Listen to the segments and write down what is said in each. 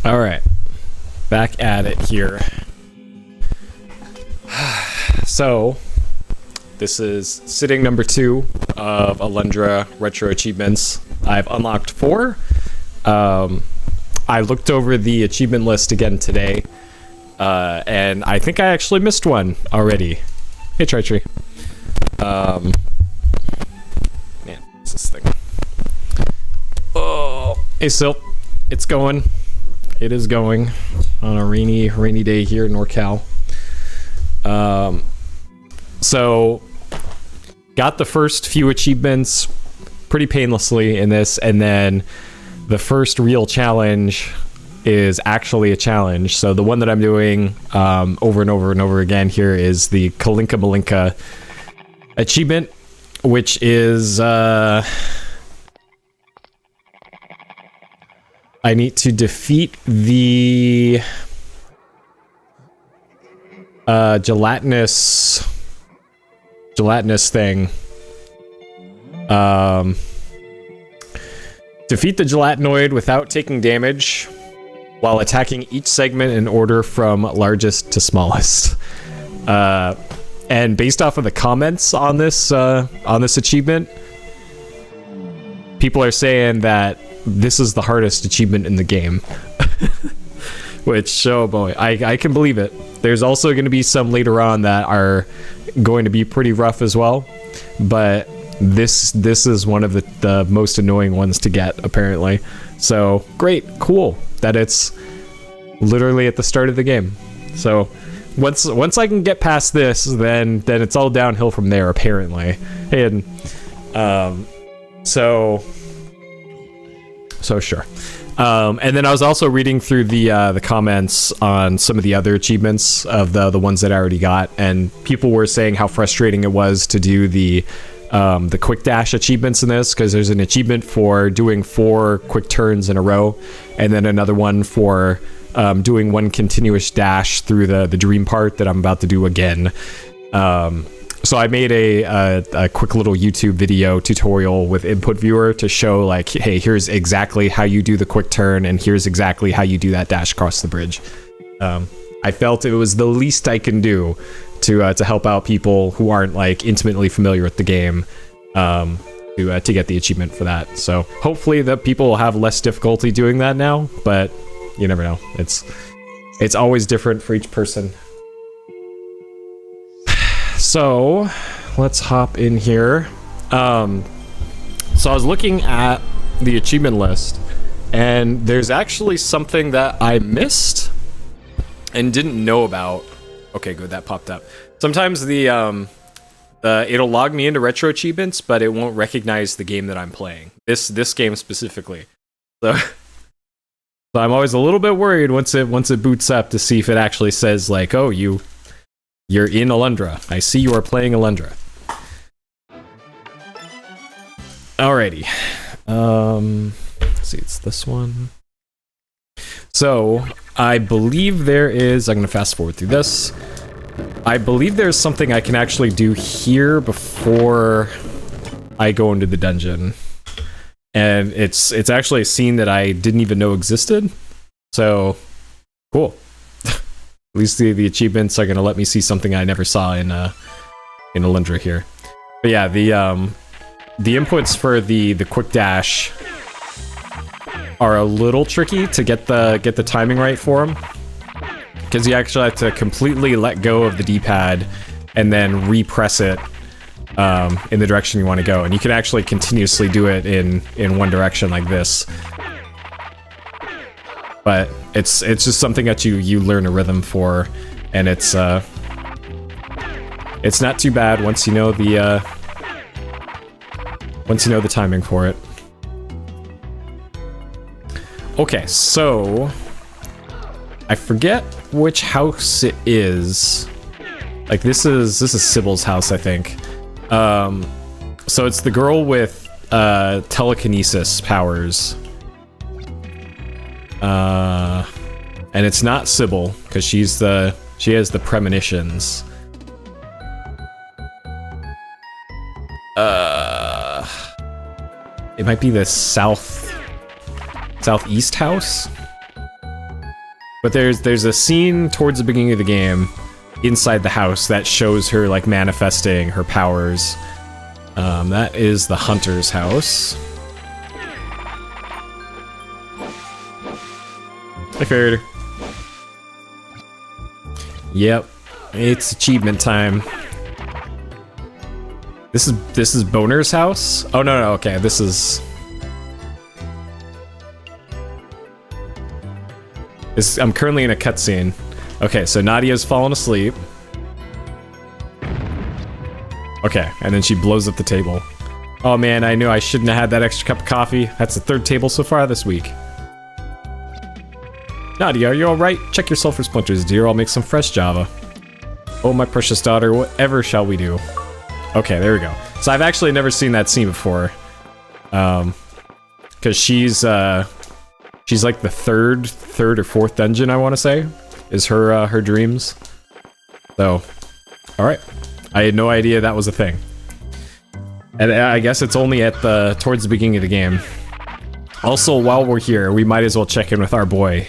All right, back at it here. So, this is sitting number 2 of Alundra Retro Achievements. I've unlocked 4. I looked over the achievement list again today, and I think I actually missed one already. Hey, Tri-Tree. Man, what's this thing? Oh, hey, Sil. It's going. It is going on a rainy day here in NorCal. So got the first few achievements pretty painlessly in this, and then the first real challenge is actually a challenge. So the one that I'm doing over and over and over again here is the Kalinka Malinka achievement, which is I need to defeat the gelatinous thing. Defeat the gelatinoid without taking damage while attacking each segment in order from largest to smallest. And based off of the comments on this achievement, people are saying that this is the hardest achievement in the game. Which, oh boy, I can believe it. There's also going to be some later on that are going to be pretty rough as well, but this is one of the most annoying ones to get, apparently. So great, cool that it's literally at the start of the game. So once I can get past this, then it's all downhill from there, apparently. And so sure. And then I was also reading through the comments on some of the other achievements of the ones that I already got, and people were saying how frustrating it was to do the quick dash achievements in this, because there's an achievement for doing 4 quick turns in a row, and then another one for doing 1 continuous dash through the dream part that I'm about to do again. So I made a quick little YouTube video tutorial with input viewer to show, like, hey, here's exactly how you do the quick turn, and here's exactly how you do that dash across the bridge. I felt it was the least I can do to help out people who aren't like intimately familiar with the game, to get the achievement for that. So hopefully that people will have less difficulty doing that now, but you never know. It's always different for each person. So let's hop in here. So I was looking at the achievement list, and there's actually something that I missed and didn't know about. Okay, good, that popped up. Sometimes it'll log me into retro achievements, but it won't recognize the game that I'm playing. This game specifically. So I'm always a little bit worried once it boots up to see if it actually says, like, oh, you're in Alundra. I see you are playing Alundra. Alrighty. Let's see, it's this one. So, I believe there is... I'm going to fast forward through this. I believe there's something I can actually do here before I go into the dungeon. And it's actually a scene that I didn't even know existed. So, cool. At least the achievements are going to let me see something I never saw in Alundra here. But yeah, the inputs for the quick dash are a little tricky to get the timing right for them, because you actually have to completely let go of the D-pad and then repress it in the direction you want to go, and you can actually continuously do it in one direction like this. But it's just something that you learn a rhythm for, and it's not too bad once you know the timing for it. Okay, so I forget which house it is. Like this is Sybil's house, I think. So it's the girl with telekinesis powers. And it's not Sybil, because she has the premonitions. It might be the southeast house. But there's a scene towards the beginning of the game inside the house that shows her like manifesting her powers. That is the hunter's house. I figured. Yep, it's achievement time. This is Boner's house? Oh no, okay, this is... I'm currently in a cutscene. Okay, so Nadia's fallen asleep. Okay, and then she blows up the table. Oh man, I knew I shouldn't have had that extra cup of coffee. That's the third table so far this week. Nadia, are you alright? Check your sulfur splinters, dear. I'll make some fresh Java. Oh, my precious daughter, whatever shall we do? Okay, there we go. So I've actually never seen that scene before. Because she's like the third or fourth dungeon, I want to say, is her dreams. So, alright. I had no idea that was a thing. And I guess it's only at towards the beginning of the game. Also, while we're here, we might as well check in with our boy.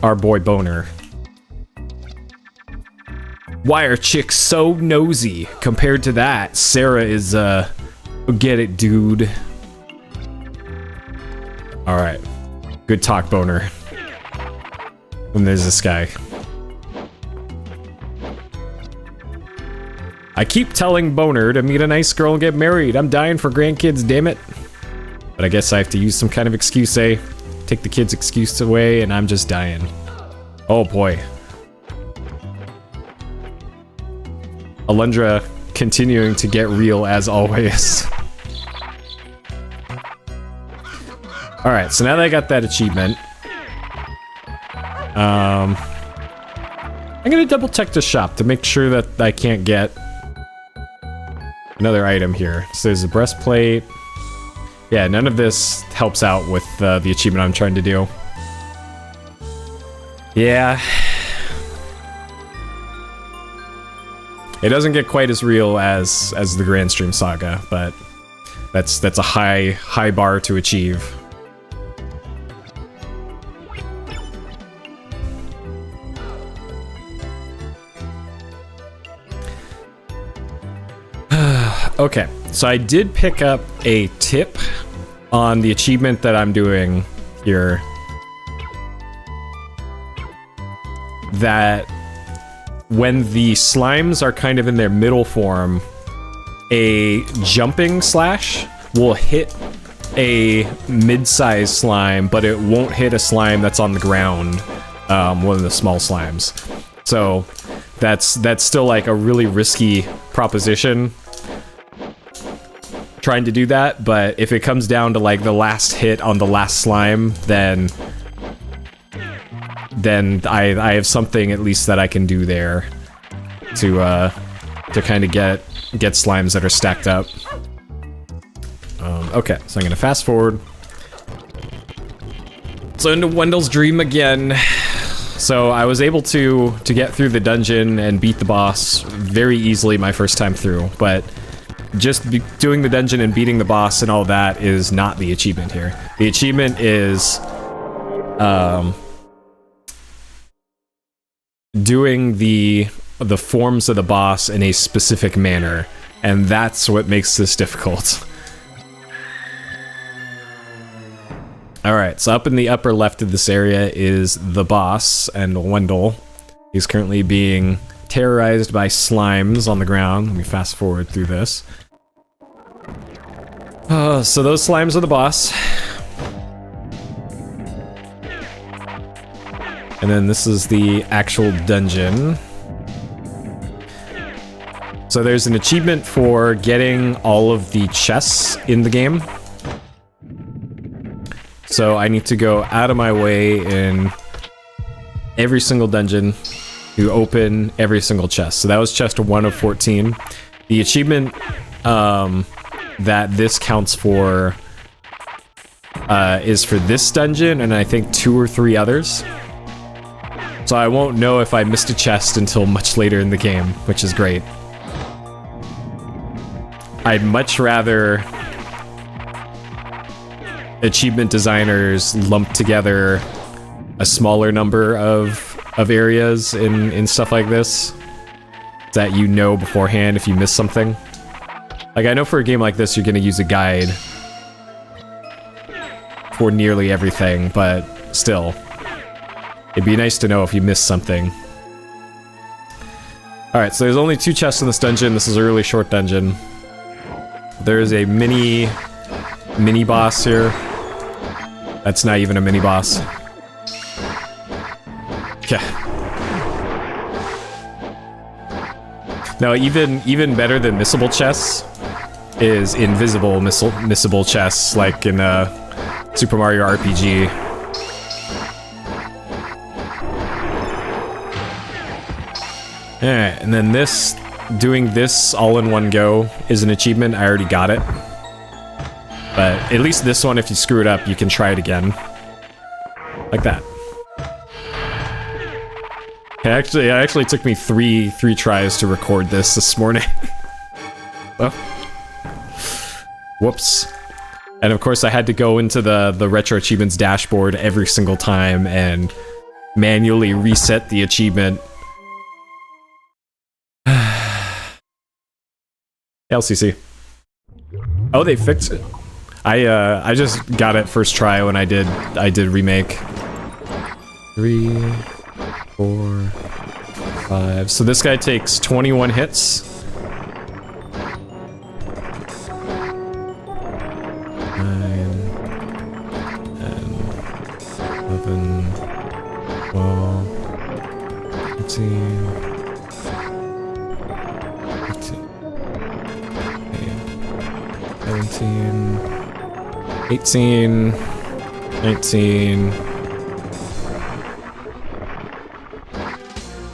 Our boy Boner. Why are chicks so nosy? Compared to that, Sarah is, get it, dude. Alright. Good talk, Boner. And there's this guy. I keep telling Boner to meet a nice girl and get married. I'm dying for grandkids, damn it. But I guess I have to use some kind of excuse, eh? Take the kid's excuse away, and I'm just dying. Oh boy. Alundra continuing to get real as always. Alright, so now that I got that achievement, I'm gonna double check the shop to make sure that I can't get another item here. So there's a breastplate. Yeah, none of this helps out with the achievement I'm trying to do. Yeah. It doesn't get quite as real as the Grand Stream Saga, but that's a high bar to achieve. Okay, so I did pick up a tip on the achievement that I'm doing here. That when the slimes are kind of in their middle form, a jumping slash will hit a mid-sized slime, but it won't hit a slime that's on the ground, one of the small slimes. So that's still like a really risky proposition, trying to do that, but if it comes down to like the last hit on the last slime, then I have something at least that I can do there to kind of get slimes that are stacked up. Okay, so I'm gonna fast forward. So into Wendell's dream again. So I was able to get through the dungeon and beat the boss very easily my first time through, but just doing the dungeon and beating the boss and all that is not the achievement here. The achievement is doing the forms of the boss in a specific manner, and that's what makes this difficult. Alright, so up in the upper left of this area is the boss, and Wendell. He's currently being terrorized by slimes on the ground. Let me fast forward through this. So those slimes are the boss. And then this is the actual dungeon. So there's an achievement for getting all of the chests in the game. So I need to go out of my way in every single dungeon to open every single chest. So that was chest 1 of 14. The achievement that this counts for is for this dungeon, and I think 2 or 3 others. So I won't know if I missed a chest until much later in the game, which is great. I'd much rather achievement designers lump together a smaller number of areas in stuff like this that you know beforehand if you miss something. Like, I know for a game like this, you're gonna use a guide for nearly everything, but still, it'd be nice to know if you missed something. Alright, so there's only 2 chests in this dungeon. This is a really short dungeon. There's a mini boss here. That's not even a mini boss. Yeah. No, even better than missable chests is invisible missable chests, like in Super Mario RPG. Alright, and then doing this all in one go is an achievement. I already got it. But at least this one, if you screw it up, you can try it again. Like that. It actually took me three tries to record this morning. Well, whoops. And of course I had to go into the Retro Achievements dashboard every single time and manually reset the achievement. LCC. Oh, they fixed it. I just got it first try when I did remake. 3, 4, 5. So this guy takes 21 hits. 9, 10, 11, 12, 13, 15, 17, 18, 19,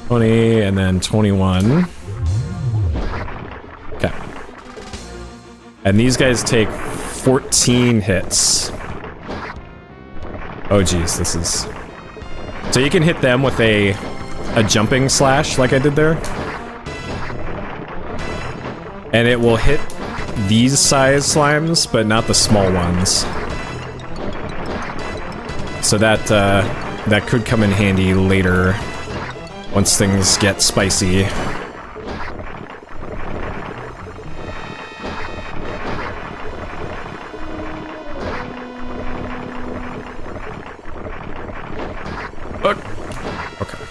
20, and then 21. Okay. And these guys take 14 hits. Oh geez, this is... So you can hit them with a jumping slash like I did there. And it will hit these size slimes, but not the small ones. So that could come in handy later once things get spicy. Okay.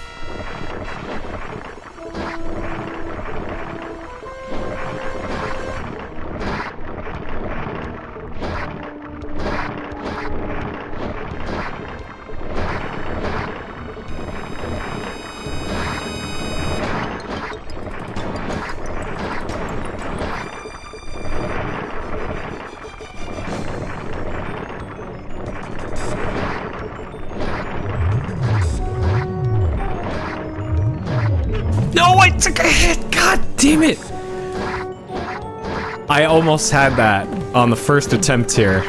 No, I took a hit! God damn it! I almost had that on the first attempt here.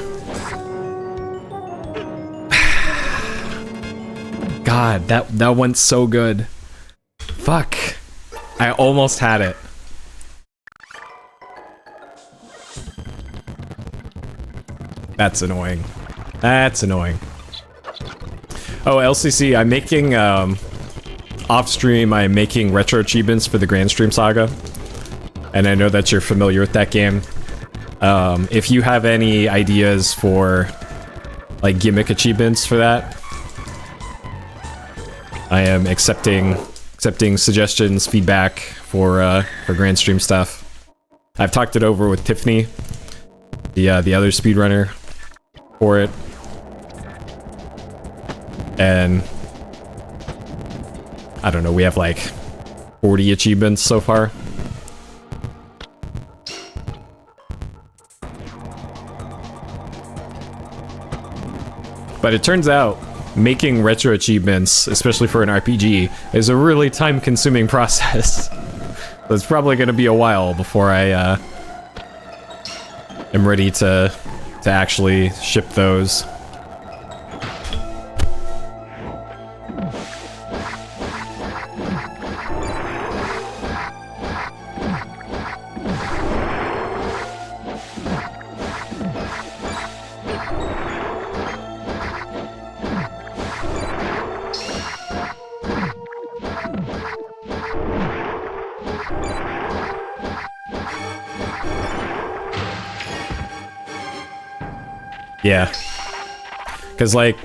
God, that went so good. Fuck. I almost had it. That's annoying. That's annoying. Oh, LCC, I'm making, off-stream, I'm making retro achievements for the Grand Stream Saga. And I know that you're familiar with that game. If you have any ideas for, like, gimmick achievements for that, I am accepting suggestions, feedback for Grand Stream stuff. I've talked it over with Tiffany, the other speedrunner, for it. And I don't know, we have like 40 achievements so far. But it turns out making retro achievements, especially for an RPG, is a really time-consuming process. So it's probably going to be a while before I am ready to actually ship those. Yeah. Because, like,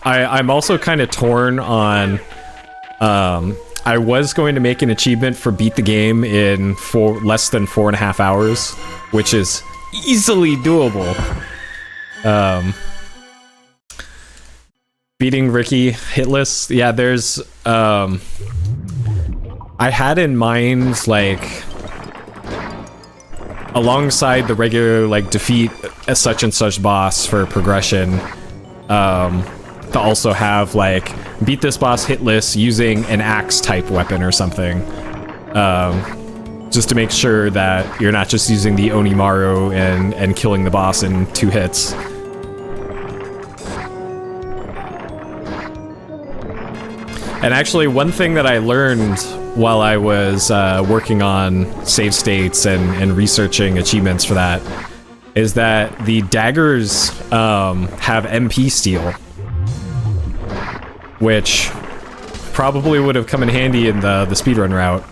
I'm also kind of torn on... I was going to make an achievement for beat the game in less than 4.5 hours, which is easily doable. Beating Ricky hitless. Yeah, there's... I had in mind, like... alongside the regular, like, defeat a such and such boss for progression, to also have, like, beat this boss hitless using an axe type weapon or something. Just to make sure that you're not just using the Onimaru and killing the boss in 2 hits. And actually, one thing that I learned while I was working on save states and researching achievements for that is that the daggers have MP steal, which probably would have come in handy in the speedrun route,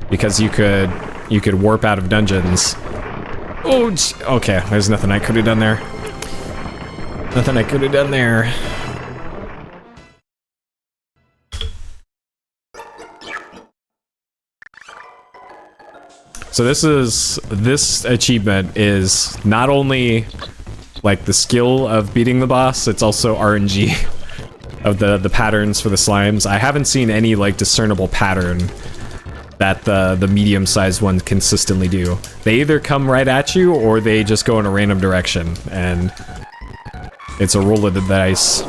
because you could warp out of dungeons. Oh, okay, there's nothing I could have done there. Nothing I could have done there. So this achievement is not only like the skill of beating the boss, it's also RNG of the patterns for the slimes. I haven't seen any like discernible pattern that the medium-sized ones consistently do. They either come right at you or they just go in a random direction, and it's a roll of the dice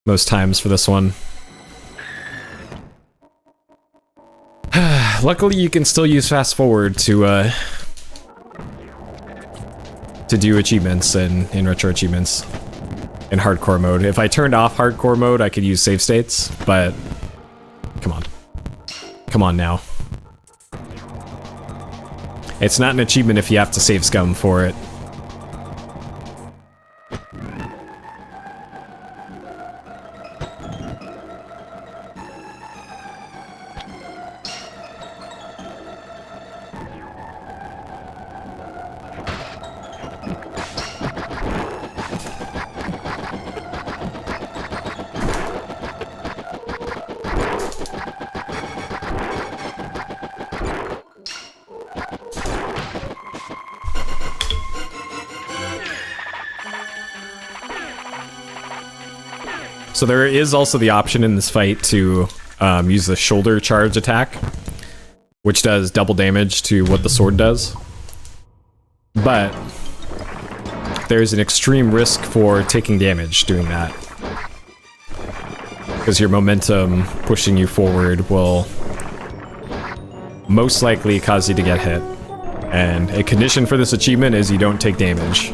most times for this one. Luckily, you can still use fast forward to do achievements in retro achievements in hardcore mode. If I turned off hardcore mode, I could use save states, but come on now. It's not an achievement if you have to save scum for it. So there is also the option in this fight to use the shoulder charge attack, which does double damage to what the sword does. But there's an extreme risk for taking damage doing that, because your momentum pushing you forward will most likely cause you to get hit. And a condition for this achievement is you don't take damage.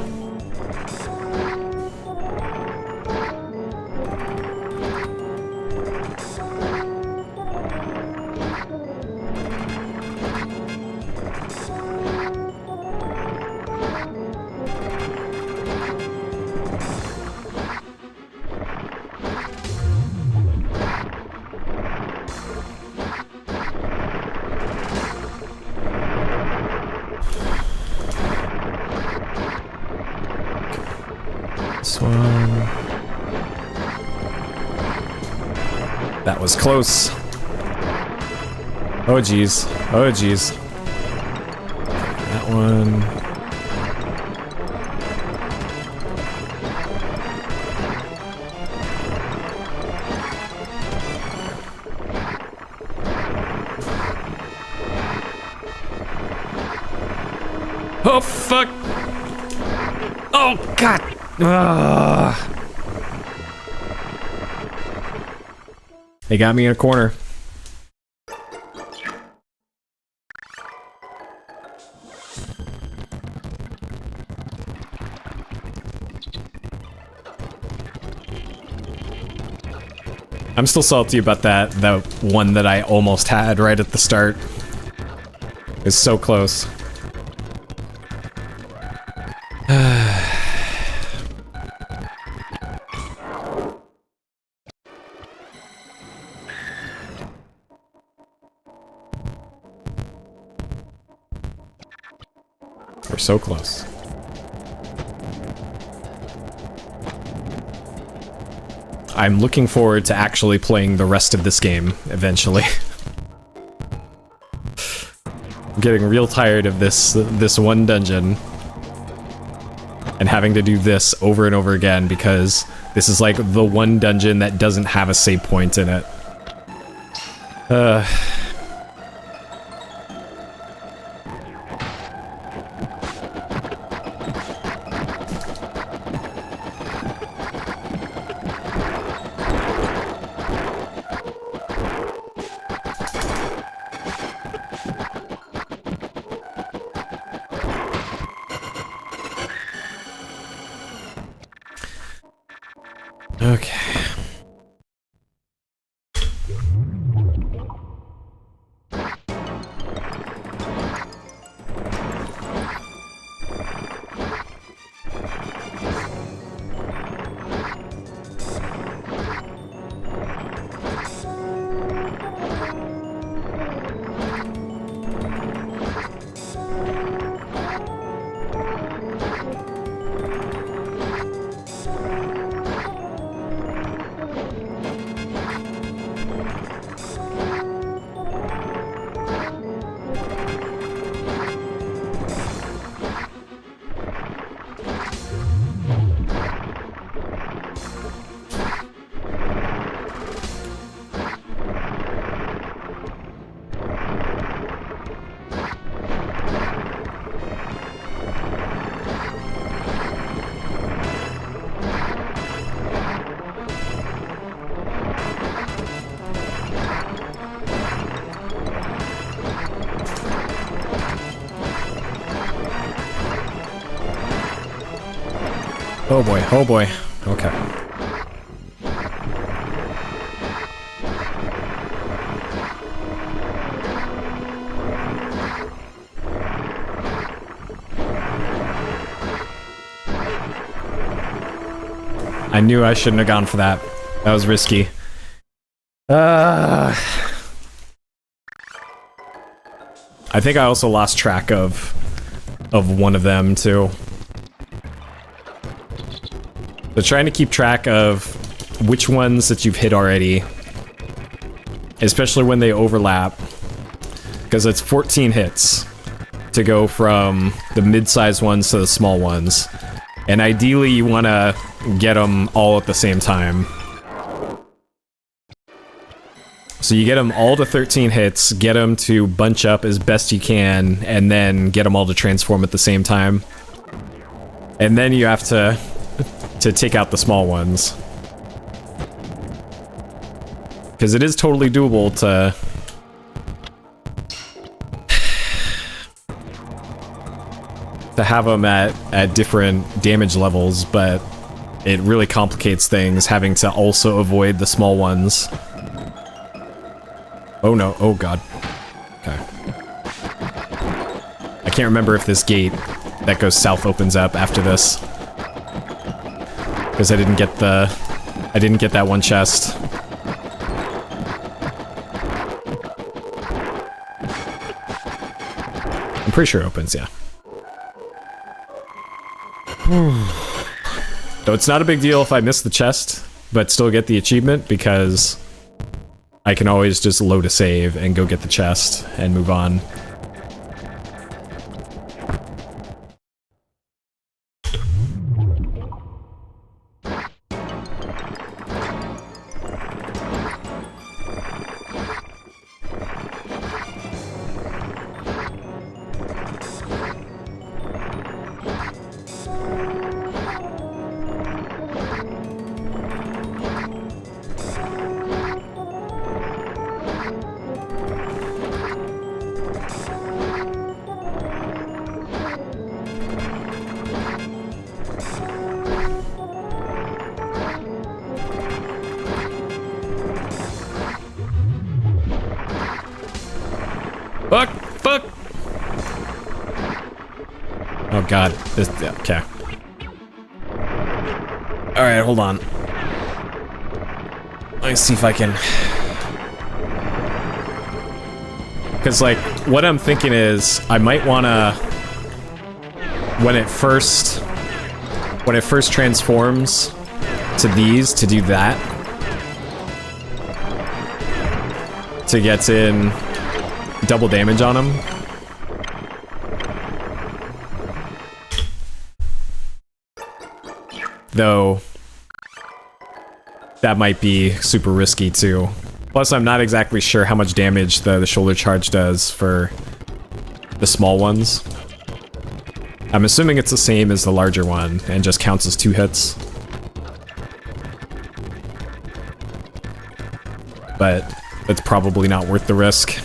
That was close. Oh geez. Oh geez. That one. Oh fuck! Oh god! Ugh. They got me in a corner. I'm still salty about that one that I almost had right at the start. It's so close. We're so close. I'm looking forward to actually playing the rest of this game eventually. I'm getting real tired of this one dungeon and having to do this over and over again because this is like the one dungeon that doesn't have a save point in it. Okay. Oh boy, oh boy. Okay. I knew I shouldn't have gone for that. That was risky. I think I also lost track of one of them too. So trying to keep track of which ones that you've hit already, especially when they overlap, because it's 14 hits to go from the mid-sized ones to the small ones, and ideally you want to get them all at the same time. So you get them all to 13 hits, get them to bunch up as best you can, and then get them all to transform at the same time. And then you have to take out the small ones. Because it is totally doable to have them at different damage levels, but it really complicates things having to also avoid the small ones. Oh no, oh god. Okay. I can't remember if this gate that goes south opens up after this. Because I didn't get that one chest. I'm pretty sure it opens, yeah. So it's not a big deal if I miss the chest, but still get the achievement, because I can always just load a save and go get the chest and move on. Fuck! Fuck! Oh god. This, okay. Alright, hold on. Let's see if I can... Because, like, what I'm thinking is, I might wanna... When it first when it first transforms to these to do that, to get in double damage on him. Though that might be super risky too. Plus, I'm not exactly sure how much damage the shoulder charge does for the small ones. I'm assuming it's the same as the larger one and just counts as 2 hits. But it's probably not worth the risk.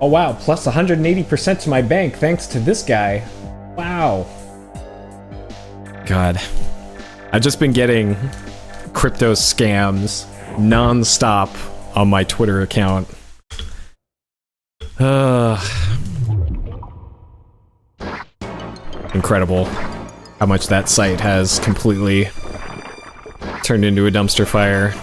Oh wow, plus 180% to my bank thanks to this guy. Wow. God. I've just been getting crypto scams non-stop on my Twitter account. Incredible how much that site has completely turned into a dumpster fire.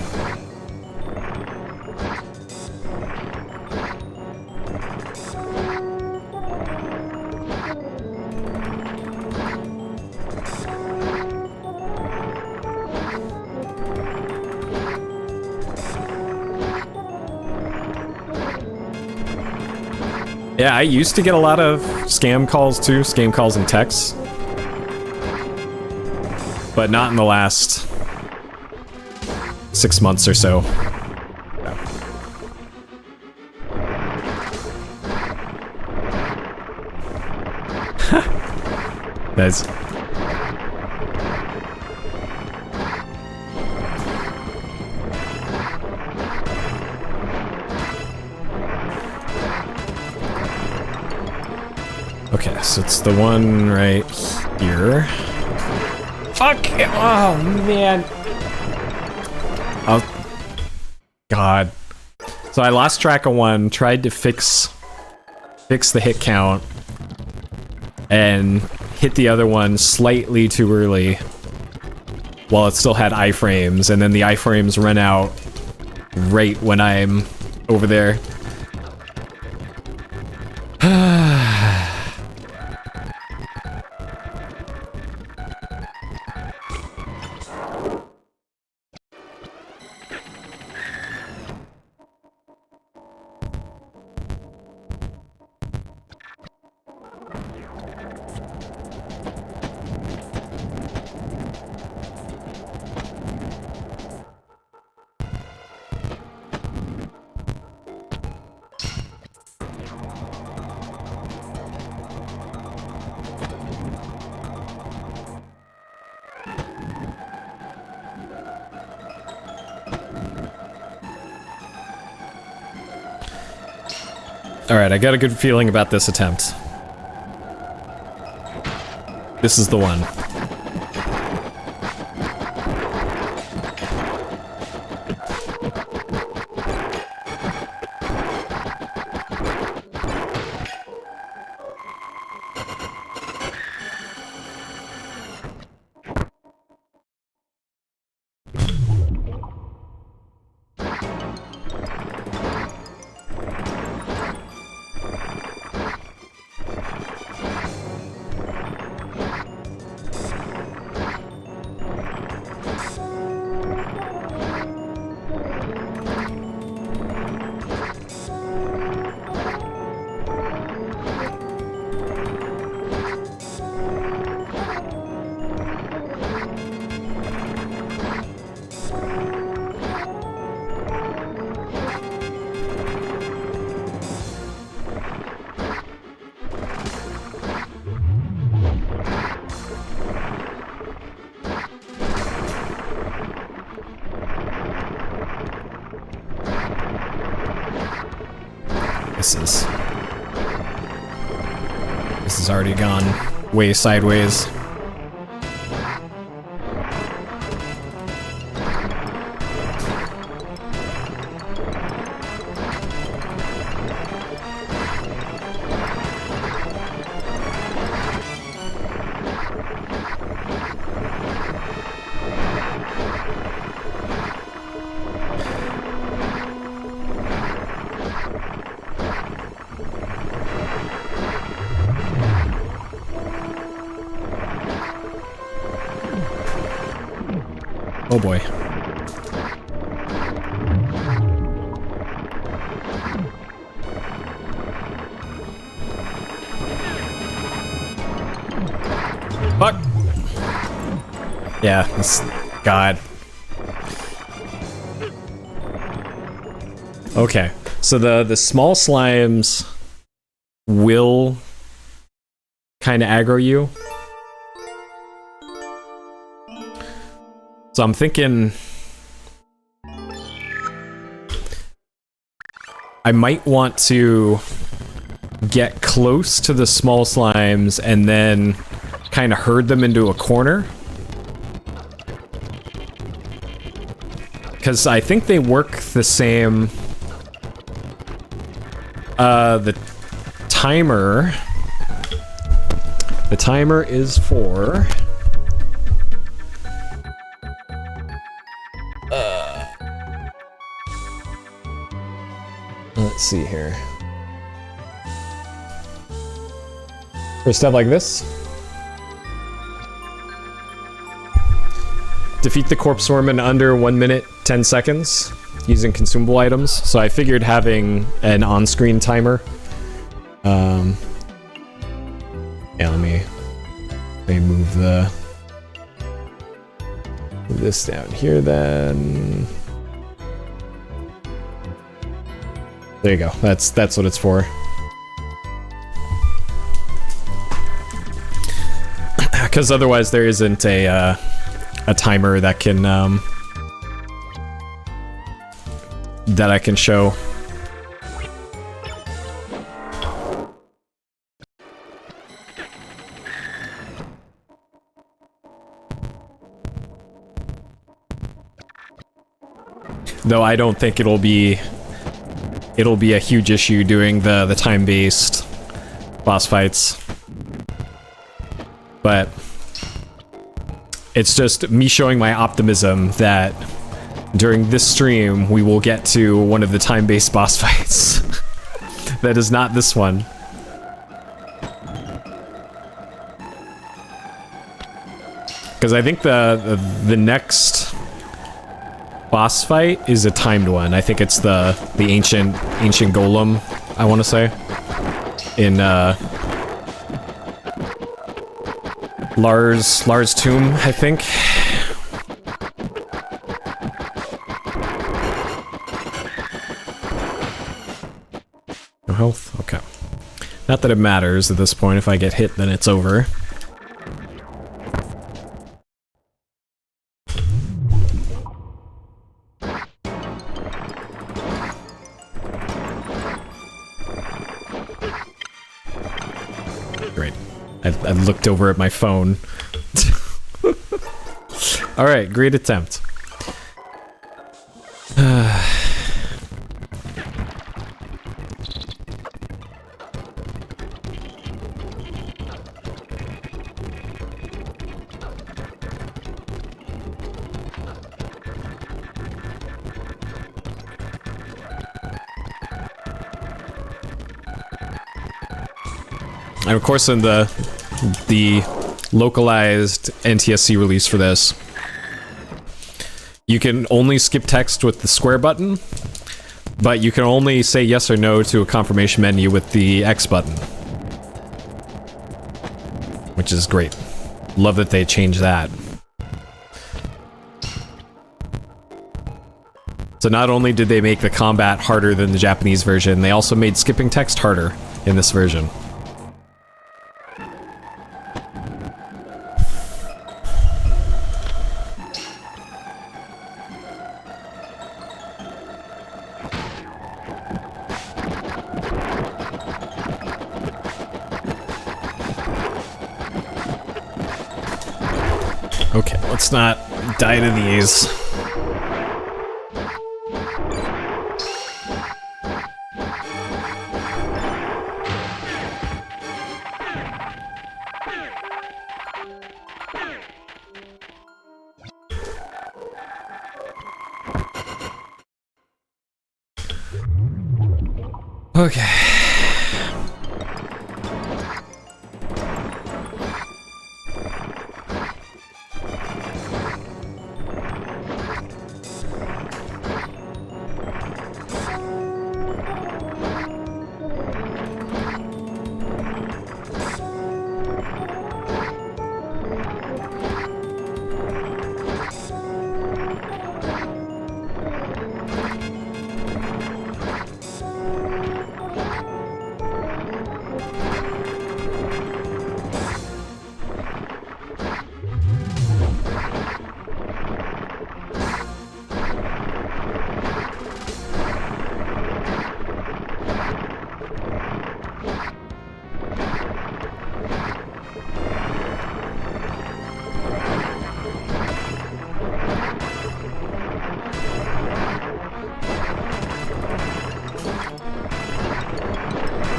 Yeah, I used to get a lot of scam calls too, scam calls and texts. But not in the last 6 months or so. That's... Okay, so it's the one right here. Fuck! Oh, man. Oh, God. So I lost track of one, tried to fix the hit count, and hit the other one slightly too early while it still had iframes, and then the iframes run out right when I'm over there. Alright, I got a good feeling about this attempt. This is the one. This has already gone way sideways. Oh boy. Fuck. Yeah, this... God. Okay, so the small slimes will kind of aggro you. So I'm thinking I might want to get close to the small slimes and then kind of herd them into a corner. Because I think they work the same. The timer is for... Let's see here. For stuff like this. Defeat the corpse worm in under 1 minute, 10 seconds using consumable items. So I figured having an on-screen timer. Yeah, let me move this down here then. There you go. That's what it's for. Because otherwise there isn't a timer that can that I can show. Though I don't think it'll be a huge issue doing the time-based boss fights. But it's just me showing my optimism that during this stream we will get to one of the time-based boss fights. That is not this one. Because I think the next boss fight is a timed one. I think it's the ancient golem, I want to say, in Lars tomb, I think. No health? Okay. Not that it matters at this point. If I get hit, then it's over. I looked over at my phone. Alright, great attempt. And of course, in the localized NTSC release for this, you can only skip text with the square button, but you can only say yes or no to a confirmation menu with the X button. Which is great. Love that they changed that. So not only did they make the combat harder than the Japanese version, they also made skipping text harder in this version. let's not die to these. Okay.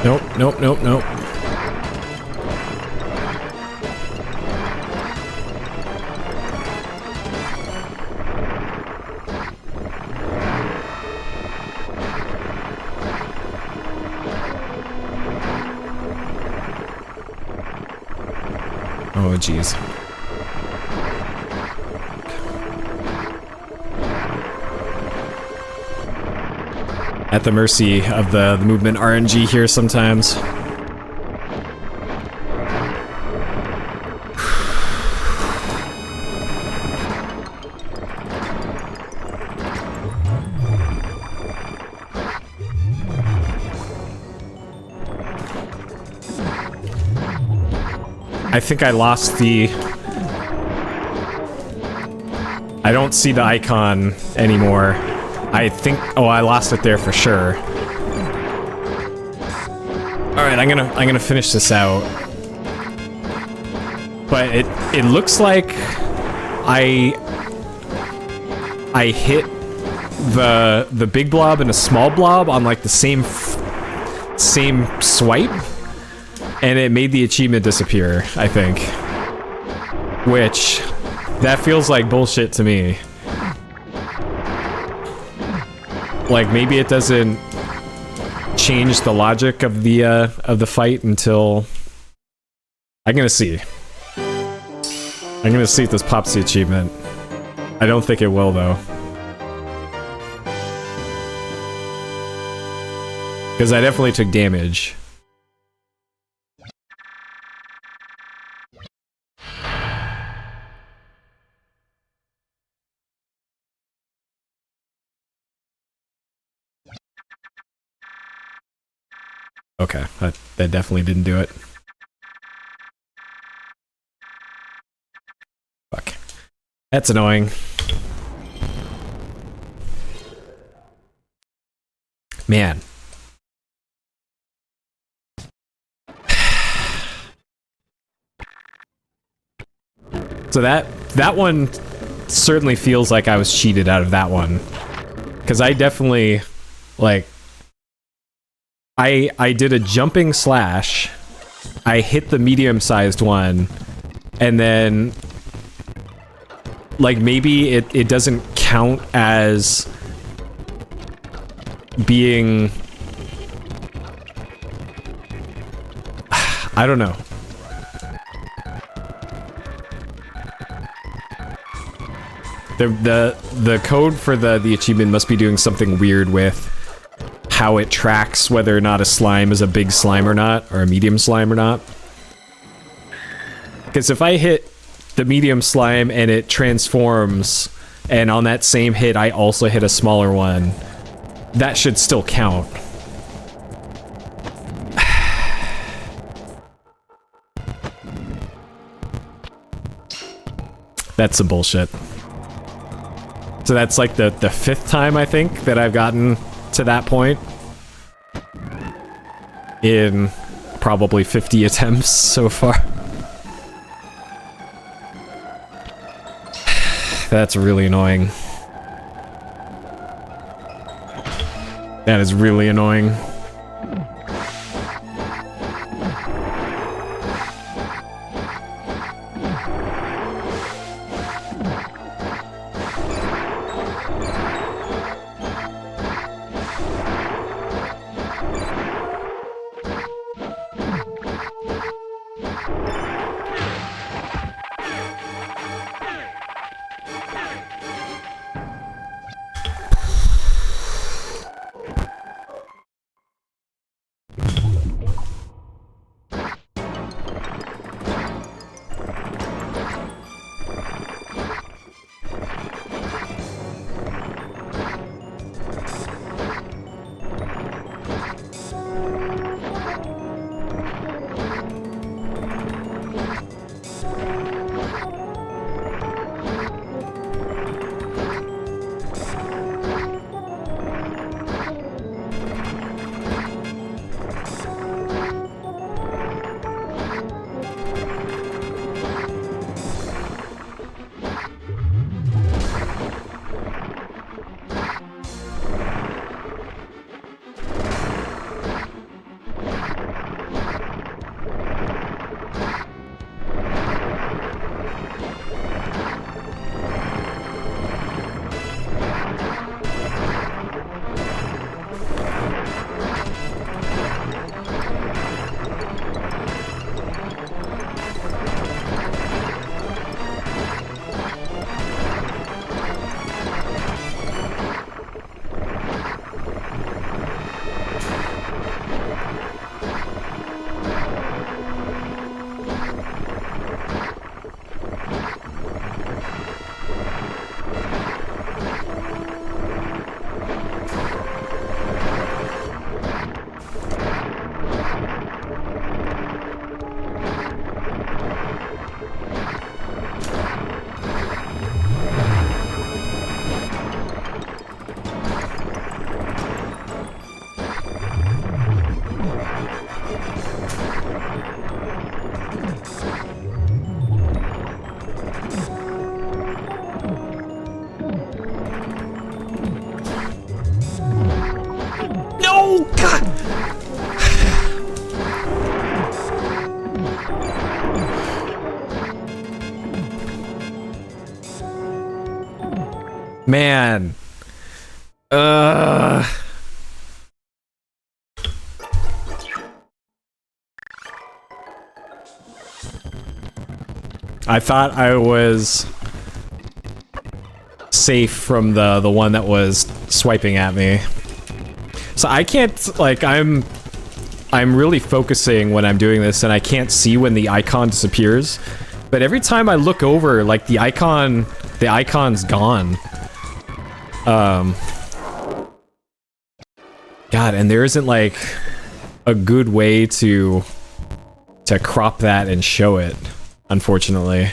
Nope, nope, nope, nope. Oh, jeez. At the mercy of the movement RNG here sometimes. I think I lost the... I don't see the icon anymore. I think... Oh, I lost it there for sure. Alright, I'm gonna finish this out. But it looks like I hit the big blob and a small blob on like the same swipe, and it made the achievement disappear, I think. Which, that feels like bullshit to me. Like, maybe it doesn't change the logic of the fight until... I'm gonna see. I'm gonna see if this pops the achievement. I don't think it will, though. Because I definitely took damage. Okay, that definitely didn't do it. Fuck. That's annoying. Man. So that one certainly feels like I was cheated out of that one. Because I definitely, like... I did a jumping slash, I hit the medium-sized one, and then, like, maybe it doesn't count as being... I don't know. The code for the achievement must be doing something weird with how it tracks whether or not a slime is a big slime or not, or a medium slime or not. Because if I hit the medium slime and it transforms, and on that same hit I also hit a smaller one, that should still count. That's some bullshit. So that's like the fifth time, I think, that I've gotten to that point in probably 50 attempts so far. That's really annoying. That is really annoying. Man. I thought I was safe from the one that was swiping at me. So I can't, like, I'm really focusing when I'm doing this and I can't see when the icon disappears. But every time I look over, like, the icon's gone. God, and there isn't, like, a good way to crop that and show it, unfortunately.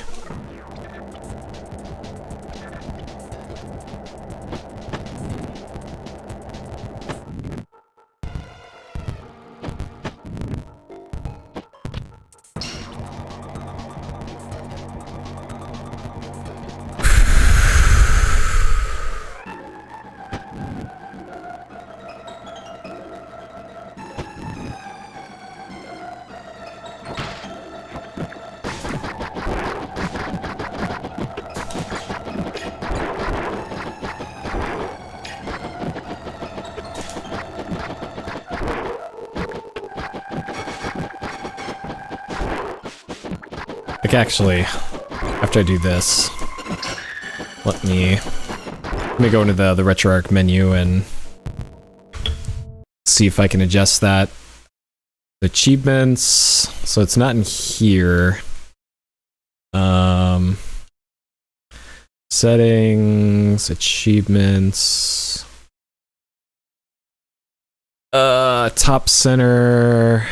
Like, actually, after I do this, let me go into the RetroArch menu and see if I can adjust that. Achievements, so it's not in here. Settings, achievements, top center.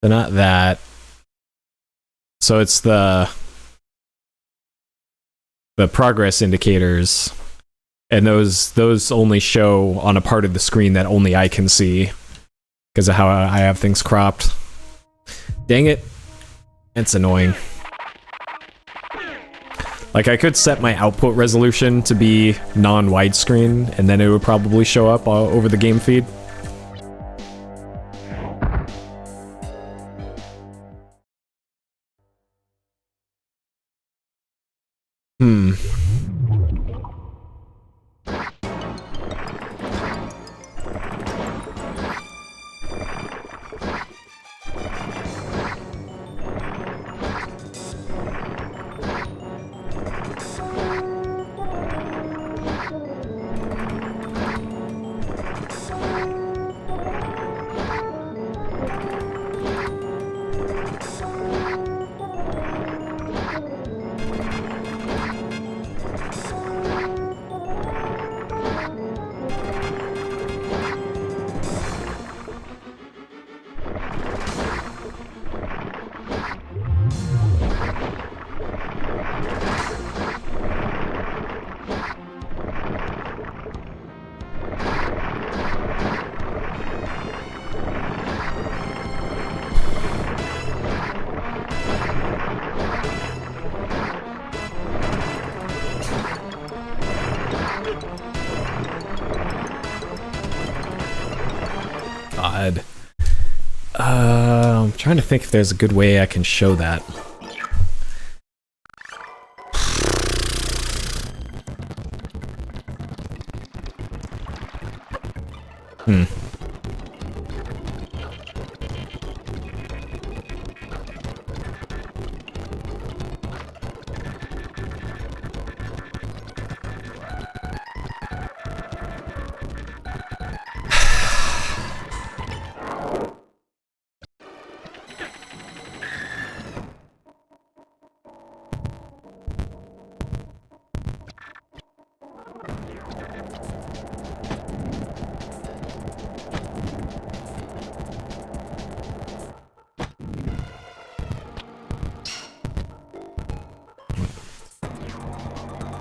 So not that. So it's the progress indicators, and those only show on a part of the screen that only I can see because of how I have things cropped. Dang it. It's annoying. Like, I could set my output resolution to be non-widescreen, and then it would probably show up over the game feed. God. I'm trying to think if there's a good way I can show that.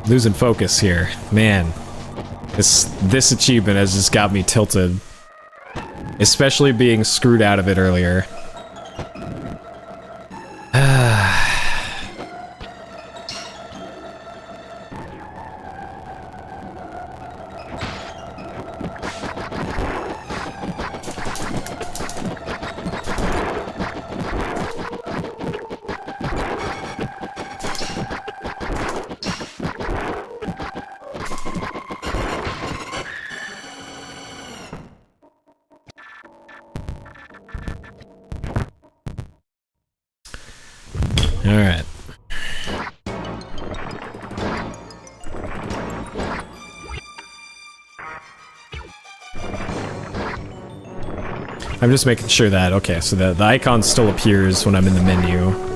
Losing focus here. Man. This achievement has just got me tilted. Especially being screwed out of it earlier. Alright. I'm just making sure that, okay, so the icon still appears when I'm in the menu.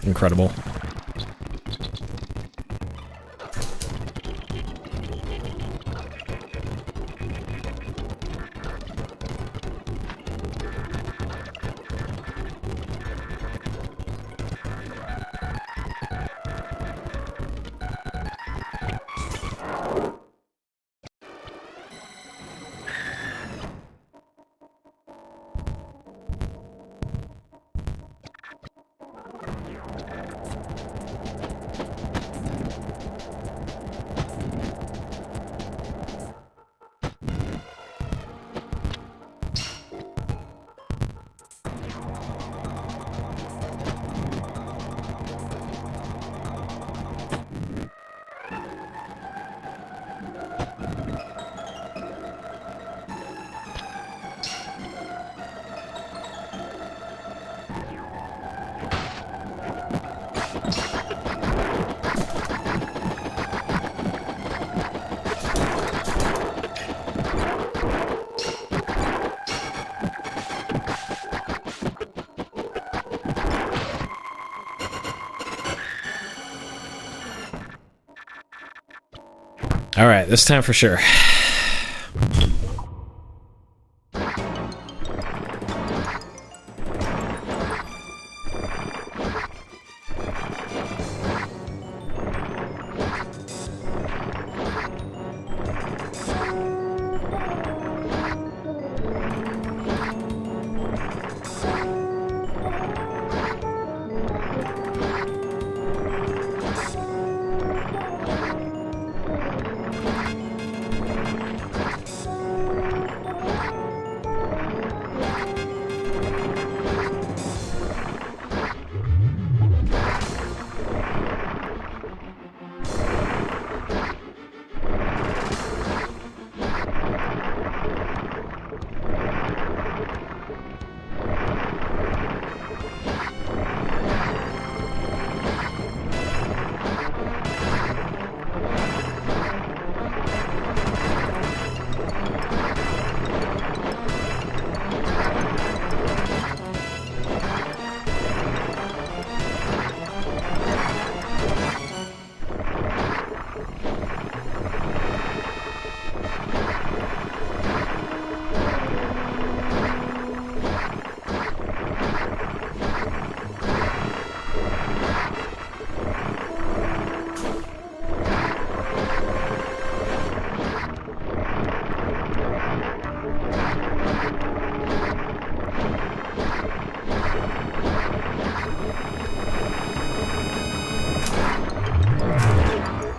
Incredible. All right, this time for sure.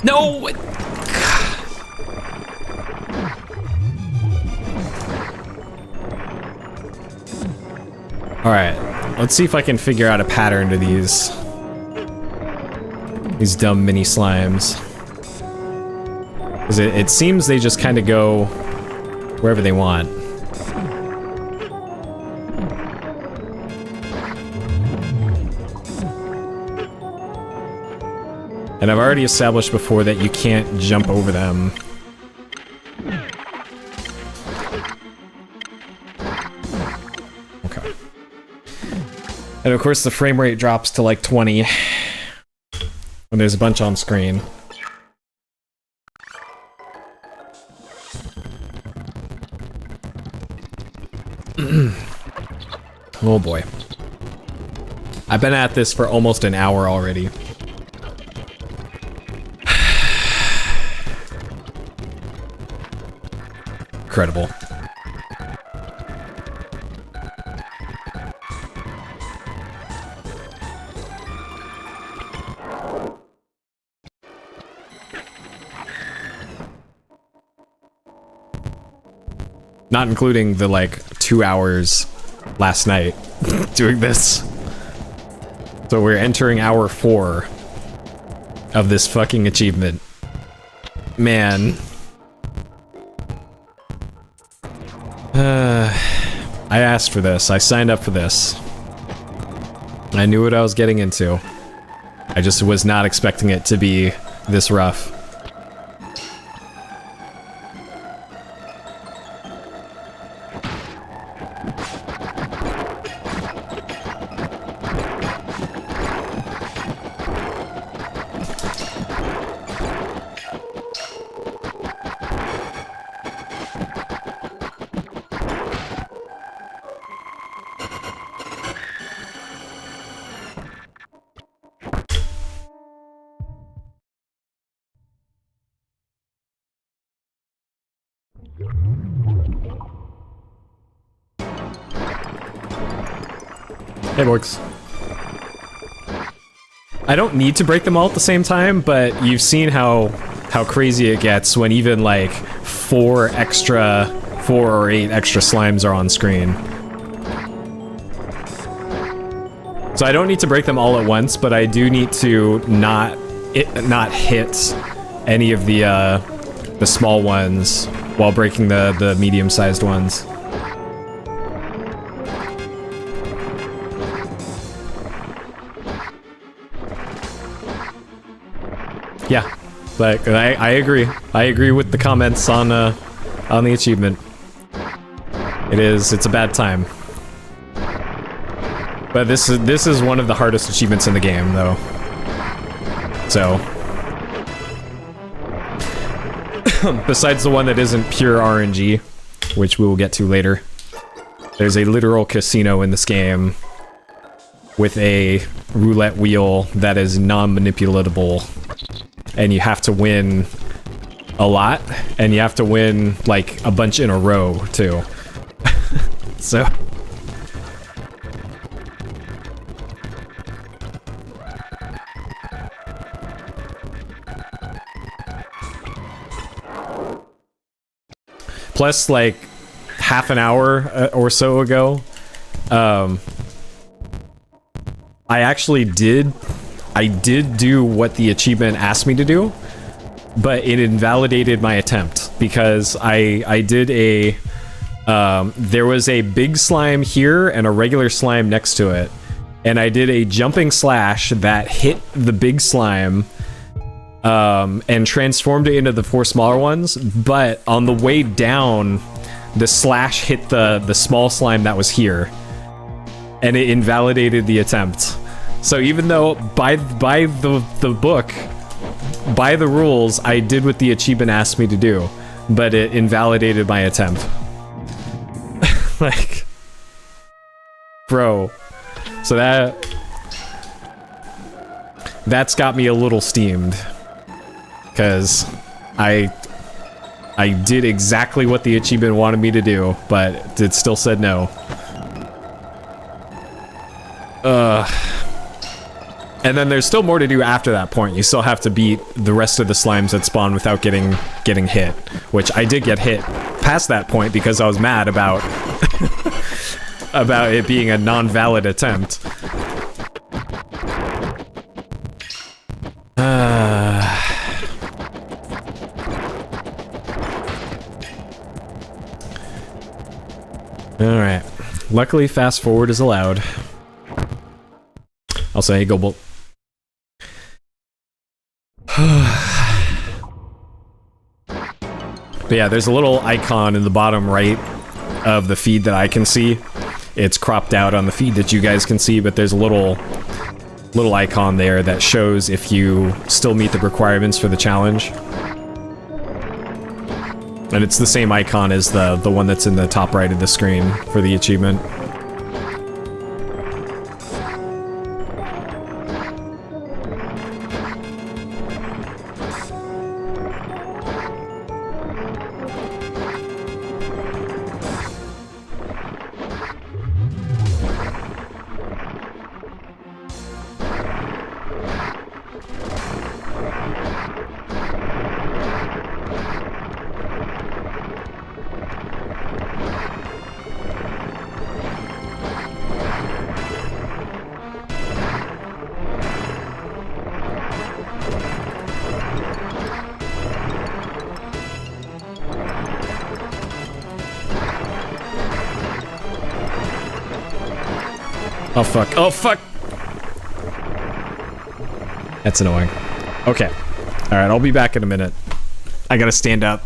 No! Alright, let's see if I can figure out a pattern to these dumb mini slimes. Because it seems they just kind of go wherever they want. And I've already established before that you can't jump over them. Okay. And of course the frame rate drops to like 20 when there's a bunch on screen. Oh boy. I've been at this for almost an hour already. Incredible. Not including the like 2 hours last night doing this. So we're entering hour 4 of this fucking achievement. Man. I asked for this. I signed up for this. I knew what I was getting into. I just was not expecting it to be this rough. Hey, Borgs. I don't need to break them all at the same time, but you've seen how crazy it gets when even like 4 or 8 extra slimes are on screen. So I don't need to break them all at once, but I do need to not hit any of the small ones while breaking the medium-sized ones. Yeah, but I agree. I agree with the comments on the achievement. It's a bad time. But this is one of the hardest achievements in the game, though. So besides the one that isn't pure RNG, which we will get to later. There's a literal casino in this game with a roulette wheel that is non-manipulatable, and you have to win a lot, and you have to win like a bunch in a row too. So plus, like half an hour or so ago, I did do what the achievement asked me to do, but it invalidated my attempt because I did a, there was a big slime here and a regular slime next to it, and I did a jumping slash that hit the big slime, and transformed it into the 4 smaller ones, but on the way down, the slash hit the small slime that was here, and it invalidated the attempt. So even though by the book, by the rules, I did what the achievement asked me to do, but it invalidated my attempt. Like, bro. So that's got me a little steamed, because I did exactly what the achievement wanted me to do, but it still said no. And then there's still more to do after that point. You still have to beat the rest of the slimes that spawn without getting hit, which I did get hit past that point because I was mad about about it being a non-valid attempt. Alright. Luckily, fast forward is allowed. I'll say go bolt. But yeah, there's a little icon in the bottom right of the feed that I can see. It's cropped out on the feed that you guys can see, but there's a little icon there that shows if you still meet the requirements for the challenge. And it's the same icon as the one that's in the top right of the screen for the achievement. Oh fuck. Oh fuck! That's annoying. Okay. Alright, I'll be back in a minute. I gotta stand up.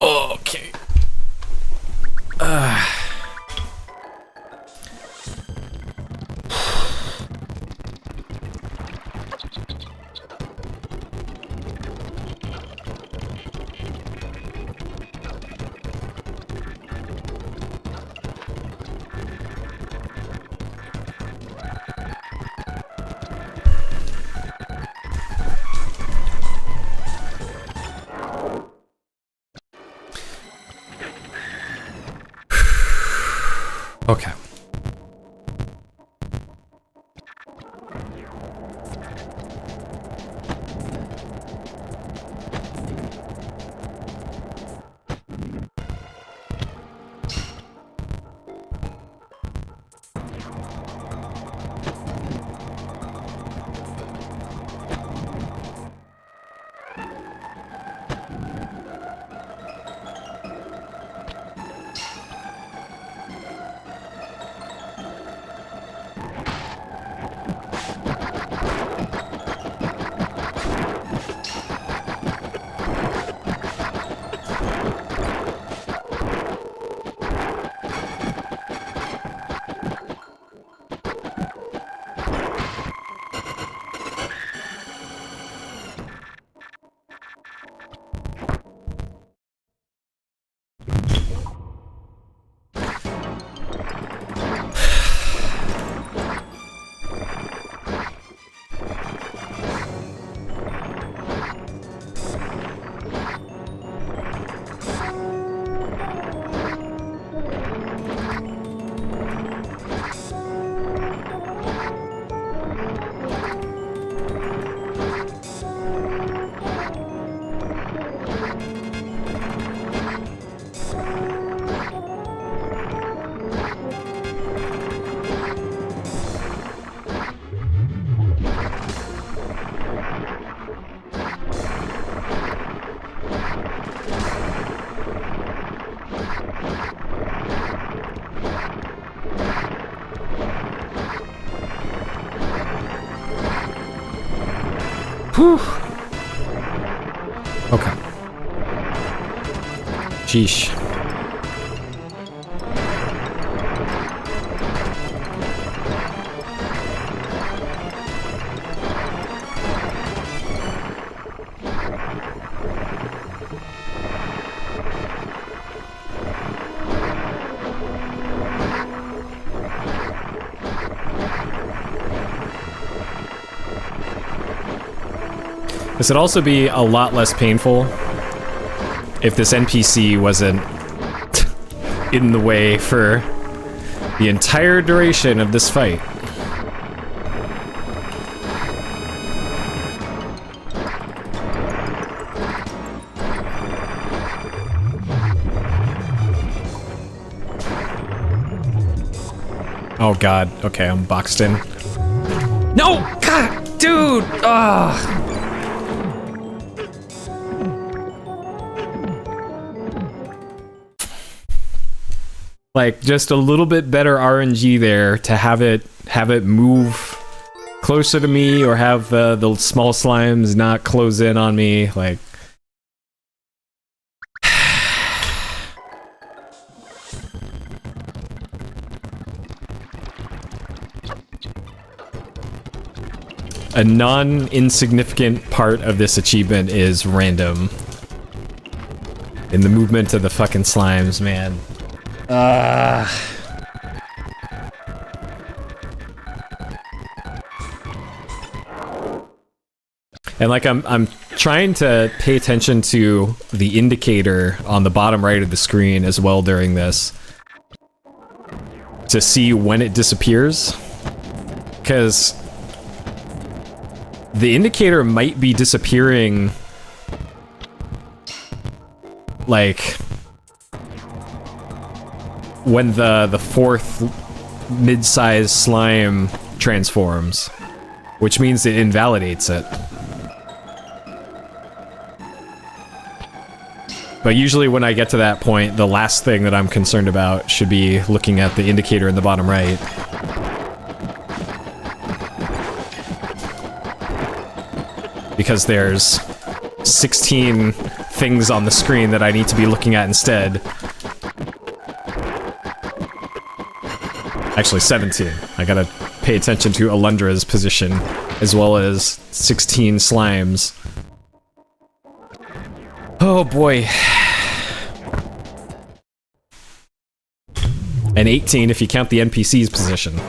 Okay. Okay. Whew. Okay. Sheesh. This would also be a lot less painful if this NPC wasn't in the way for the entire duration of this fight. Oh god, okay, I'm boxed in. No! God, dude! Ugh! Like, just a little bit better RNG there to have it move closer to me, or have the small slimes not close in on me, like... A non-insignificant part of this achievement is random. In the movement of the fucking slimes, man. And like I'm trying to pay attention to the indicator on the bottom right of the screen as well during this to see when it disappears, because the indicator might be disappearing like when the fourth mid-sized slime transforms, which means it invalidates it. But usually when I get to that point, the last thing that I'm concerned about should be looking at the indicator in the bottom right. Because there's 16 things on the screen that I need to be looking at instead. Actually, 17. I gotta pay attention to Alundra's position, as well as 16 slimes. Oh boy. And 18 if you count the NPC's position.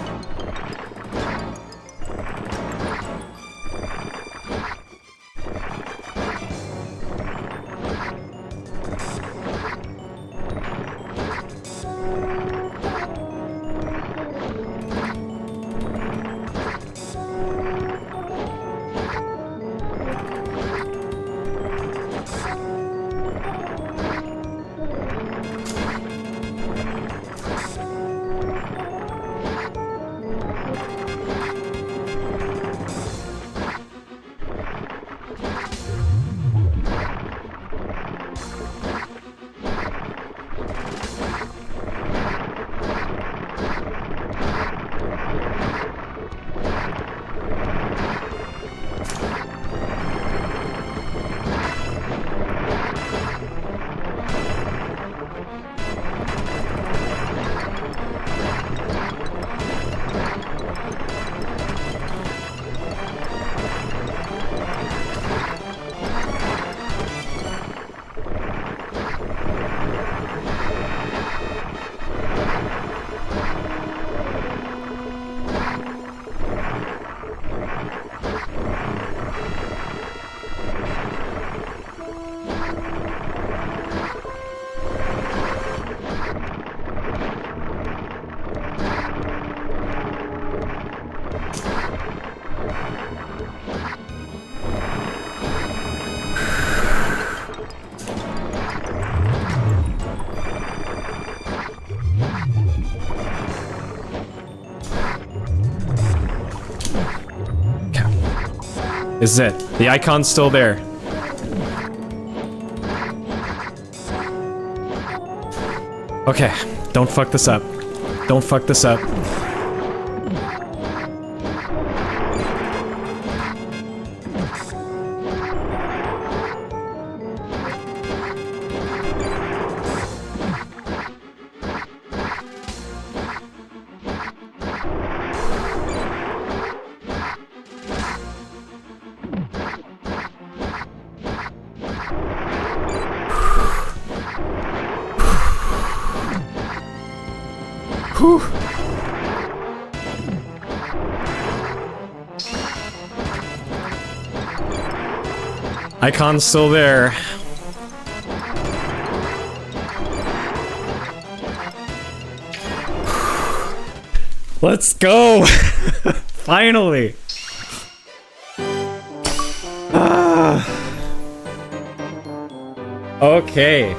This is it. The icon's still there. Okay, don't fuck this up. Don't fuck this up. Whew. Icon's still there. Let's go! Finally! Okay.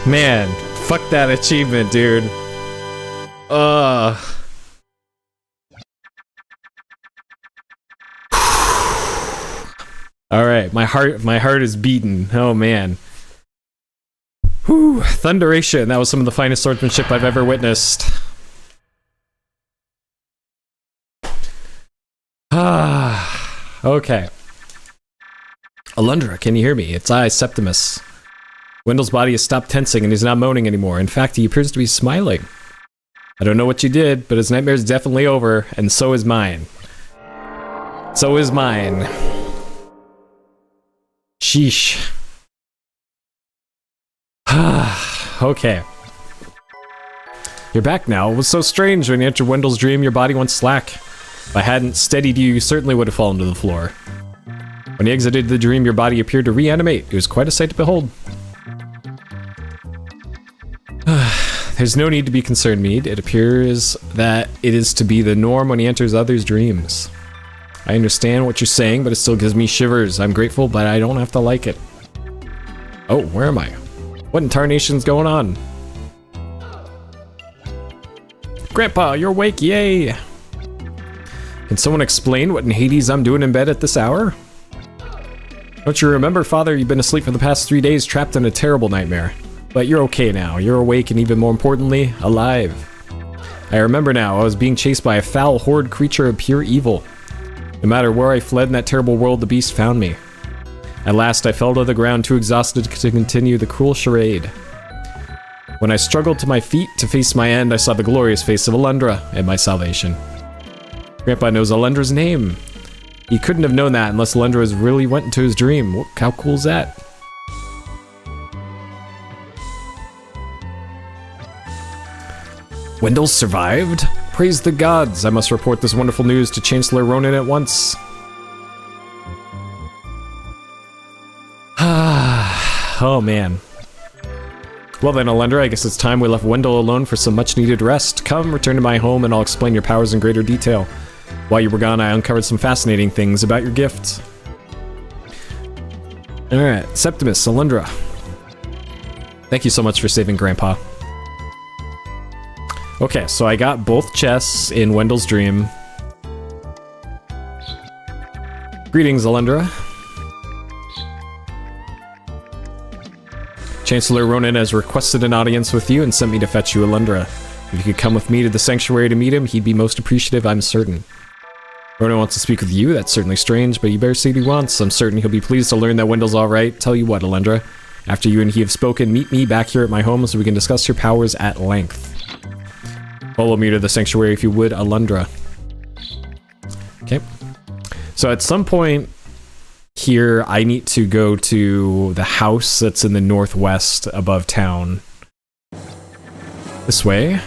Man, fuck that achievement, dude. Alright, my heart is beaten. Oh man. Whew, Thunderation. That was some of the finest swordsmanship I've ever witnessed. Okay. Alundra, can you hear me? It's I, Septimus. Wendell's body has stopped tensing and he's not moaning anymore. In fact, he appears to be smiling. I don't know what you did, but his nightmare's definitely over, and so is mine. So is mine. Sheesh. Okay. You're back now. It was so strange when you entered Wendell's dream, your body went slack. If I hadn't steadied you, you certainly would have fallen to the floor. When you exited the dream, your body appeared to reanimate. It was quite a sight to behold. There's no need to be concerned, Mead. It appears that it is to be the norm when he enters others' dreams. I understand what you're saying, but it still gives me shivers. I'm grateful, but I don't have to like it. Oh, where am I? What in tarnation's going on? Grandpa, you're awake, yay! Can someone explain what in Hades I'm doing in bed at this hour? Don't you remember, Father? You've been asleep for the past 3 days, trapped in a terrible nightmare. But you're okay now. You're awake and even more importantly, alive. I remember now, I was being chased by a foul, horrid creature of pure evil. No matter where I fled in that terrible world, the beast found me. At last, I fell to the ground, too exhausted to continue the cruel charade. When I struggled to my feet to face my end, I saw the glorious face of Alundra and my salvation. Grandpa knows Alundra's name. He couldn't have known that unless Alundra really went into his dream. How cool is that? Wendell survived? Praise the gods! I must report this wonderful news to Chancellor Ronan at once. Oh man. Well then, Alundra, I guess it's time we left Wendell alone for some much-needed rest. Come, return to my home and I'll explain your powers in greater detail. While you were gone, I uncovered some fascinating things about your gift. Alright, Septimus, Alundra. Thank you so much for saving Grandpa. Okay, so I got both chests in Wendell's dream. Greetings, Alundra. Chancellor Ronan has requested an audience with you and sent me to fetch you, Alundra. If you could come with me to the sanctuary to meet him, he'd be most appreciative, I'm certain. Ronan wants to speak with you, that's certainly strange, but you better see what he wants. I'm certain he'll be pleased to learn that Wendell's alright. Tell you what, Alundra, after you and he have spoken, meet me back here at my home so we can discuss your powers at length. Follow me to the sanctuary if you would, Alundra. Okay. So at some point here, I need to go to the house that's in the northwest above town. This way.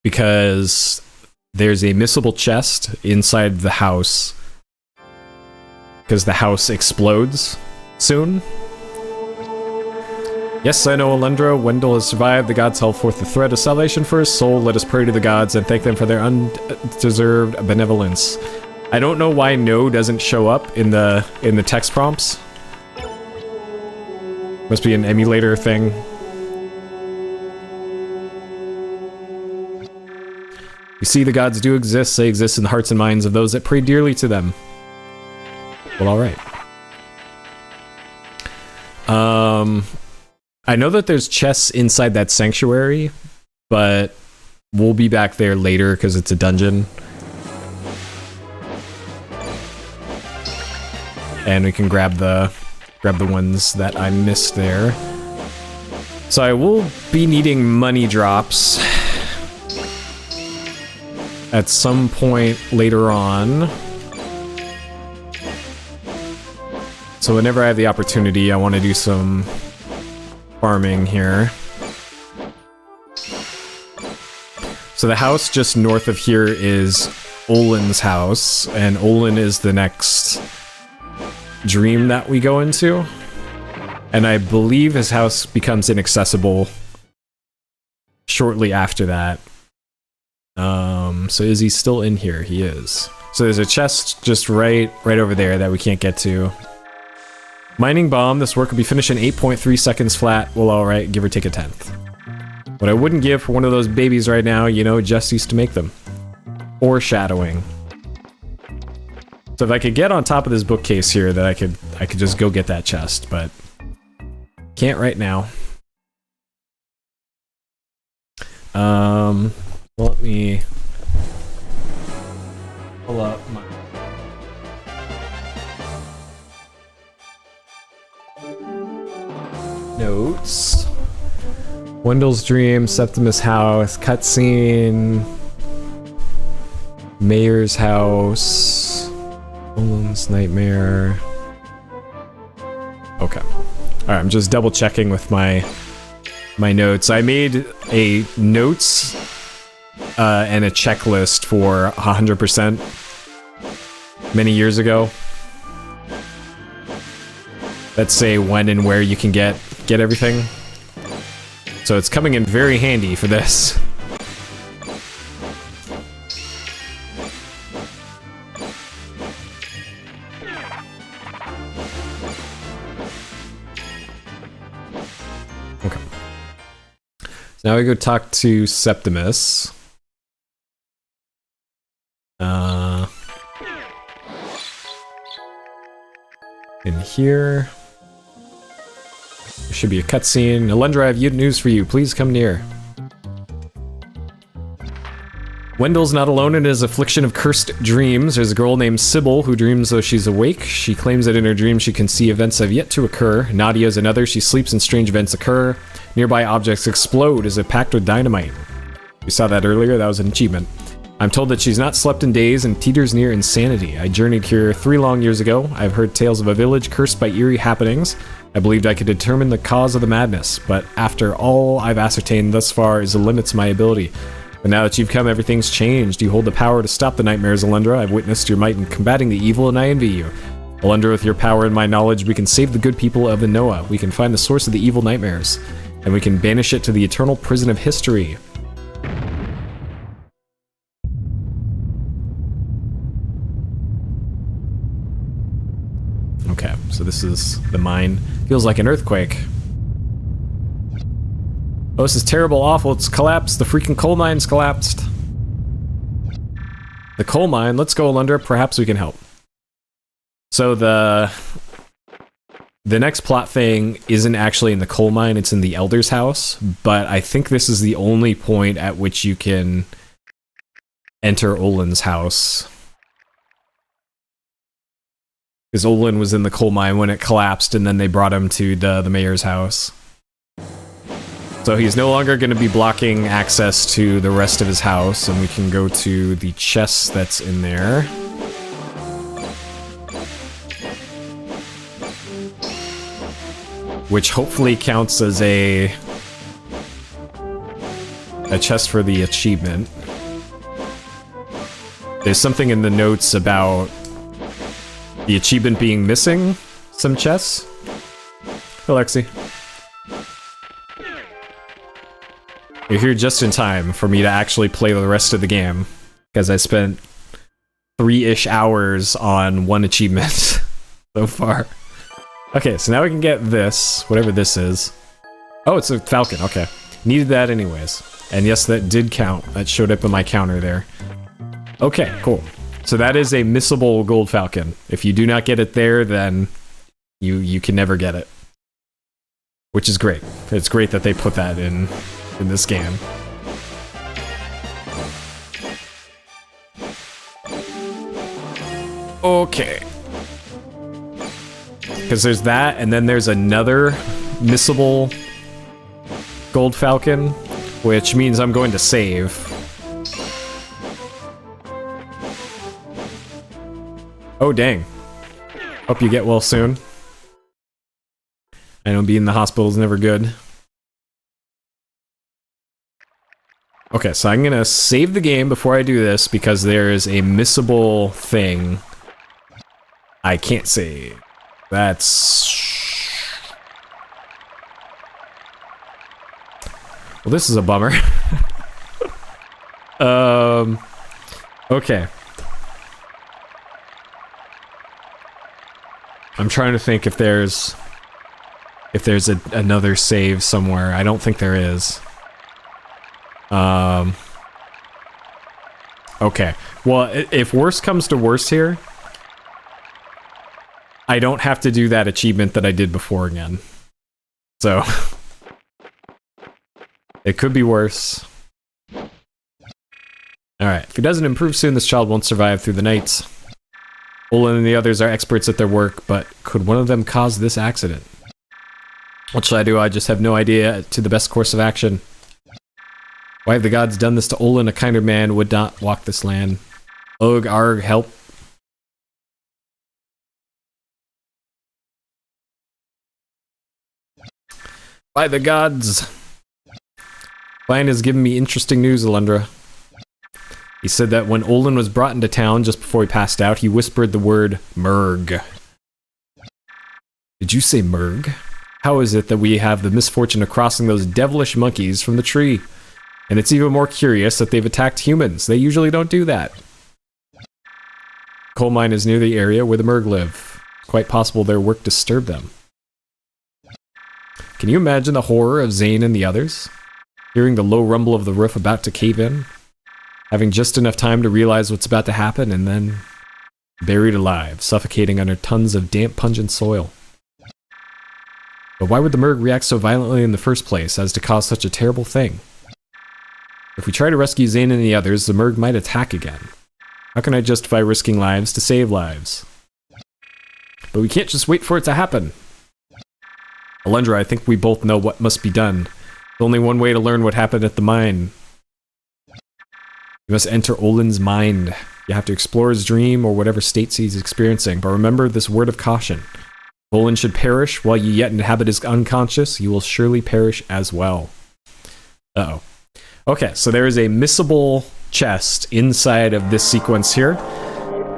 Because there's a missable chest inside the house. Because the house explodes soon. Yes, I know, Alundra. Wendell has survived. The gods held forth the thread of salvation for his soul. Let us pray to the gods and thank them for their undeserved benevolence. I don't know why no doesn't show up in the text prompts. Must be an emulator thing. You see, the gods do exist. They exist in the hearts and minds of those that pray dearly to them. Well, alright. I know that there's chests inside that sanctuary, but we'll be back there later because it's a dungeon. And we can grab the ones that I missed there. So I will be needing money drops at some point later on. So whenever I have the opportunity, I want to do some farming here. So the house just north of here is Olin's house, and Olin is the next dream that we go into. And I believe his house becomes inaccessible shortly after that. So is he still in here? He is. So there's a chest just right over there that we can't get to. Mining bomb. This work will be finished in 8.3 seconds flat. Well, alright, give or take a tenth. What I wouldn't give for one of those babies right now, you know, just used to make them. Foreshadowing. So if I could get on top of this bookcase here, that I could just go get that chest, but can't right now. Let me pull up my notes. Wendell's dream, Septimus house, cutscene, Mayor's house, Olin's nightmare. Okay. Alright, I'm just double checking with my notes. I made a notes and a checklist for 100% many years ago. Let's say when and where you can get everything. So it's coming in very handy for this. Okay. So now we go talk to Septimus. In here. There should be a cutscene. Alundra, I have news for you. Please come near. Wendell's not alone in his affliction of cursed dreams. There's a girl named Sybil who dreams though she's awake. She claims that in her dreams she can see events that have yet to occur. Nadia's another. She sleeps and strange events occur. Nearby objects explode as if packed with dynamite. We saw that earlier. That was an achievement. I'm told that she's not slept in days and teeters near insanity. I journeyed here 3 long years ago. I've heard tales of a village cursed by eerie happenings. I believed I could determine the cause of the madness, but after all I've ascertained thus far is the limit to my ability. But now that you've come, everything's changed. You hold the power to stop the nightmares, Alundra. I've witnessed your might in combating the evil, and I envy you. Alundra, with your power and my knowledge, we can save the good people of Inoa. We can find the source of the evil nightmares, and we can banish it to the eternal prison of history. Okay, so this is the mine. Feels like an earthquake. Oh, this is terrible, awful. It's collapsed. The freaking coal mine's collapsed. The coal mine. Let's go, Alundra. Perhaps we can help. So the next plot thing isn't actually in the coal mine. It's in the Elder's house. But I think this is the only point at which you can enter Olin's house. Because Olin was in the coal mine when it collapsed, and then they brought him to the mayor's house. So he's no longer going to be blocking access to the rest of his house, and we can go to the chest that's in there. Which hopefully counts as a chest for the achievement. There's something in the notes about the achievement being missing some chests. Hey, Lexi. You're here just in time for me to actually play the rest of the game, because I spent 3-ish hours on one achievement so far. Okay, so now we can get this, whatever this is. Oh, it's a falcon, okay. Needed that anyways. And yes, that did count. That showed up in my counter there. Okay, cool. So that is a missable gold falcon. If you do not get it there, then you can never get it. Which is great. It's great that they put that in this game. Okay. Because there's that, and then there's another missable gold falcon, which means I'm going to save. Oh, dang. Hope you get well soon. I know being in the hospital is never good. Okay, so I'm gonna save the game before I do this because there is a missable thing I can't save. That's... Well, this is a bummer. Okay. I'm trying to think if there's another save somewhere. I don't think there is. Okay. Well, if worse comes to worse here, I don't have to do that achievement that I did before again. So, it could be worse. Alright, if he doesn't improve soon, this child won't survive through the night. Olin and the others are experts at their work, but could one of them cause this accident? What should I do? I just have no idea to the best course of action. Why have the gods done this to Olin? A kinder man would not walk this land. Ugh, arg, help. By the gods. Ryan has given me interesting news, Alundra. He said that when Olin was brought into town just before he passed out, he whispered the word Murg. Did you say Murg? How is it that we have the misfortune of crossing those devilish monkeys from the tree? And it's even more curious that they've attacked humans. They usually don't do that. Coal mine is near the area where the Murg live. It's quite possible their work disturbed them. Can you imagine the horror of Zane and the others? Hearing the low rumble of the roof about to cave in? Having just enough time to realize what's about to happen, and then buried alive, suffocating under tons of damp, pungent soil. But why would the Murg react so violently in the first place as to cause such a terrible thing? If we try to rescue Zane and the others, the Murg might attack again. How can I justify risking lives to save lives? But we can't just wait for it to happen. Alundra, I think we both know what must be done. There's only one way to learn what happened at the mine. You must enter Olin's mind. You have to explore his dream or whatever states he's experiencing. But remember this word of caution. If Olin should perish while you yet inhabit his unconscious, you will surely perish as well. Uh-oh. Okay, so there is a missable chest inside of this sequence here.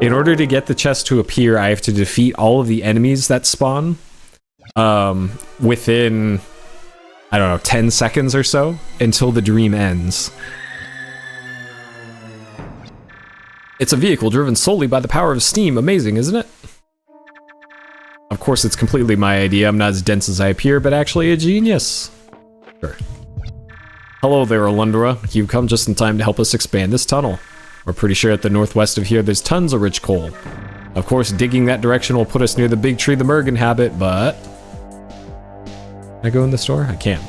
In order to get the chest to appear, I have to defeat all of the enemies that spawn within, I don't know, 10 seconds or so until the dream ends. It's a vehicle driven solely by the power of steam. Amazing, isn't it? Of course, it's completely my idea. I'm not as dense as I appear, but actually a genius. Sure. Hello there, Alundra. You've come just in time to help us expand this tunnel. We're pretty sure at the northwest of here there's tons of rich coal. Of course, digging that direction will put us near the big tree the Murg inhabit, but... Can I go in the store? I can.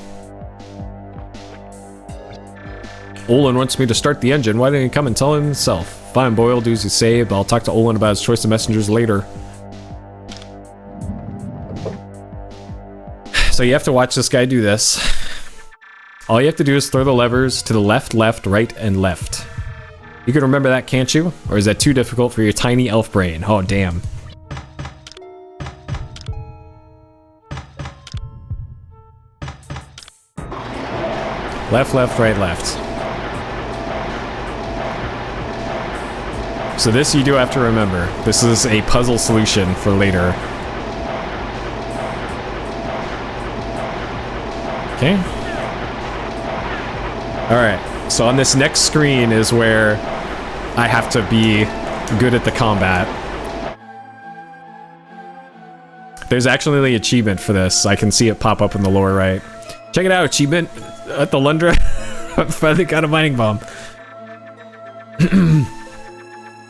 Olin wants me to start the engine. Why didn't he come and tell him himself? Fine, boy, I'll do as you say, but I'll talk to Olin about his choice of messengers later. So you have to watch this guy do this. All you have to do is throw the levers to the left, left, right, and left. You can remember that, can't you? Or is that too difficult for your tiny elf brain? Oh, damn. Left, left, right, left. So this you do have to remember. This is a puzzle solution for later. Okay. Alright, so on this next screen is where I have to be good at the combat. There's actually an achievement for this. I can see it pop up in the lower right. Check it out, achievement at the Alundra. Finally got a mining bomb.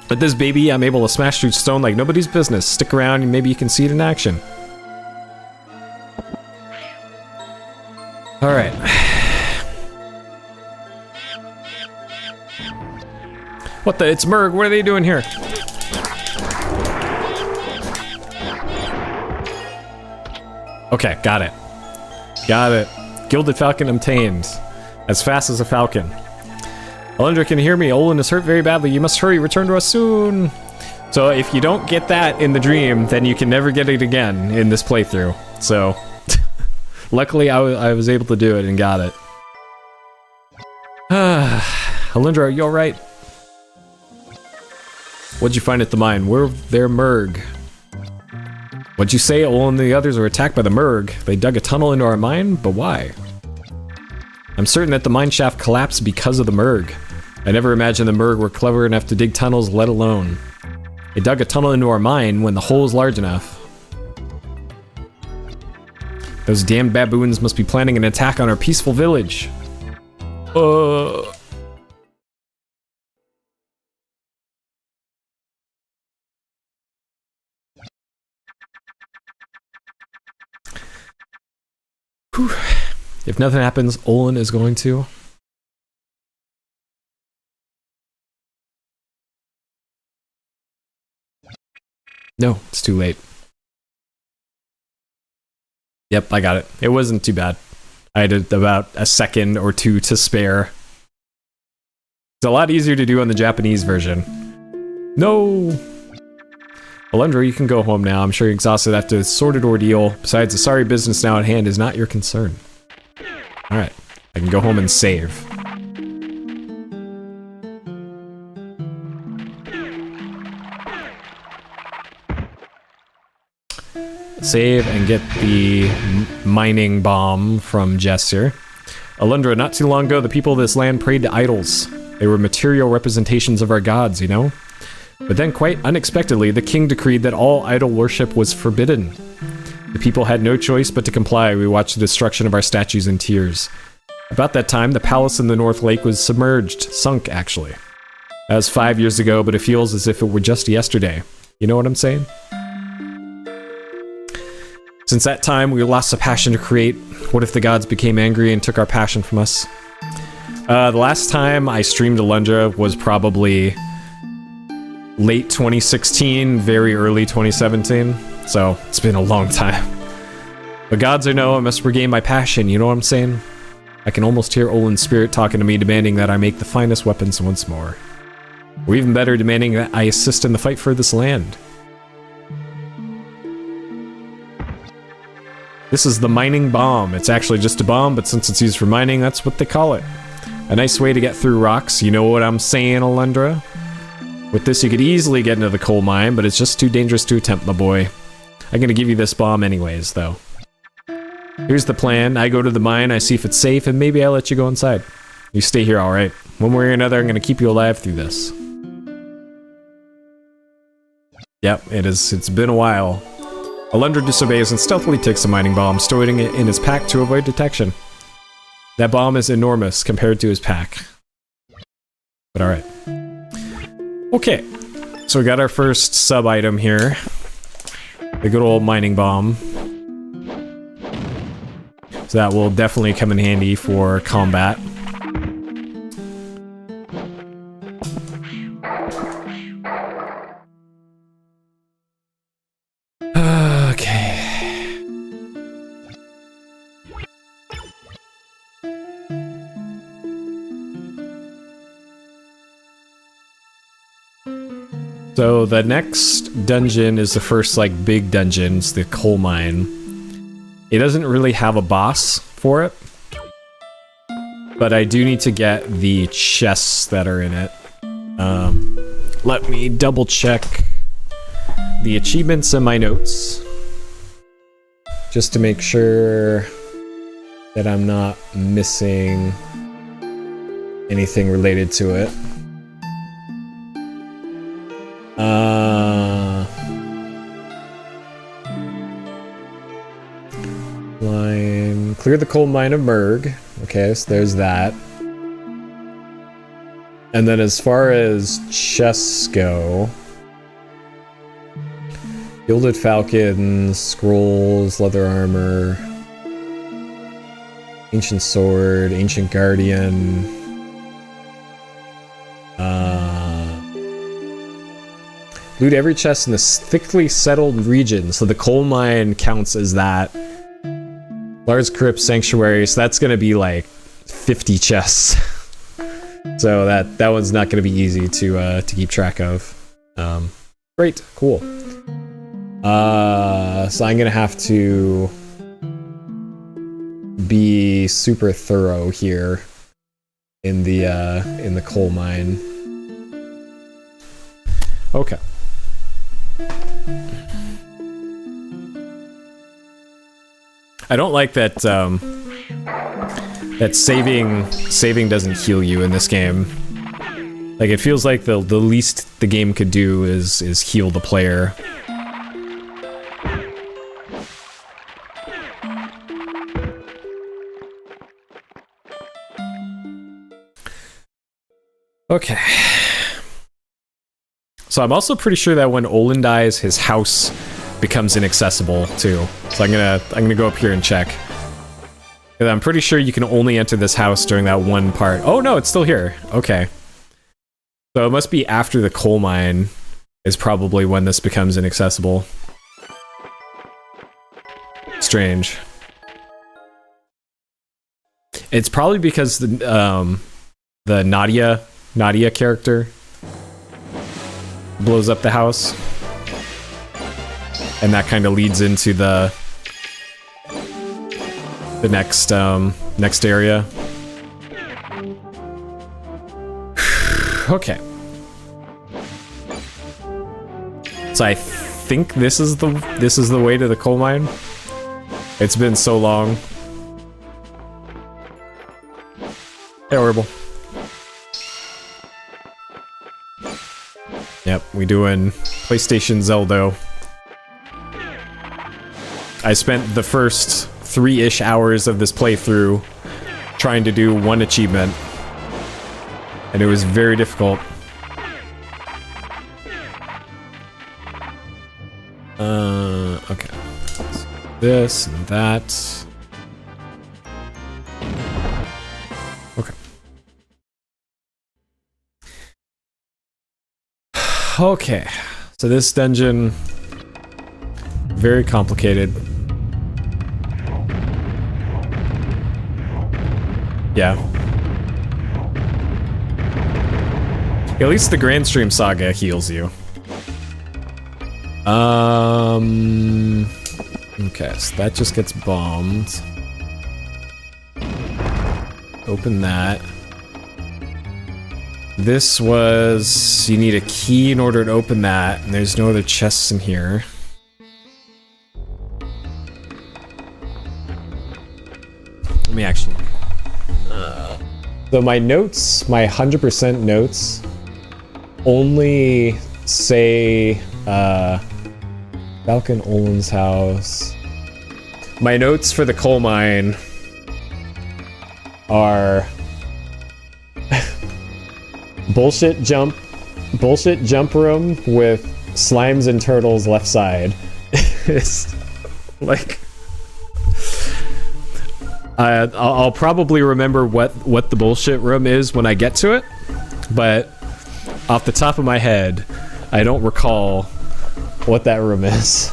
With this baby, I'm able to smash through stone like nobody's business. Stick around and maybe you can see it in action. Alright. What the? It's Merg. What are they doing here? Okay, got it. Got it. Gilded Falcon obtained. As fast as a falcon. Alundra can you hear me. Olin is hurt very badly. You must hurry. Return to us soon. So if you don't get that in the dream, then you can never get it again in this playthrough. So, luckily I was able to do it and got it. Alundra, are you alright? What'd you find at the mine? We're there, Merg. What'd you say? Olin and the others were attacked by the Merg. They dug a tunnel into our mine, but why? I'm certain that the mine shaft collapsed because of the Merg. I never imagined the Merg were clever enough to dig tunnels, let alone. They dug a tunnel into our mine when the hole was large enough. Those damned baboons must be planning an attack on our peaceful village. Whew. If nothing happens, Olin is going to. No, it's too late. Yep, I got it. It wasn't too bad. I had about a second or two to spare. It's a lot easier to do on the Japanese version. No! Alundra, you can go home now. I'm sure you're exhausted after this sordid ordeal. Besides, the sorry business now at hand is not your concern. Alright, I can go home and save. Save and get the mining bomb from Jester. Alundra, not too long ago, the people of this land prayed to idols. They were material representations of our gods, you know? But then, quite unexpectedly, the king decreed that all idol worship was forbidden. The people had no choice but to comply. We watched the destruction of our statues in tears. About that time, the palace in the North Lake was submerged, sunk, actually. That was 5 years ago, but it feels as if it were just yesterday. You know what I'm saying? Since that time, we lost the passion to create. What if the gods became angry and took our passion from us? The last time I streamed Alundra was probably late 2016, very early 2017. So, it's been a long time. But gods or no, I must regain my passion, you know what I'm saying? I can almost hear Olin's spirit talking to me, demanding that I make the finest weapons once more. Or even better, demanding that I assist in the fight for this land. This is the mining bomb. It's actually just a bomb, but since it's used for mining, that's what they call it. A nice way to get through rocks, you know what I'm saying, Alundra? With this, you could easily get into the coal mine, but it's just too dangerous to attempt, my boy. I'm gonna give you this bomb anyways, though. Here's the plan. I go to the mine, I see if it's safe, and maybe I'll let you go inside. You stay here, alright. One way or another, I'm gonna keep you alive through this. Yep, it's been a while. Alundra disobeys and stealthily takes the mining bomb, storing it in his pack to avoid detection. That bomb is enormous compared to his pack. But alright. Okay, so we got our first sub-item here. The good old mining bomb. So that will definitely come in handy for combat. Okay. So the next dungeon is the first, like, big dungeon. It's the coal mine. It doesn't really have a boss for it, but I do need to get the chests that are in it. Let me double check the achievements in my notes, just to make sure that I'm not missing anything related to it. Line, clear the coal mine of Merg. Okay, so there's that. And then as far as chests go, Gilded Falcon, Scrolls, Leather Armor, Ancient Sword, Ancient Guardian, loot every chest in this thickly settled region, so the coal mine counts as that. Large Crypt Sanctuary, so that's gonna be like 50 chests. So that one's not gonna be easy to keep track of. Great, cool. So I'm gonna have to be super thorough here in the coal mine. Okay. I don't like that that saving doesn't heal you in this game. Like, it feels like the least the game could do is heal the player. Okay. So I'm also pretty sure that when Olin dies, his house becomes inaccessible too. So I'm gonna go up here and check. And I'm pretty sure you can only enter this house during that one part. Oh no, it's still here. Okay. So it must be after the coal mine is probably when this becomes inaccessible. Strange. It's probably because the Nadia character blows up the house. And that kind of leads into the next area. Okay. So I think this is the way to the coal mine. It's been so long. Hey, horrible. Yep, we doing PlayStation Zelda. I spent the first 3-ish hours of this playthrough trying to do one achievement, and it was very difficult. Okay. So this and that. Okay. Okay. So this dungeon, very complicated. Yeah. At least the Grand Stream Saga heals you. Okay, so that just gets bombed. Open that. This was... you need a key in order to open that, and there's no other chests in here. Let me actually... so my notes, my 100% notes, only say, Falcon Olin's house. My notes for the coal mine are bullshit jump room with slimes and turtles left side. It's like, I'll probably remember what the bullshit room is when I get to it, but off the top of my head, I don't recall what that room is.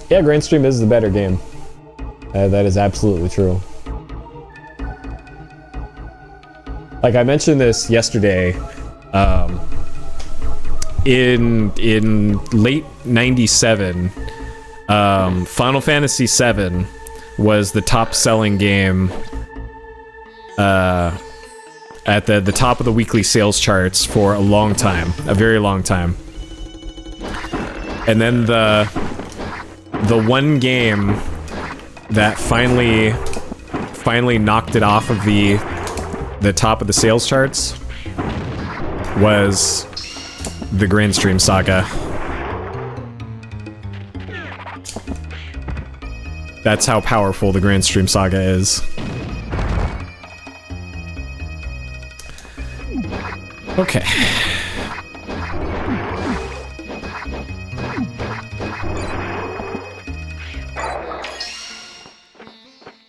Yeah, Grand Stream is the better game. That is absolutely true. Like I mentioned this yesterday, in late '97, Final Fantasy VII was the top-selling game at the top of the weekly sales charts for a long time, a very long time. And then the one game that finally knocked it off of the top of the sales charts was the Grand Stream Saga. That's how powerful the Grand Stream Saga is. Okay.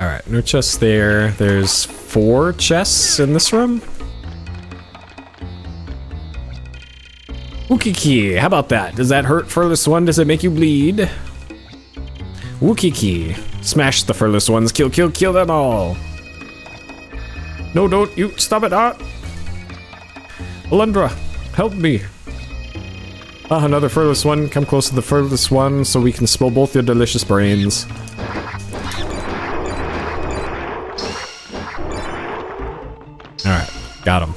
Alright, no chests there. There's 4 chests in this room. Wukiki, how about that? Does that hurt, furthest one? Does it make you bleed? Wukiki. Smash the furthest ones. Kill, kill, kill them all. No, don't you. Stop it. Ah. Alundra, help me. Ah, another furthest one. Come close to the furthest one so we can spill both your delicious brains. Alright, got him.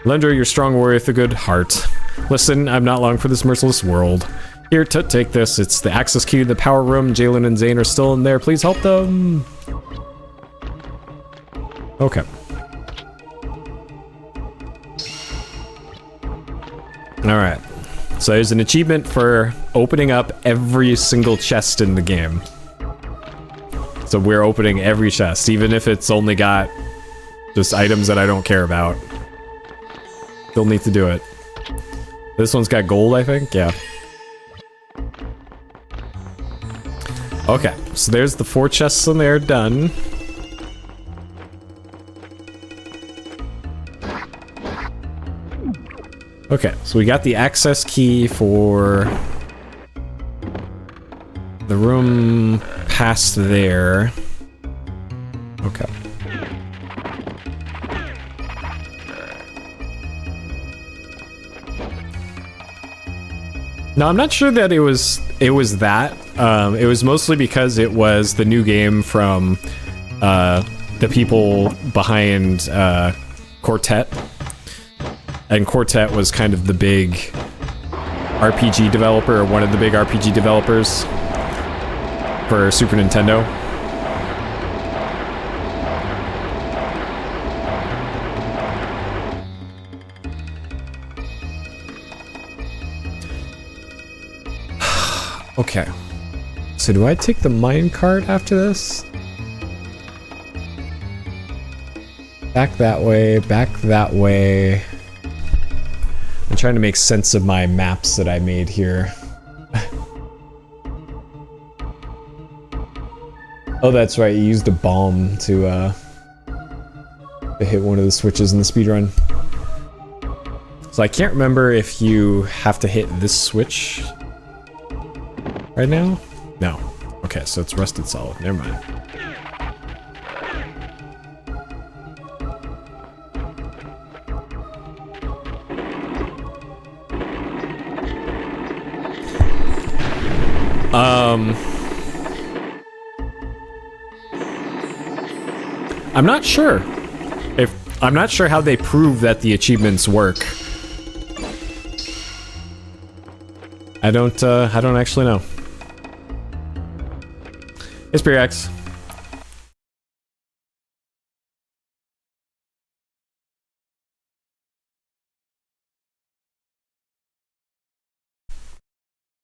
Alundra, you're strong warrior with a good heart. Listen, I'm not long for this merciless world. Here, take this. It's the access key to the power room. Jalen and Zane are still in there. Please help them. Okay. Alright. So there's an achievement for opening up every single chest in the game. So we're opening every chest, even if it's only got just items that I don't care about. Still need to do it. This one's got gold, I think? Yeah. Okay, so there's the 4 chests in there done. Okay, so we got the access key for the room past there. Okay. No, I'm not sure that it was that. It was mostly because it was the new game from the people behind Quartet. And Quartet was kind of the big RPG developer, or one of the big RPG developers for Super Nintendo. Okay. So do I take the minecart after this? Back that way, back that way. I'm trying to make sense of my maps that I made here. Oh, that's right, you used a bomb to hit one of the switches in the speedrun. So I can't remember if you have to hit this switch right now? No. Okay, so it's rusted solid. Never mind. I'm not sure. I'm not sure how they prove that the achievements work. I don't actually know. It's P-Rex.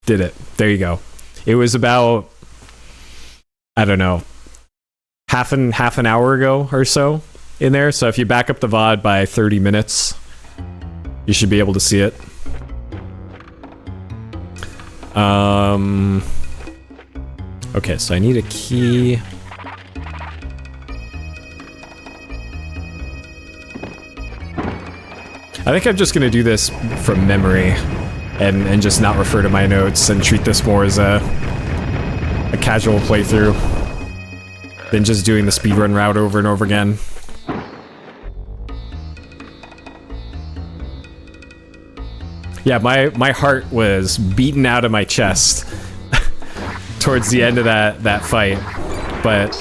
Did it. There you go. It was about, I don't know, half an hour ago or so in there. So if you back up the VOD by 30 minutes, you should be able to see it. Okay, so I need a key. I think I'm just gonna do this from memory and just not refer to my notes and treat this more as a casual playthrough than just doing the speedrun route over and over again. Yeah, my heart was beaten out of my chest towards the end of that fight, but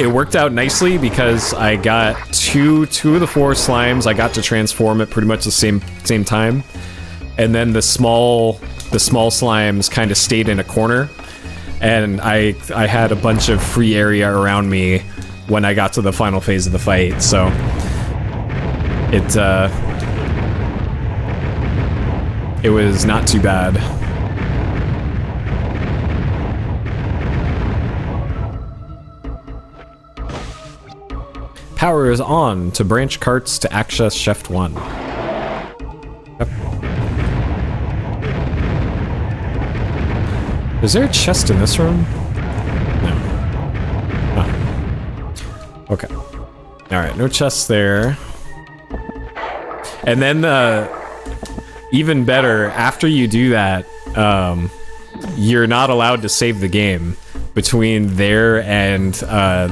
it worked out nicely because I got two of the 4 slimes. I got to transform at pretty much the same time, and then the small slimes kind of stayed in a corner, and I had a bunch of free area around me when I got to the final phase of the fight. So it was not too bad. power is on to branch carts to access Shaft 1. Yep. Is there a chest in this room? No. Huh. Okay. Alright, no chests there. And then, even better, after you do that, you're not allowed to save the game between there and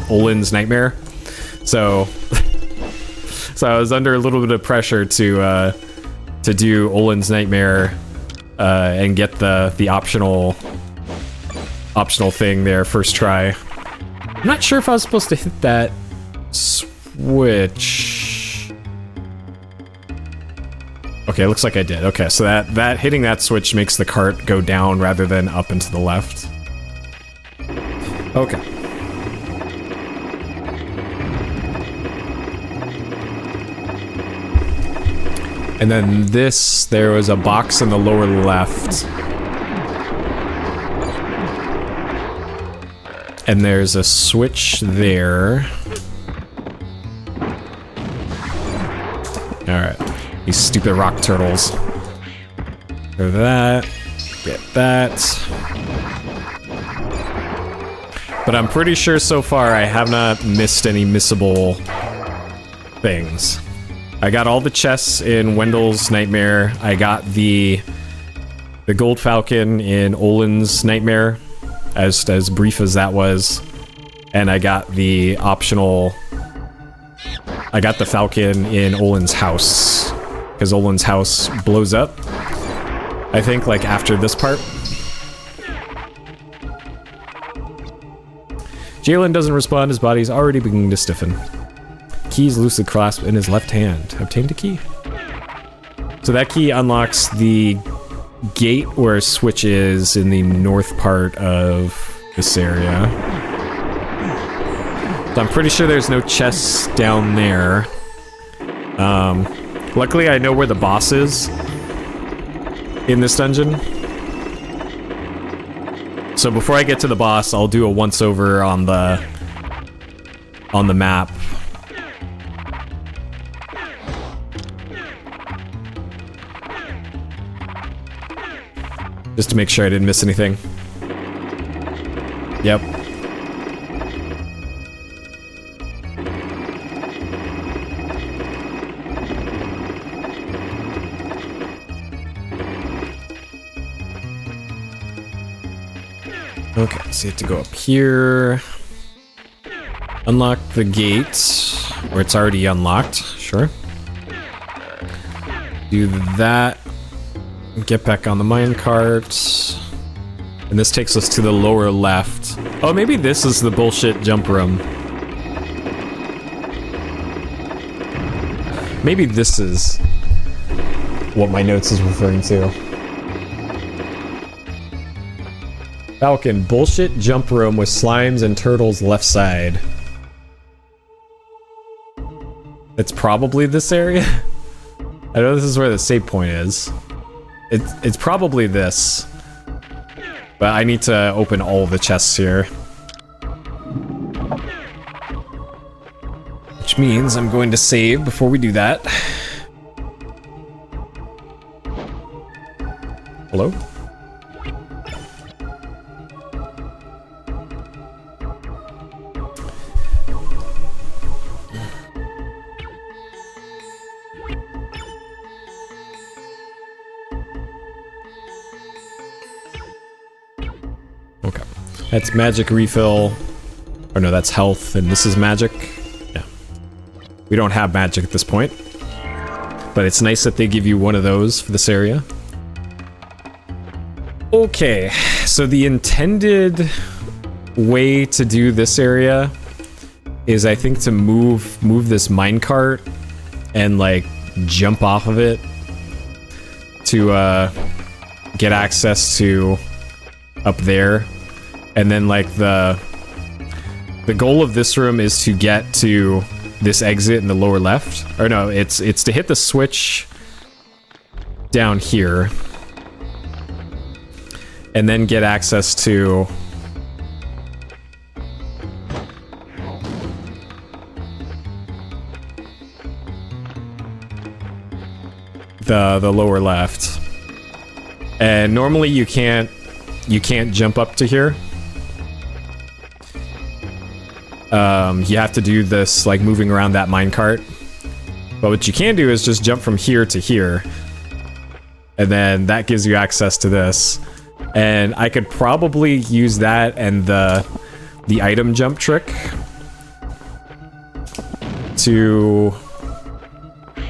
Olin's Nightmare. So I was under a little bit of pressure to do Olin's Nightmare and get the optional thing there first try. I'm not sure if I was supposed to hit that switch. Okay, looks like I did. Okay, so that hitting that switch makes the cart go down rather than up and to the left. Okay. And then there was a box in the lower left. And there's a switch there. Alright. These stupid rock turtles. Go that. Get that. But I'm pretty sure so far I have not missed any missable things. I got all the chests in Wendell's Nightmare. I got the Gold Falcon in Olin's Nightmare, as brief as that was. And I got the optional... I got the Falcon in Olin's house. Because Olin's house blows up. I think, like, after this part. Jalen doesn't respond, his body's already beginning to stiffen. Key's loosely clasped in his left hand. Obtained a key. So that key unlocks the gate where a switch is in the north part of this area. So I'm pretty sure there's no chests down there. Luckily I know where the boss is in this dungeon. So before I get to the boss, I'll do a once-over on the map. Just to make sure I didn't miss anything. Yep. Okay, so you have to go up here. Unlock the gate, or it's already unlocked, sure. Do that. Get back on the minecart. And this takes us to the lower left. Oh, maybe this is the bullshit jump room. Maybe this is what my notes is referring to. Falcon, bullshit jump room with slimes and turtles left side. It's probably this area. I know this is where the save point is. It's probably this. But I need to open all the chests here. Which means I'm going to save before we do that. Hello? Okay. That's magic refill. Or no, that's health, and this is magic. Yeah. We don't have magic at this point. But it's nice that they give you one of those for this area. Okay, so the intended way to do this area is, I think, to move this minecart and, like, jump off of it to get access to up there. And then, like, the goal of this room is to get to this exit in the lower left. Or no, it's to hit the switch down here. And then get access to... the lower left. And normally you can't jump up to here. You have to do this like moving around that minecart. But what you can do is just jump from here to here. And then that gives you access to this. And I could probably use that and the item jump trick to...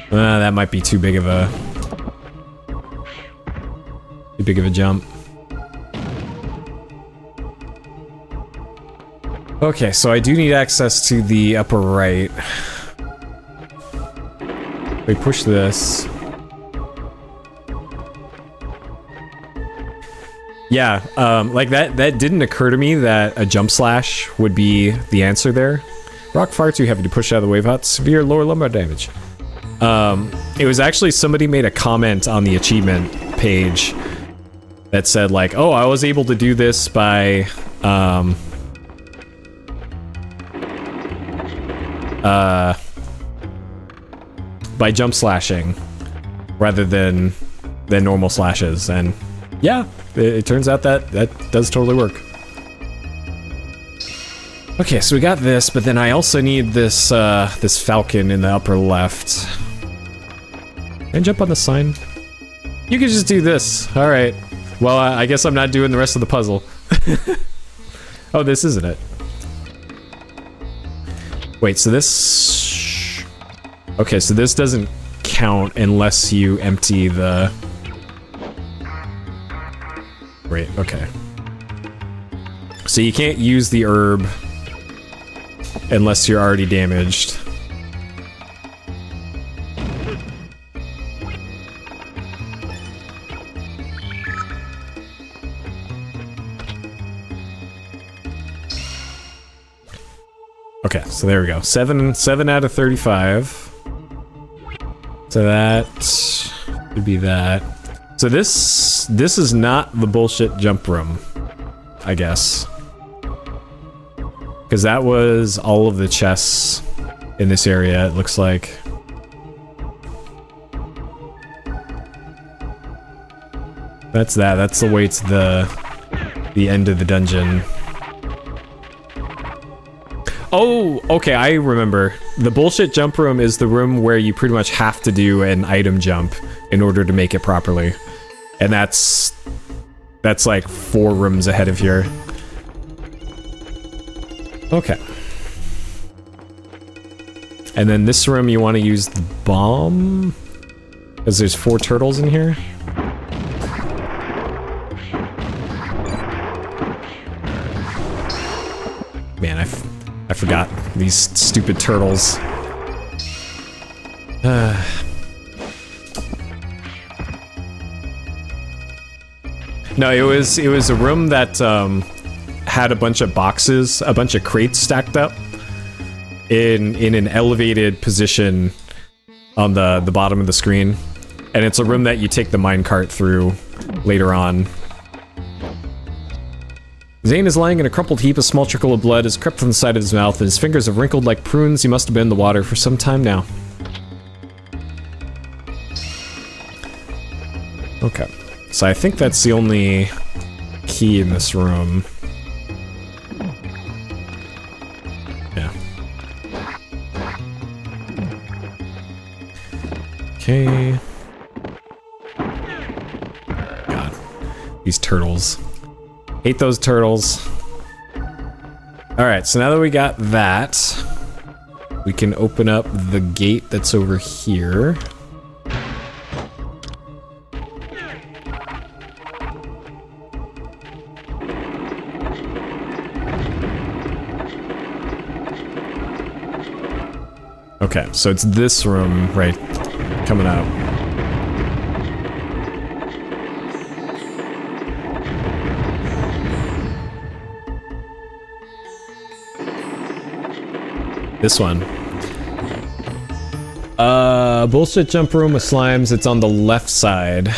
that might be too big of a jump. Okay, so I do need access to the upper right. We push this. Yeah, like that didn't occur to me that a jump slash would be the answer there. Rock far too heavy to push out of the wave hut. Severe lower lumbar damage. It was actually somebody made a comment on the achievement page that said like, oh, I was able to do this by, by jump slashing rather than normal slashes, and yeah, it turns out that does totally work. Okay, so we got this, but then I also need this this falcon in the upper left. And jump on the sign. You could just do this. All right. Well, I guess I'm not doing the rest of the puzzle. Oh, this isn't it. Wait, so this... Okay, so this doesn't count unless you empty the... Wait, okay. So you can't use the herb unless you're already damaged. Okay, so there we go. 7 out of 35. So that would be that. So this is not the bullshit jump room, I guess. Because that was all of the chests in this area, it looks like. That's that. That's the way to the end of the dungeon. Oh, okay, I remember. The bullshit jump room is the room where you pretty much have to do an item jump in order to make it properly. And that's like 4 rooms ahead of here. Okay. And then this room you want to use the bomb? Because there's 4 turtles in here. Man, I forgot these stupid turtles. No, it was a room that had a bunch of boxes, a bunch of crates stacked up in an elevated position on the bottom of the screen, and it's a room that you take the minecart through later on. Zane is lying in a crumpled heap. A small trickle of blood has crept from the side of his mouth, and his fingers have wrinkled like prunes. He must have been in the water for some time now. Okay. So I think that's the only key in this room. Yeah. Okay. God. These turtles. Hate those turtles. Alright, so now that we got that, we can open up the gate that's over here. Okay, so it's this room right coming up. This one. Bullshit jump room with slimes. It's on the left side.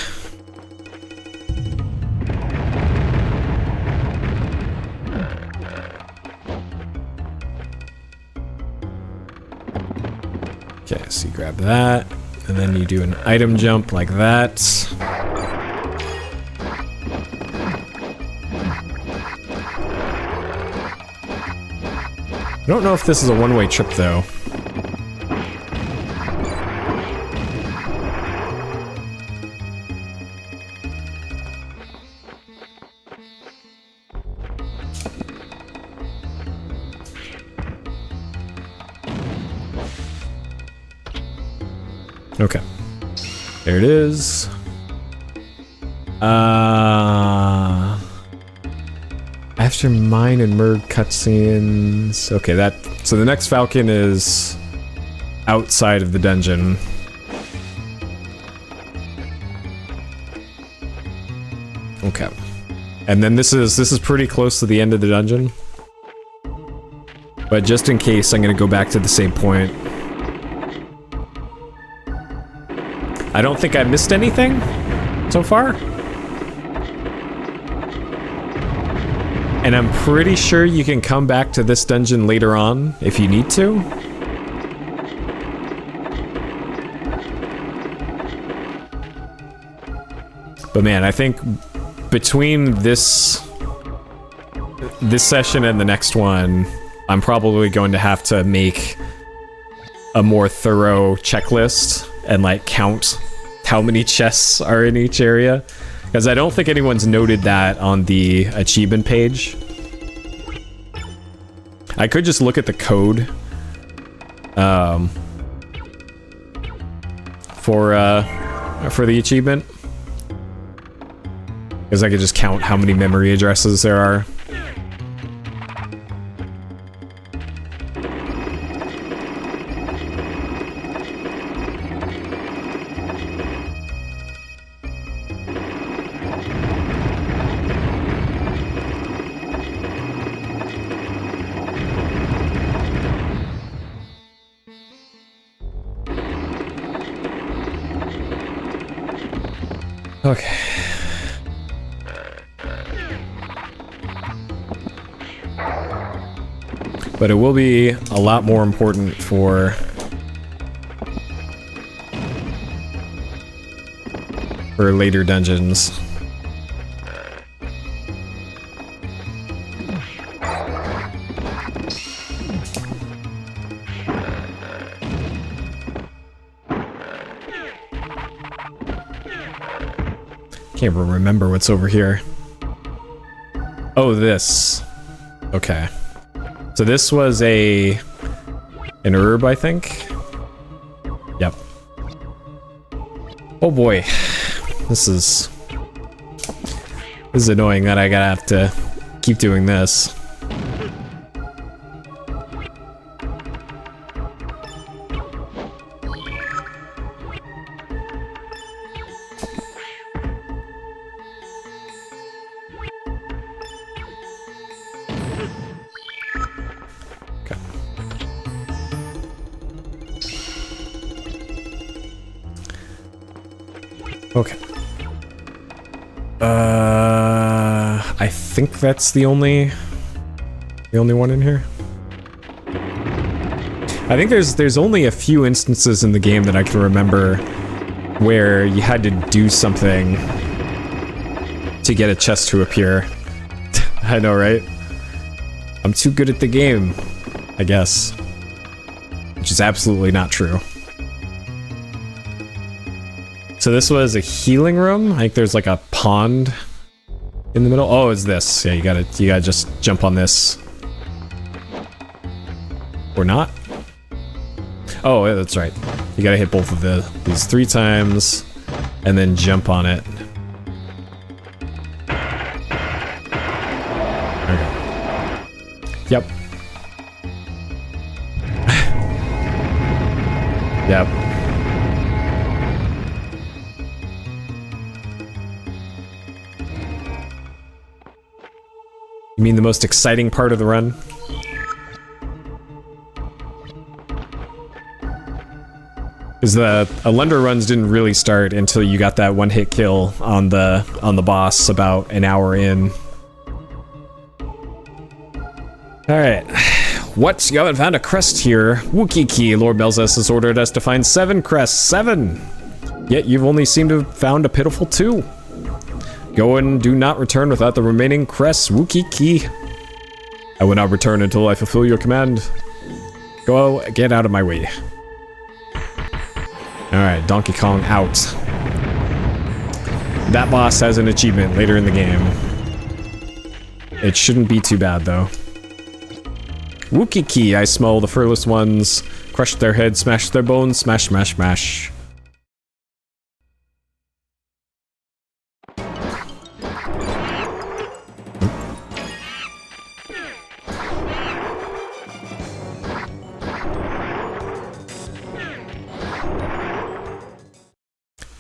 Okay, so you grab that, And then you do an item jump like that. I don't know if this is a one-way trip, though. Okay. There it is. After mine and Merg cutscenes. Okay, so the next Falcon is outside of the dungeon. Okay. And then this is pretty close to the end of the dungeon. But just in case, I'm gonna go back to the same point. I don't think I missed anything so far. And I'm pretty sure you can come back to this dungeon later on if you need to. But man, I think between this session and the next one, I'm probably going to have to make a more thorough checklist and like count how many chests are in each area, because I don't think anyone's noted that on the achievement page. I could just look at the code for the achievement, because I could just count how many memory addresses there are. Okay. But it will be a lot more important for later dungeons. Can't remember what's over here. Oh, this. Okay. So this was an herb, I think. Yep. Oh boy. This is annoying that I gotta have to keep doing this. Okay. I think that's the only one in here. I think there's only a few instances in the game that I can remember where you had to do something to get a chest to appear. I know, right? I'm too good at the game, I guess. Which is absolutely not true. So this was a healing room. I think there's like a pond in the middle. Oh, it's this. Yeah, you gotta just jump on this. Or not. Oh, yeah, that's right. You gotta hit both of these 3 times and then jump on it. There we go. Yep. Yep. You mean the most exciting part of the run? Because the Alundra runs didn't really start until you got that one-hit kill on the boss about an hour in. All right, What? You haven't found a crest here? Wookieeki, Lord Belzes has ordered us to find 7 crests. 7! Yet you've only seemed to have found a pitiful 2. Go and do not return without the remaining crests, Wookieeki. I will not return until I fulfill your command. Go, get out of my way. Alright, Donkey Kong out. That boss has an achievement later in the game. It shouldn't be too bad, though. Wookieeki, I smell the furless ones. Crush their heads, smash their bones, smash, smash, smash.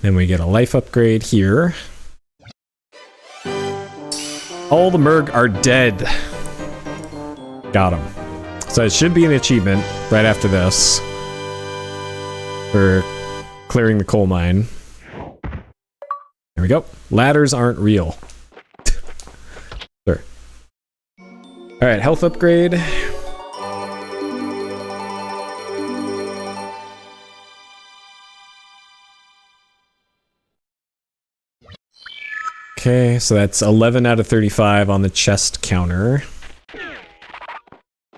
Then we get a life upgrade here. All the Merg are dead. Got him. So it should be an achievement right after this for clearing the coal mine. There we go. Ladders aren't real. Sure. Alright, health upgrade. Okay, so that's 11 out of 35 on the chest counter.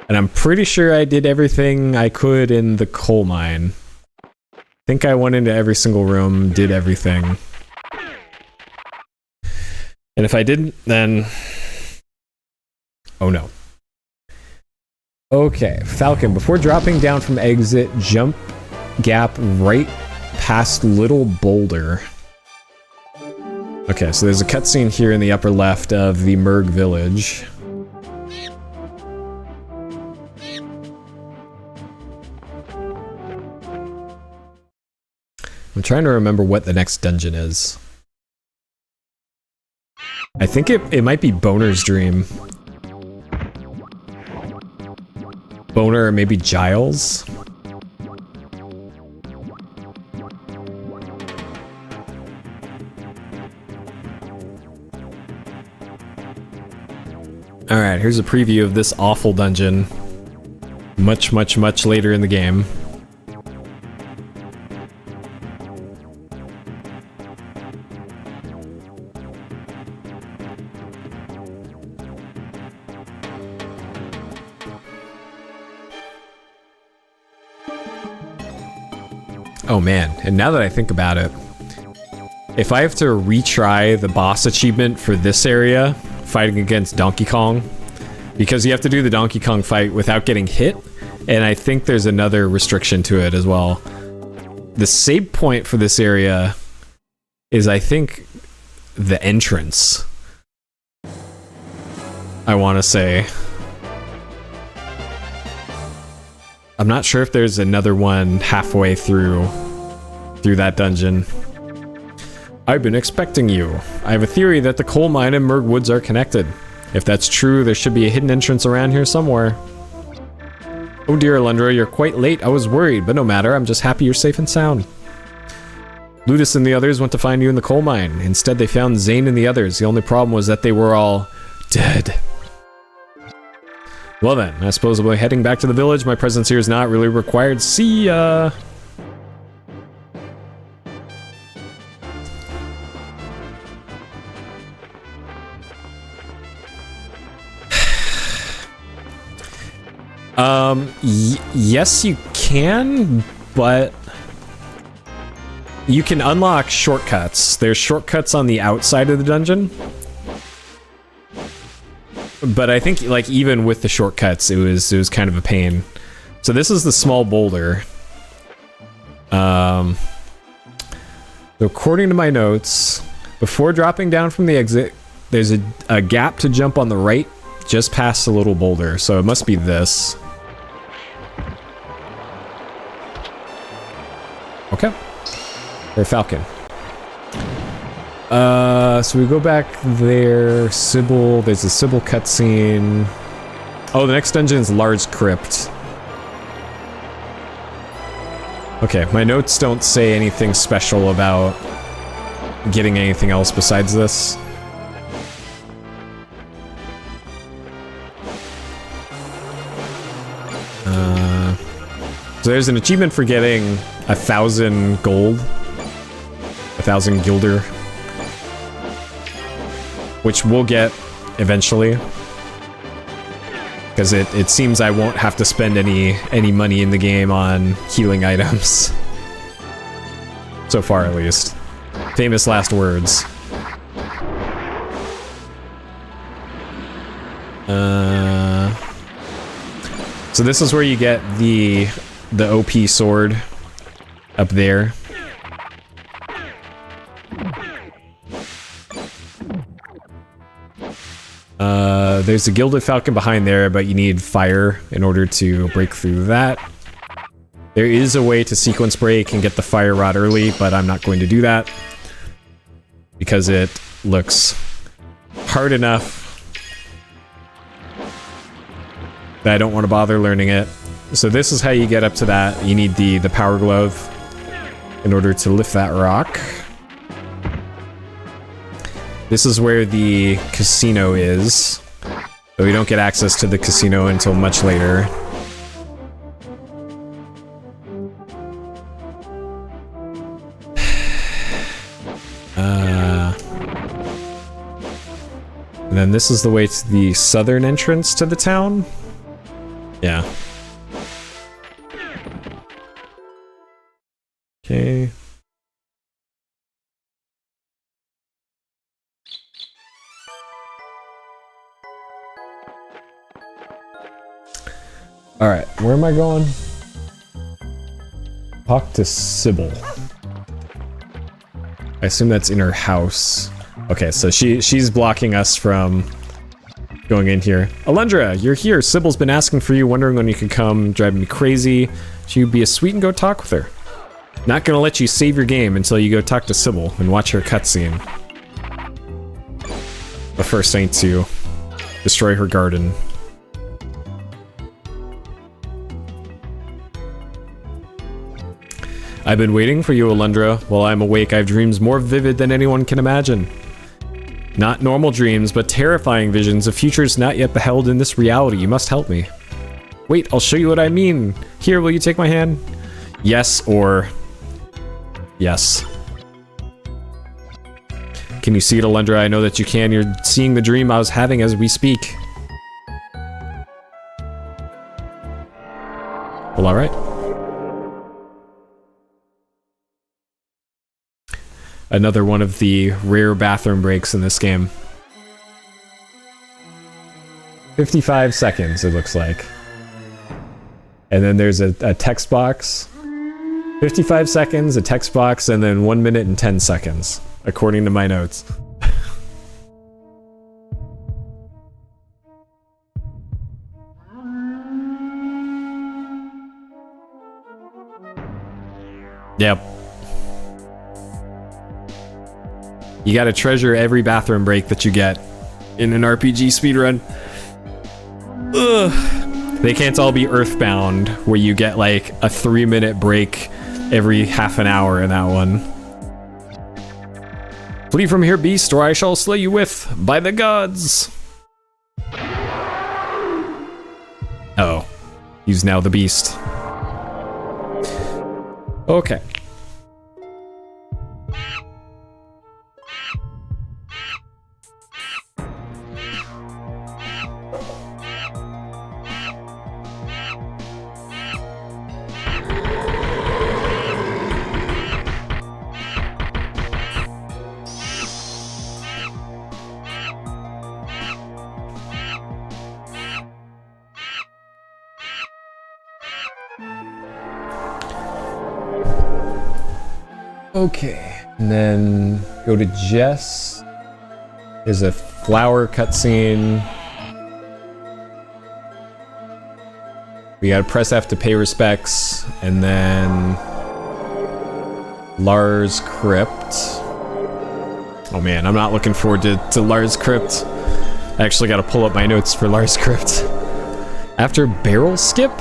And I'm pretty sure I did everything I could in the coal mine. I think I went into every single room, did everything. And if I didn't, then... oh no. Okay, Falcon, before dropping down from exit, jump gap right past Little Boulder. Okay, so there's a cutscene here in the upper left of the Merg village. I'm trying to remember what the next dungeon is. I think it might be Boner's Dream. Boner or maybe Giles? Alright, here's a preview of this awful dungeon. Much, much, much later in the game. Oh man, and now that I think about it, if I have to retry the boss achievement for this area, fighting against Donkey Kong, because you have to do the Donkey Kong fight without getting hit, and I think there's another restriction to it as well. The save point for this area is, I think, the entrance. I want to say. I'm not sure if there's another one halfway through that dungeon. I've been expecting you. I have a theory that the coal mine and Merg Woods are connected. If that's true, there should be a hidden entrance around here somewhere. Oh dear, Alundra, you're quite late. I was worried, but no matter. I'm just happy you're safe and sound. Ludus and the others went to find you in the coal mine. Instead, they found Zane and the others. The only problem was that they were all dead. Well then, I suppose I'll be heading back to the village. My presence here is not really required. See ya! Yes you can, but you can unlock shortcuts. There's shortcuts on the outside of the dungeon. But I think, like, even with the shortcuts, it was kind of a pain. So this is the small boulder. So according to my notes, before dropping down from the exit, there's a gap to jump on the right, just past the little boulder. So it must be this. Okay. Or Falcon. So we go back there. Sybil, there's a Sybil cutscene. Oh, the next dungeon is Large Crypt. Okay, my notes don't say anything special about getting anything else besides this. So there's an achievement for getting 1,000 gold. 1,000 gilder. Which we'll get eventually. Because it seems I won't have to spend any money in the game on healing items. So far, at least. Famous last words. So this is where you get the OP sword up there. There's a Gilded Falcon behind there, but you need fire in order to break through that. There is a way to sequence break and get the fire rod early, but I'm not going to do that because it looks hard enough that I don't want to bother learning it. So this is how you get up to that. You need the power glove in order to lift that rock. This is where the casino is, but we don't get access to the casino until much later. And then this is the way to the southern entrance to the town. Yeah. Okay. Alright, where am I going? Talk to Sybil. I assume that's in her house. Okay, so she's blocking us from going in here. Alundra, you're here. Sybil's been asking for you, wondering when you could come, driving me crazy. She'd be a sweet and go talk with her. Not gonna let you save your game until you go talk to Sybil and watch her cutscene. But first I need to destroy her garden. I've been waiting for you, Alundra. While I'm awake, I have dreams more vivid than anyone can imagine. Not normal dreams, but terrifying visions of futures not yet beheld in this reality. You must help me. Wait, I'll show you what I mean. Here, will you take my hand? Yes, or... yes. Can you see it, Alundra? I know that you can. You're seeing the dream I was having as we speak. Well, alright. Another one of the rare bathroom breaks in this game. 55 seconds, it looks like. And then there's a text box. 55 seconds, a text box, and then 1 minute and 10 seconds, according to my notes. Yep. You gotta treasure every bathroom break that you get in an RPG speedrun. Ugh. They can't all be Earthbound, where you get like a 3-minute break every half an hour in that one. Flee from here, beast, or I shall slay you with, by the gods! Oh. He's now the beast. Okay. Okay, and then go to Jess. There's a flower cutscene. We gotta press F to pay respects, and then Lars Crypt. Oh man, I'm not looking forward to Lars Crypt. I actually gotta pull up my notes for Lars Crypt. After Barrel Skip?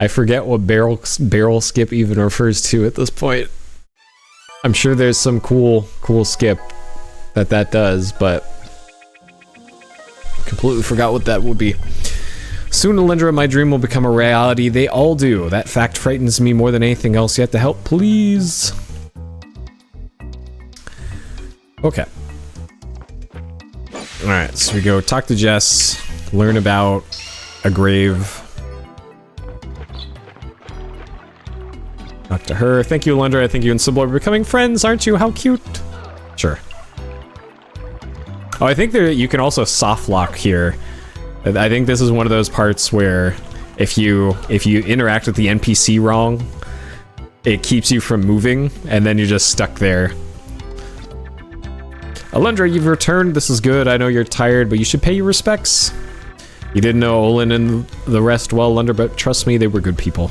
I forget what barrel skip even refers to at this point. I'm sure there's some cool skip that does, but completely forgot what that would be. Soon, Alundra, my dream will become a reality. They all do. That fact frightens me more than anything else. You have to help, please. Okay. Alright, so we go talk to Jess, learn about a grave. Talk to her. Thank you, Alundra. I think you and Sybil are becoming friends, aren't you? How cute. Sure. Oh, I think you can also soft lock here. I think this is one of those parts where if you interact with the NPC wrong, it keeps you from moving, and then you're just stuck there. Alundra, you've returned. This is good. I know you're tired, but you should pay your respects. You didn't know Olin and the rest well, Alundra, but trust me, they were good people.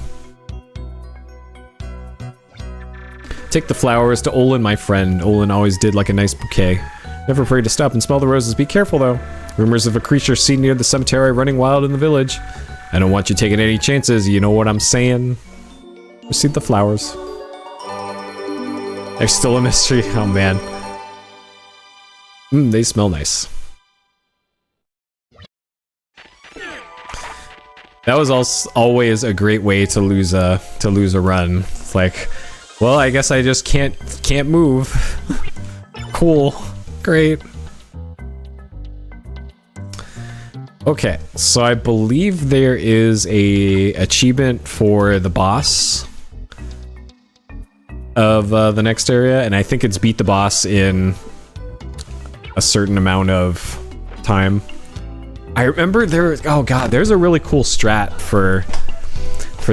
Take the flowers to Olin, my friend. Olin always did like a nice bouquet. Never afraid to stop and smell the roses. Be careful, though. Rumors of a creature seen near the cemetery running wild in the village. I don't want you taking any chances, you know what I'm saying? Receive the flowers. There's still a mystery. Oh, man. They smell nice. That was always a great way to lose a run. It's like, well, I guess I just can't move. Cool. Great. Okay, so I believe there is a achievement for the boss of the next area, and I think it's beat the boss in a certain amount of time. I remember oh god, there's a really cool strat for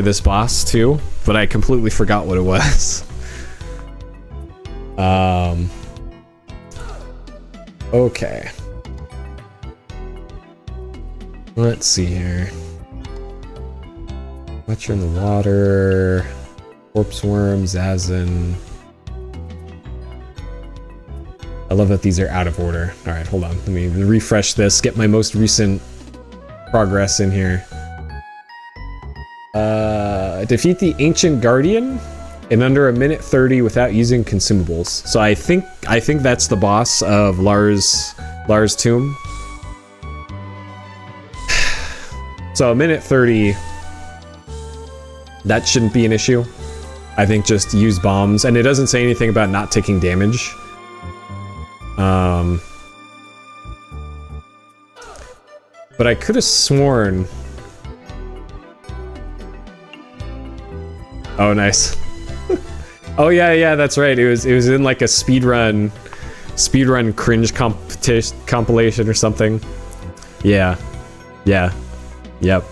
this boss too, but I completely forgot what it was. Okay. Let's see here. Watcher in the water, corpse worm, Zazen. I love that these are out of order. All right, hold on. Let me refresh this. Get my most recent progress in here. Defeat the Ancient Guardian in under 1:30 without using consumables. So I think that's the boss of Lars Tomb. So 1:30, that shouldn't be an issue. I think just use bombs, and it doesn't say anything about not taking damage. But I could have sworn. Oh, nice. Oh yeah, that's right. It was in like a speedrun cringe compilation or something. Yeah. Yep.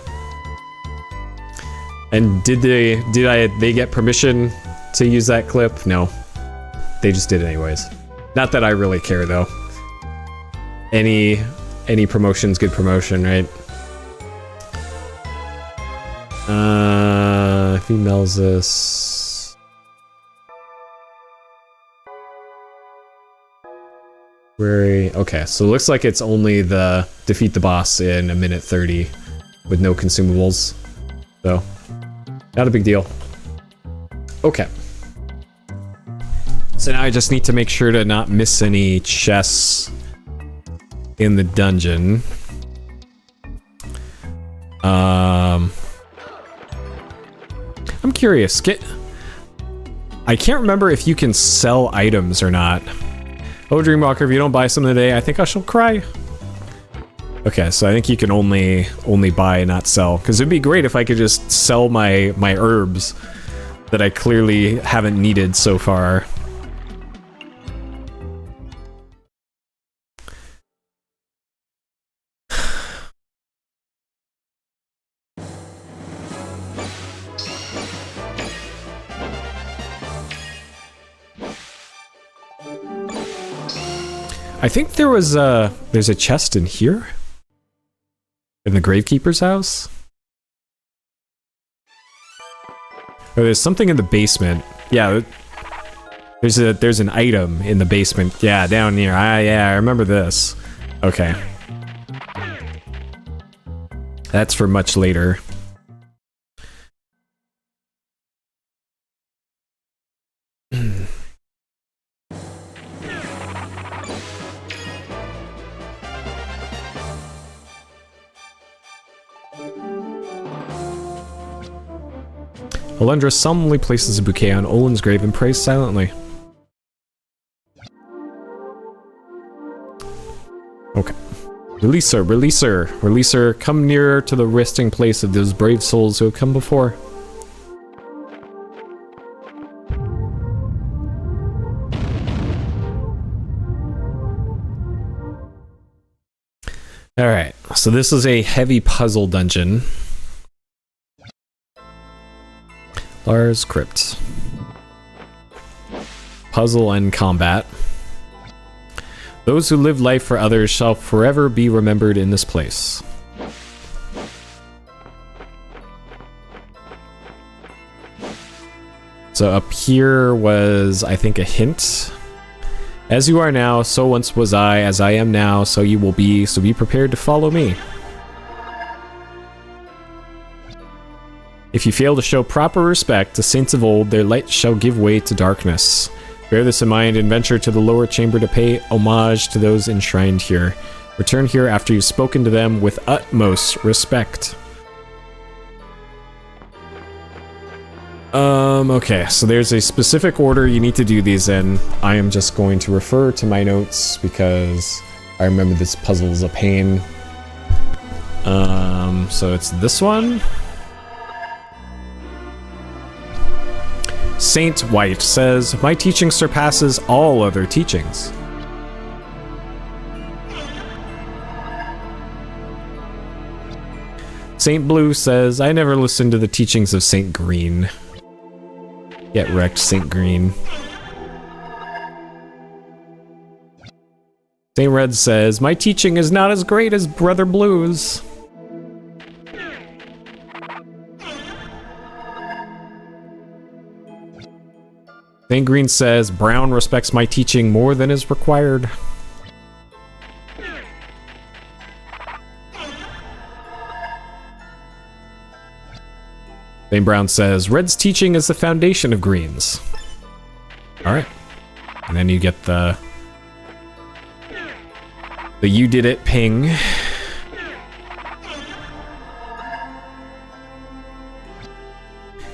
And did they get permission to use that clip? No. They just did it anyways. Not that I really care though. Any promotion's good promotion, right? If he melts this. Okay, so it looks like it's only the defeat the boss in 1:30 with no consumables. So, not a big deal. Okay. So now I just need to make sure to not miss any chests in the dungeon. I'm curious. I can't remember if you can sell items or not. Oh, Dreamwalker, if you don't buy some today, I think I shall cry. Okay, so I think you can only buy, not sell. Because it'd be great if I could just sell my herbs that I clearly haven't needed so far. I think there's a chest in here? In the Gravekeeper's house? Oh, there's something in the basement. Yeah, there's an item in the basement. Yeah, down here. Yeah, I remember this. Okay. That's for much later. Alundra solemnly places a bouquet on Olin's grave and prays silently. Okay. Release her, release her, release her. Come nearer to the resting place of those brave souls who have come before. Alright, so this is a heavy puzzle dungeon. Lars Crypt. Puzzle and combat. Those who live life for others shall forever be remembered in this place. So up here was, I think, a hint. As you are now, so once was I. As I am now, so you will be. So be prepared to follow me. If you fail to show proper respect to saints of old, their light shall give way to darkness. Bear this in mind and venture to the lower chamber to pay homage to those enshrined here. Return here after you've spoken to them with utmost respect. Okay, so there's a specific order you need to do these in. I am just going to refer to my notes because I remember this puzzle is a pain. So it's this one. Saint White says, "My teaching surpasses all other teachings." Saint Blue says, "I never listened to the teachings of Saint Green." Get wrecked, Saint Green. Saint Red says, "My teaching is not as great as Brother Blue's." Saint Green says, "Brown respects my teaching more than is required." Saint Brown says, "Red's teaching is the foundation of Green's." Alright. And then you get the "you did it" ping.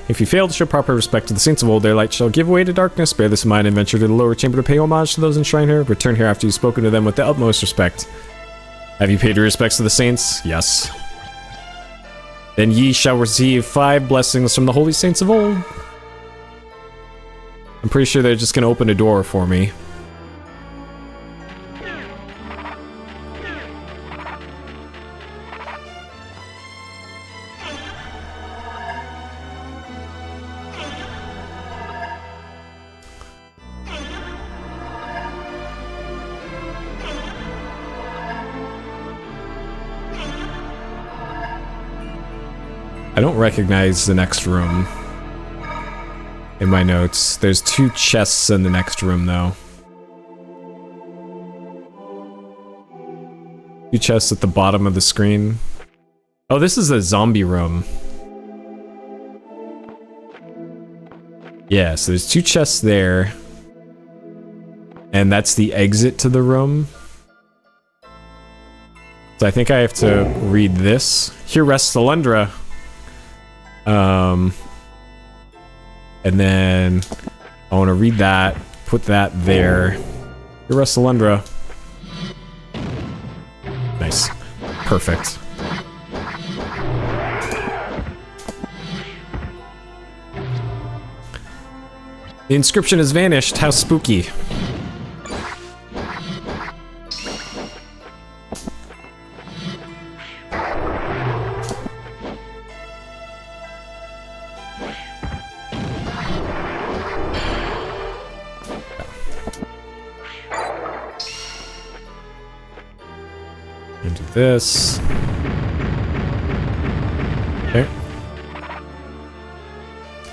If you fail to show proper respect to the saints of old, their light shall give way to darkness. Bear this in mind and venture to the lower chamber to pay homage to those enshrined here. Return here after you've spoken to them with the utmost respect. Have you paid your respects to the saints? Yes. Then ye shall receive 5 blessings from the holy saints of old. I'm pretty sure they're just going to open a door for me. I don't recognize the next room in my notes. There's 2 chests in the next room, though. 2 chests at the bottom of the screen. Oh, this is the zombie room. Yeah, so there's 2 chests there. And that's the exit to the room. So I think I have to read this. Here rests Alundra. And then I want to read that, put that there. Here rests Alundra. Nice. Perfect. The inscription has vanished. How spooky. Into this. Okay.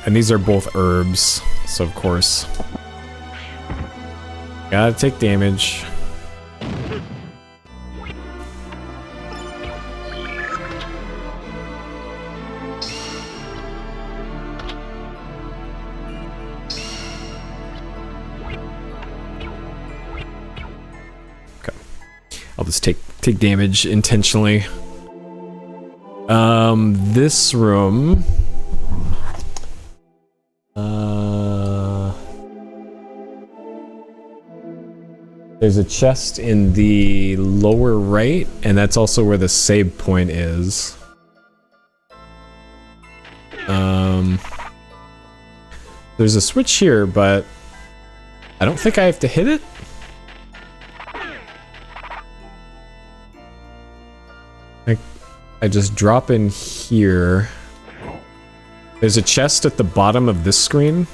And these are both herbs, so of course. Gotta take damage. I'll just take damage intentionally. This room There's a chest in the lower right, and that's also where the save point is. There's a switch here, but I don't think I have to hit it. I just drop in here. There's a chest at the bottom of this screen.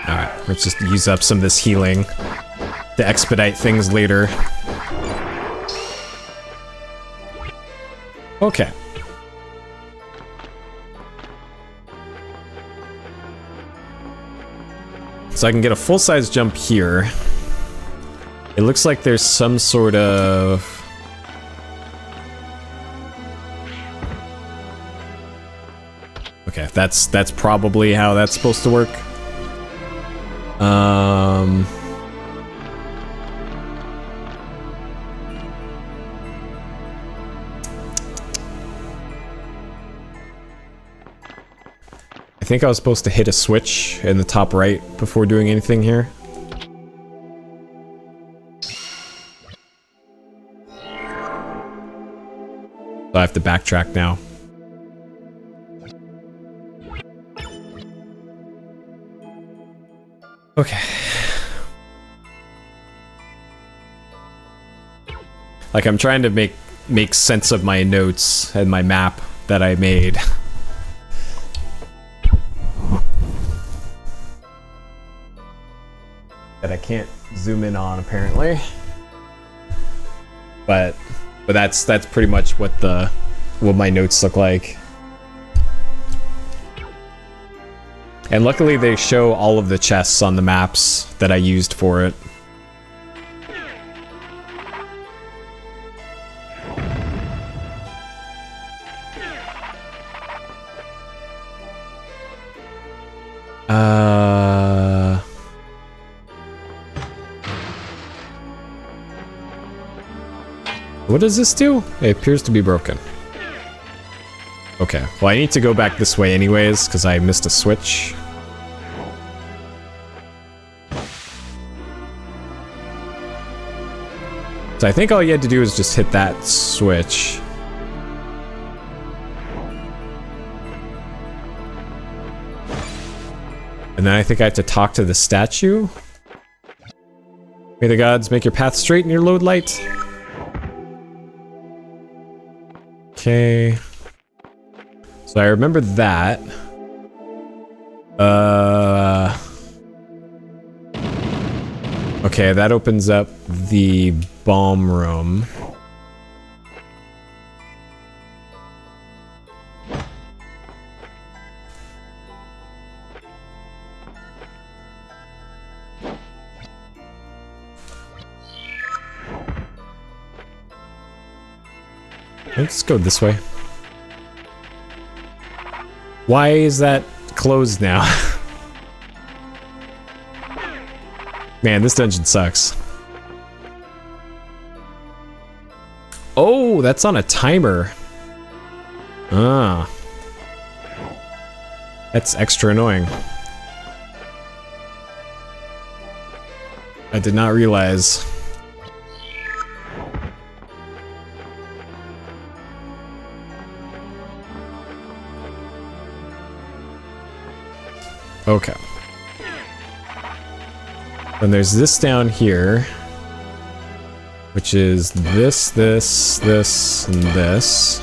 Alright, let's just use up some of this healing to expedite things later. Okay. So I can get a full-size jump here. It looks like there's some sort of... Okay, that's probably how that's supposed to work. I think I was supposed to hit a switch in the top right before doing anything here. So I have to backtrack now. Okay. Like, I'm trying to make sense of my notes and my map that I made. That I can't zoom in on, apparently. But that's pretty much what my notes look like. And luckily they show all of the chests on the maps that I used for it. What does this do? It appears to be broken. Okay, well I need to go back this way anyways, because I missed a switch. So I think all you had to do is just hit that switch. And then I think I have to talk to the statue. May the gods make your path straight in your load light. Okay. So I remember that. Okay, that opens up the bomb room. Let's go this way. Why is that closed now? Man, this dungeon sucks. Oh, that's on a timer. Ah. That's extra annoying. I did not realize. Okay. Then there's this down here, which is this, and this.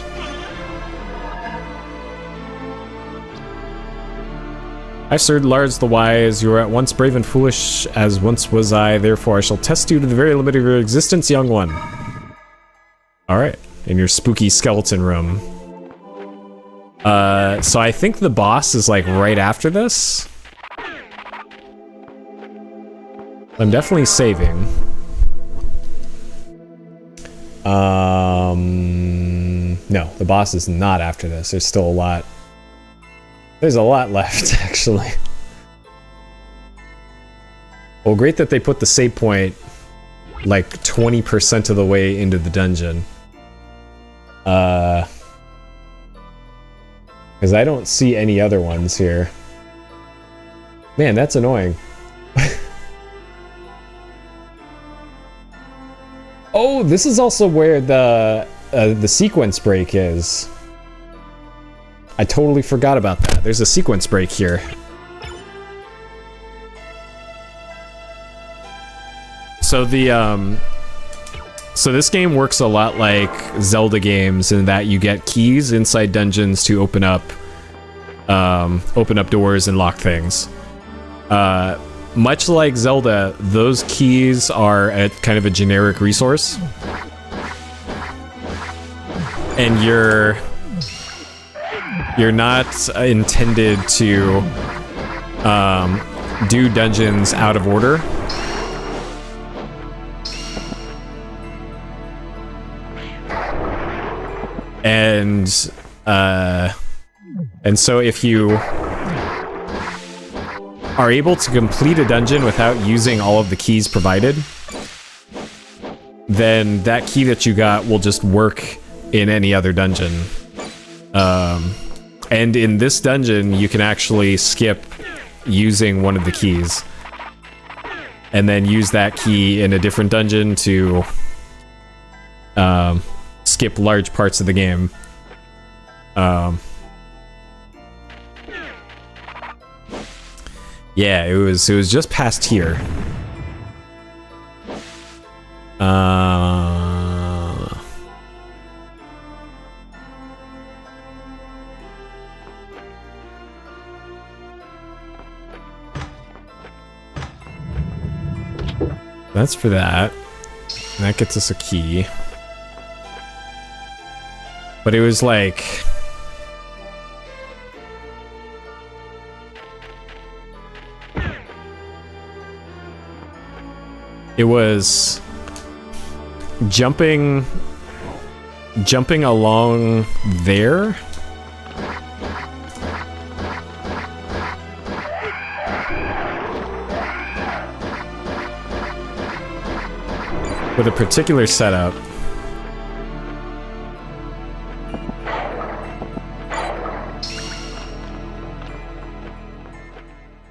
I, Sir Lars the Wise, you are at once brave and foolish as once was I, therefore I shall test you to the very limit of your existence, young one. Alright, in your spooky skeleton room. So I think the boss is like right after this. I'm definitely saving. No, the boss is not after this. There's still a lot. There's a lot left, actually. Well, great that they put the save point like 20% of the way into the dungeon. Because I don't see any other ones here. Man, that's annoying. Oh, this is also where the sequence break is. I totally forgot about that. There's a sequence break here. So so this game works a lot like Zelda games in that you get keys inside dungeons to open up doors and lock things. Much like Zelda, those keys are kind of a generic resource. And you're not intended to do dungeons out of order. And so if you are able to complete a dungeon without using all of the keys provided, then that key that you got will just work in any other dungeon. And in this dungeon, you can actually skip using one of the keys. And then use that key in a different dungeon to skip large parts of the game. Yeah, it was just past here. That's for that. And that gets us a key. But it was like... It was jumping along there. With a particular setup.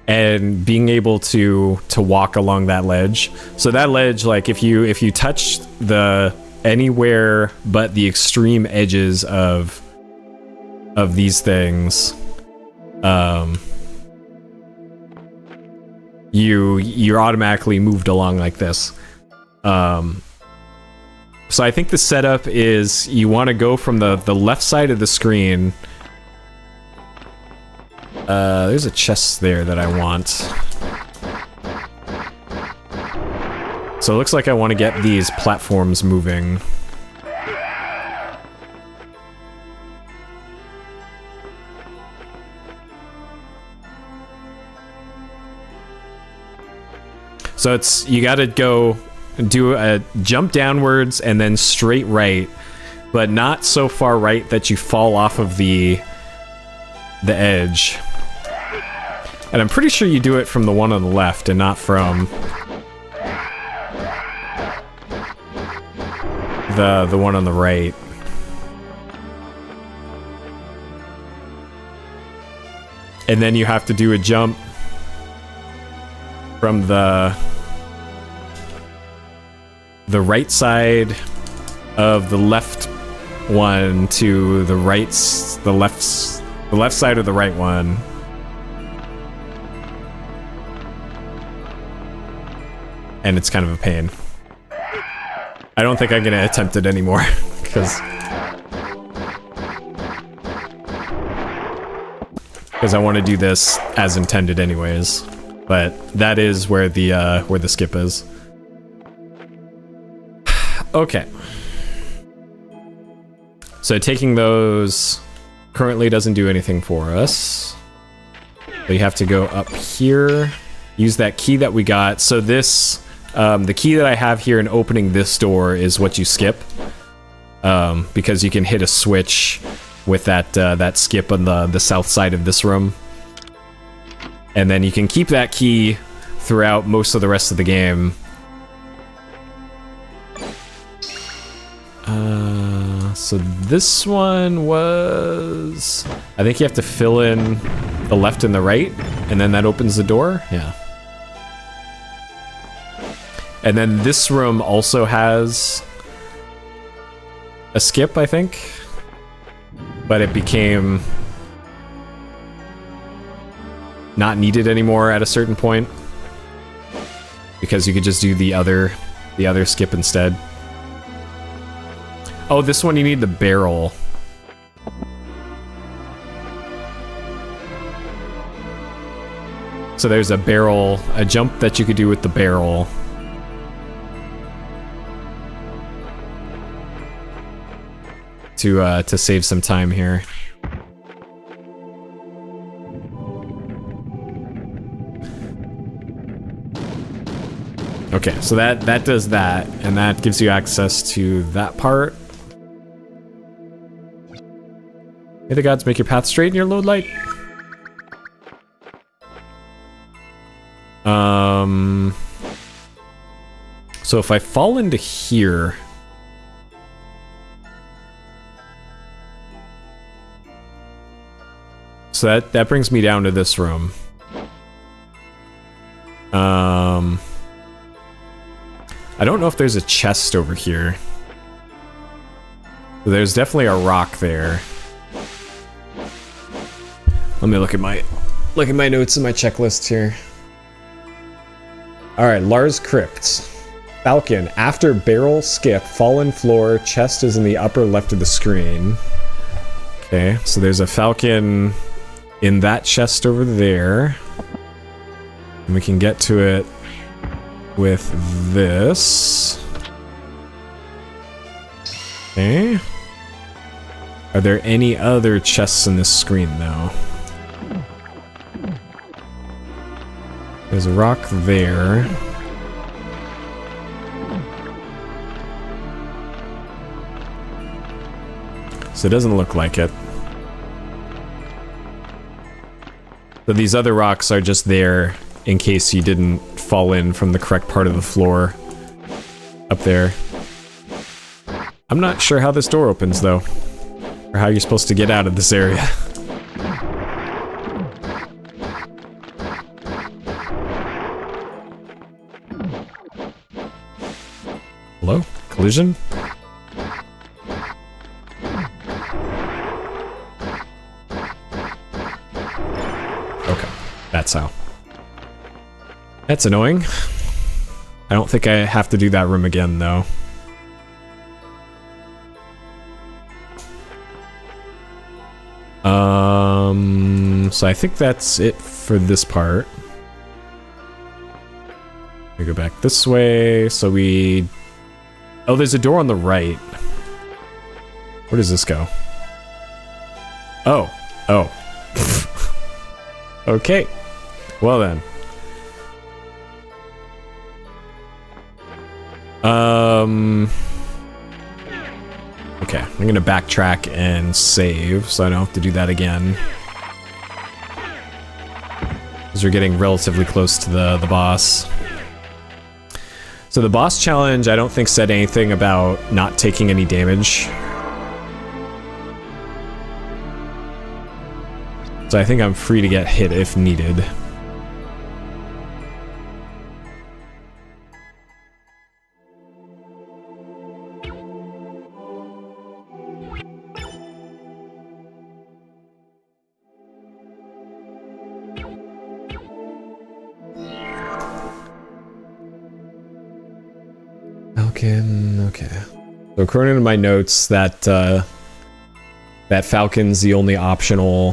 And being able to walk along that ledge. So that ledge, like if you touch the anywhere but the extreme edges of these things, you're automatically moved along like this. So I think the setup is you want to go from the left side of the screen. There's a chest there that I want. So it looks like I want to get these platforms moving. So it's, you gotta go do a jump downwards and then straight right, but not so far right that you fall off of the edge. And I'm pretty sure you do it from the one on the left and not from the one on the right. And then you have to do a jump from the right side of the left one to the left side of the right one. And it's kind of a pain. I don't think I'm gonna attempt it anymore because I want to do this as intended anyways. But that is where the skip is. Okay. So taking those currently doesn't do anything for us. So you have to go up here, use that key that we got. So this, the key that I have here in opening this door is what you skip. Because you can hit a switch with that skip on the south side of this room. And then you can keep that key throughout most of the rest of the game. So this one was... I think you have to fill in the left and the right, and then that opens the door. Yeah. And then this room also has a skip, I think. But it became not needed anymore at a certain point. Because you could just do the other skip instead. Oh, this one you need the barrel. So there's a barrel, a jump that you could do with the barrel. To save some time here. Okay, so that does that, and that gives you access to that part. May the gods make your path straight in your load light. So if I fall into here... So that brings me down to this room. I don't know if there's a chest over here. There's definitely a rock there. Let me look at my notes and my checklist here. All right, Lars Crypt. Falcon, after barrel, skip, fallen floor, chest is in the upper left of the screen. Okay, so there's a falcon in that chest over there. And we can get to it with this. Okay. Are there any other chests in this screen, though? There's a rock there. So it doesn't look like it. So these other rocks are just there in case you didn't fall in from the correct part of the floor up there. I'm not sure how this door opens, though, or how you're supposed to get out of this area. Hello? Collision? Okay, that's how. That's annoying. I don't think I have to do that room again, though. So I think that's it for this part. We go back this way, so we... Oh, there's a door on the right. Where does this go? Oh. Oh. Okay. Well then. Okay, I'm gonna backtrack and save, so I don't have to do that again. Because we're getting relatively close to the boss. So the boss challenge, I don't think said anything about not taking any damage. So I think I'm free to get hit if needed. Okay. So according to my notes, that that falcon's the only optional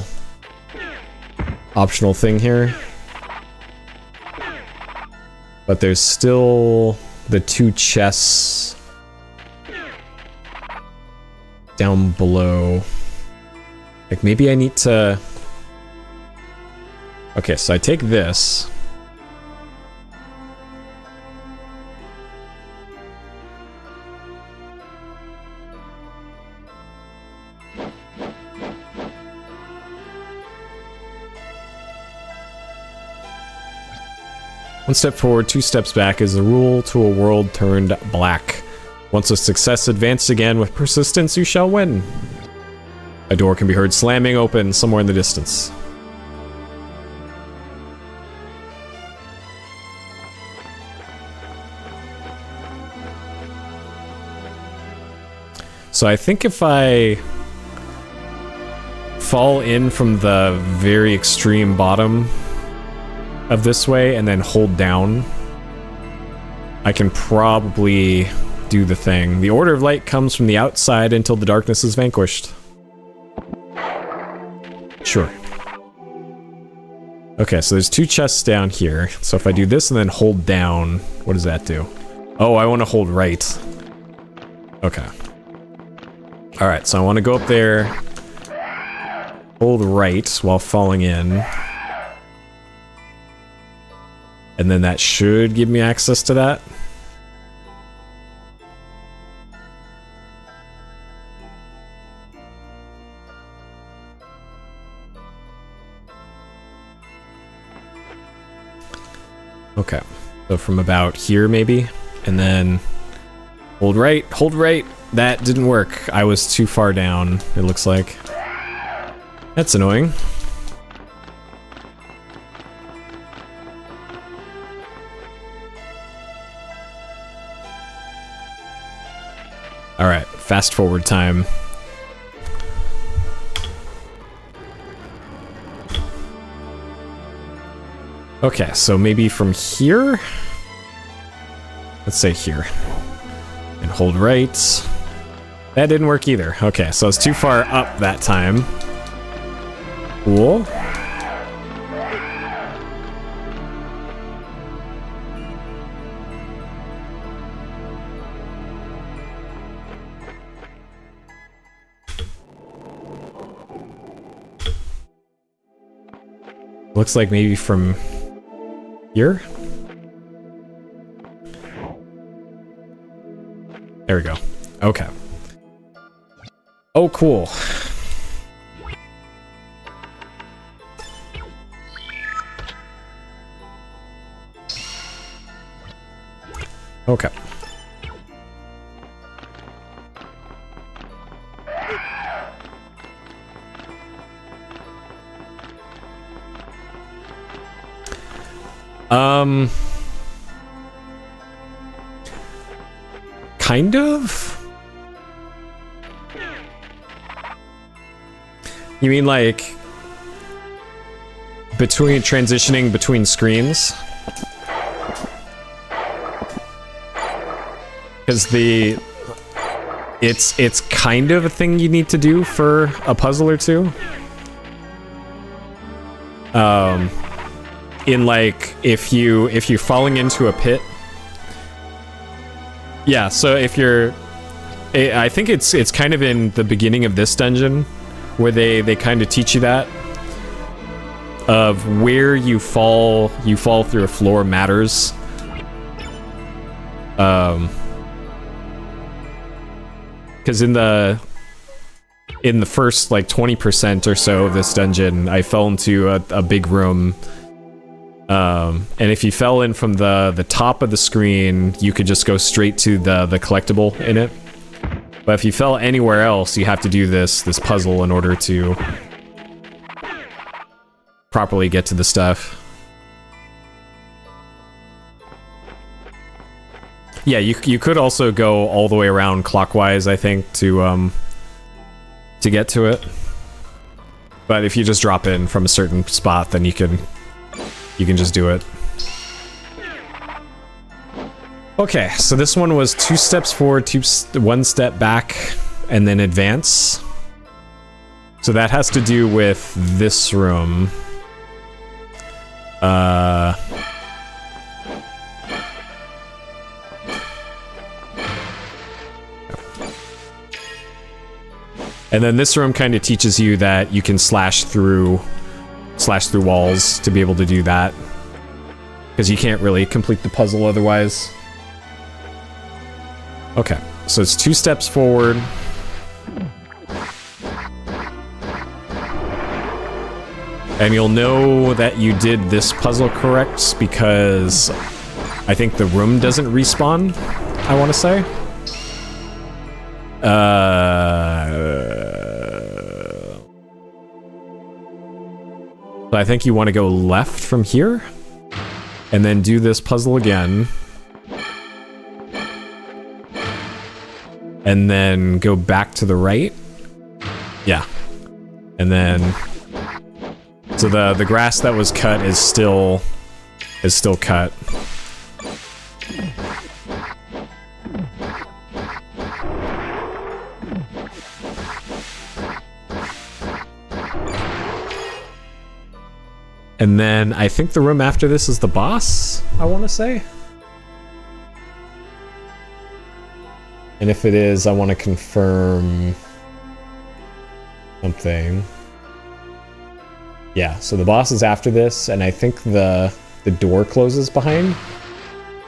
thing here. But there's still the two chests down below. Like maybe I need to... Okay, so I take this. One step forward, two steps back is the rule to a world turned black. Once a success, advance again. With persistence, you shall win. A door can be heard slamming open somewhere in the distance. So I think if I fall in from the very extreme bottom of this way and then hold down, I can probably do the thing. The Order of Light comes from the outside until the darkness is vanquished. Sure. Okay, so there's 2 chests down here. So if I do this and then hold down, what does that do? Oh, I want to hold right. Okay. Alright, so I want to go up there, hold right while falling in. And then that should give me access to that. Okay, so from about here maybe, and then hold right, hold right. That didn't work. I was too far down, it looks like. That's annoying. Alright, fast forward time. Okay, so maybe from here? Let's say here. And hold right. That didn't work either. Okay, so it's too far up that time. Cool. Looks like maybe from here? There we go. Okay. Oh, cool. Okay. Kind of? You mean like transitioning between screens? Because it's kind of a thing you need to do for a puzzle or two. In like if you're falling into a pit. Yeah, so if you're, I think it's kind of in the beginning of this dungeon where they kind of teach you that of where you fall through a floor matters. Because in the first like 20% or so of this dungeon, I fell into a big room. And if you fell in from the top of the screen, you could just go straight to the collectible in it. But if you fell anywhere else, you have to do this puzzle in order to properly get to the stuff. Yeah, you could also go all the way around clockwise, I think, to get to it. But if you just drop in from a certain spot, then you can just do it. Okay, so this one was 2 steps forward, 1 step back, and then advance. So that has to do with this room. And then this room kind of teaches you that you can slash through walls to be able to do that. Because you can't really complete the puzzle otherwise. Okay, so it's 2 steps forward. And you'll know that you did this puzzle correct because I think the room doesn't respawn, I want to say. So I think you want to go left from here, and then do this puzzle again. And then go back to the right. Yeah. And then... So the grass that was cut is still cut. And then I think the room after this is the boss, I want to say. And if it is, I want to confirm something. Yeah, so the boss is after this, and I think the door closes behind.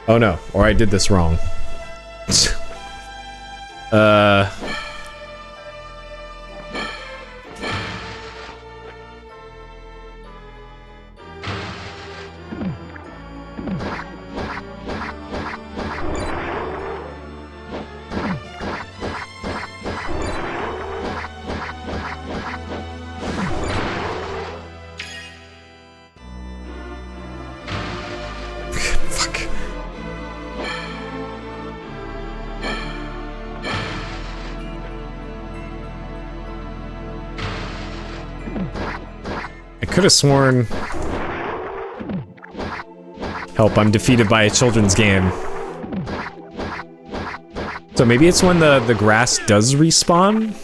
Oh no, or I did this wrong. Could have sworn... Help, I'm defeated by a children's game. So maybe it's when the grass does respawn?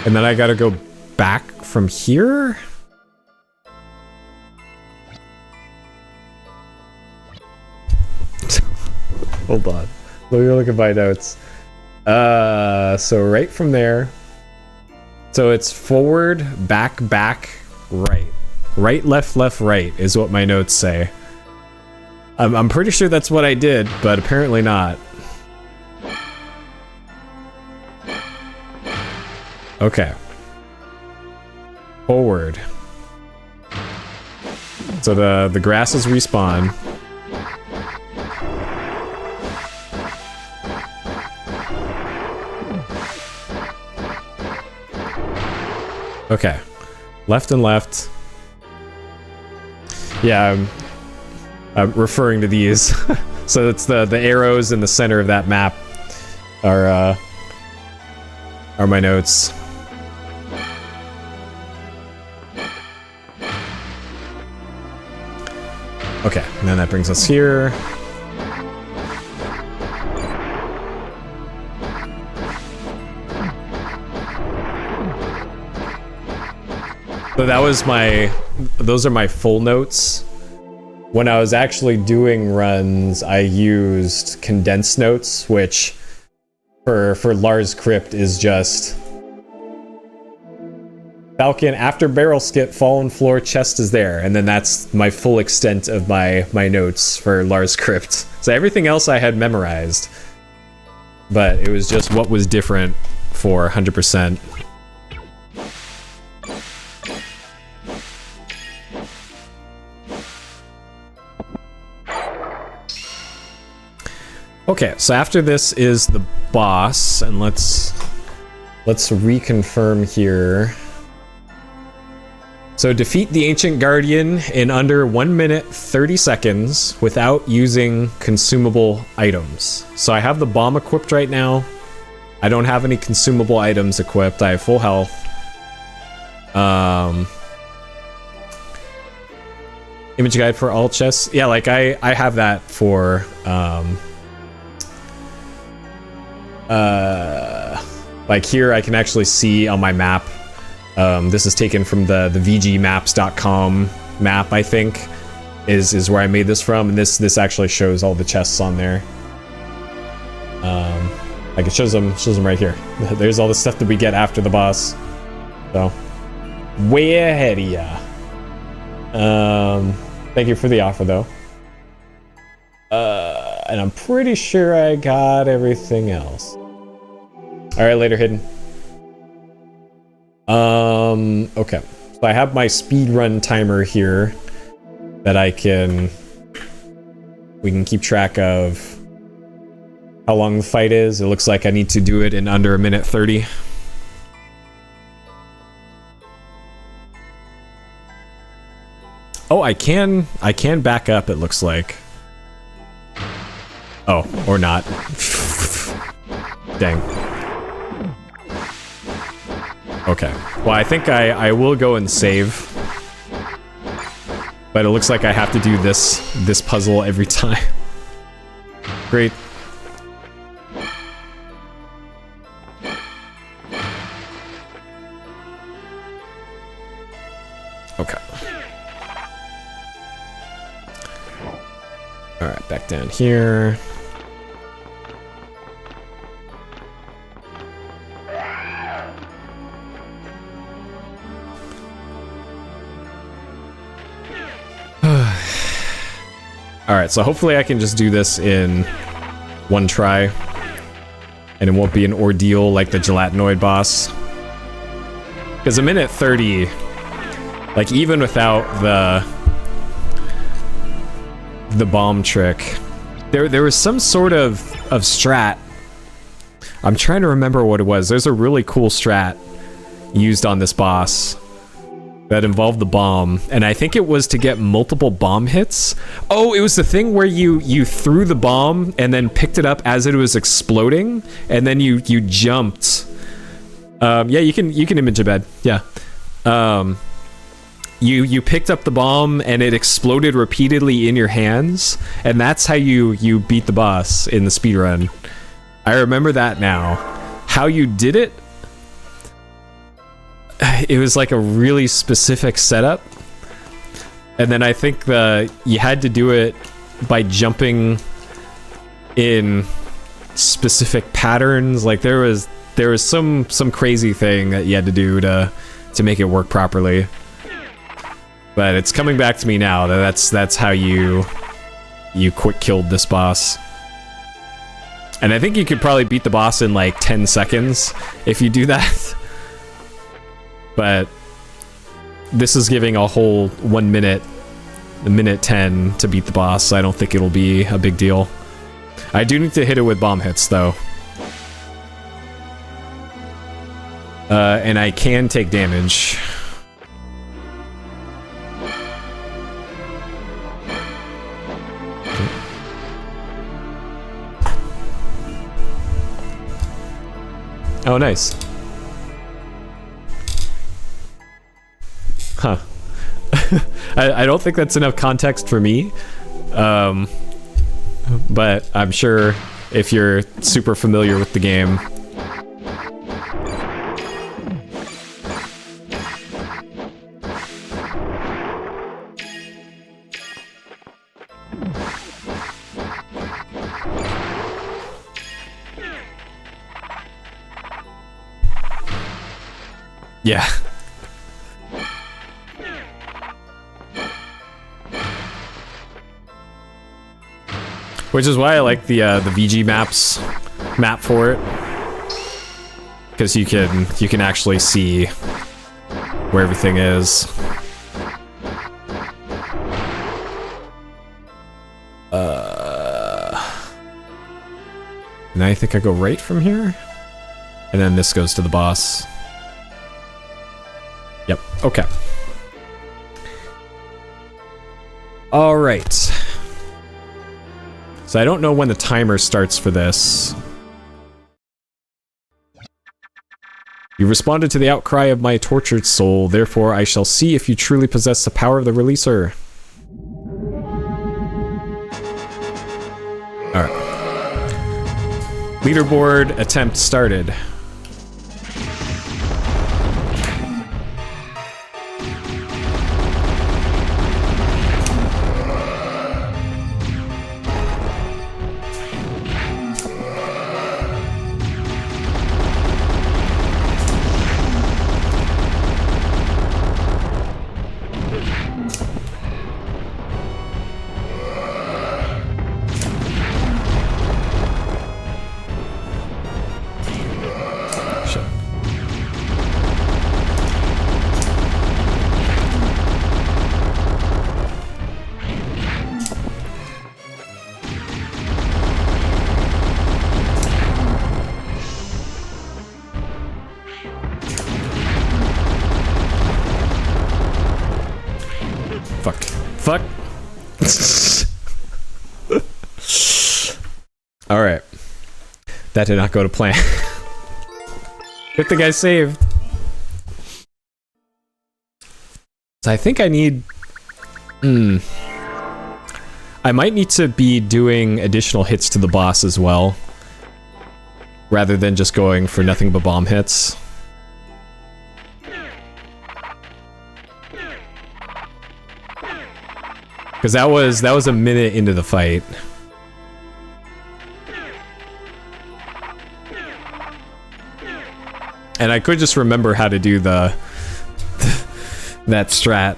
And then I gotta go back from here? Hold on. Let me look at my notes. So right from there. So it's forward, back, right. Right, left, right is what my notes say. I'm pretty sure that's what I did, but apparently not. Okay. Forward. So the grasses respawn. Okay, left and left. Yeah, I'm referring to these. So it's the arrows in the center of that map are my notes. Okay, and then that brings us here. So that was those are my full notes. When I was actually doing runs, I used condensed notes, which for Lars Crypt is just Falcon after barrel skip, fallen floor, chest is there, and then that's my full extent of my notes for Lars Crypt. So everything else I had memorized, but it was just what was different for 100%. Okay, so after this is the boss, and let's reconfirm here. So defeat the Ancient Guardian in under 1 minute 30 seconds without using consumable items. So I have the bomb equipped right now. I don't have any consumable items equipped. I have full health. Image guide for all chests. Yeah, like I have that for like here I can actually see on my map. This is taken from the vgmaps.com map, I think, is where I made this from, and this actually shows all the chests on there. Like it shows them right here. There's all the stuff that we get after the boss. So way ahead of ya. Thank you for the offer though. And I'm pretty sure I got everything else. Alright, later, Hidden. Okay. So I have my speedrun timer here that I can we can keep track of how long the fight is. It looks like I need to do it in under 1:30. Oh, I can back up, it looks like. Oh, or not. Dang. Okay. Well, I think I will go and save. But it looks like I have to do this puzzle every time. Great. Okay. Alright, back down here. Alright, so hopefully I can just do this in one try. And it won't be an ordeal like the gelatinoid boss. Because 1:30, like even without the bomb trick, there was some sort of strat. I'm trying to remember what it was. There's a really cool strat used on this boss that involved the bomb, and I think it was to get multiple bomb hits. Oh, it was the thing where you threw the bomb and then picked it up as it was exploding, and then you jumped. Yeah, you can image a bed. Yeah. You picked up the bomb and it exploded repeatedly in your hands, and that's how you beat the boss in the speedrun. I remember that now. How you did it? It was like a really specific setup, and then I think you had to do it by jumping in specific patterns. Like there was some crazy thing that you had to do to make it work properly. But it's coming back to me now that that's how you quick killed this boss. And I think you could probably beat the boss in like 10 seconds if you do that. But this is giving a whole 1 minute, a minute 10 to beat the boss, so I don't think it'll be a big deal. I do need to hit it with bomb hits, though. And I can take damage. Oh, nice. Huh. I don't think that's enough context for me. But I'm sure if you're super familiar with the game. Yeah. Which is why I like the VG map for it, because you can actually see where everything is. And I think I go right from here, and then this goes to the boss. Yep. Okay. All right. So I don't know when the timer starts for this. You responded to the outcry of my tortured soul, therefore I shall see if you truly possess the power of the releaser. Alright. Leaderboard attempt started. Fuck. Fuck. Alright. That did not go to plan. Good thing I saved. So I think I need... I might need to be doing additional hits to the boss as well. Rather than just going for nothing but bomb hits. Because that was a minute into the fight. And I could just remember how to do the that strat.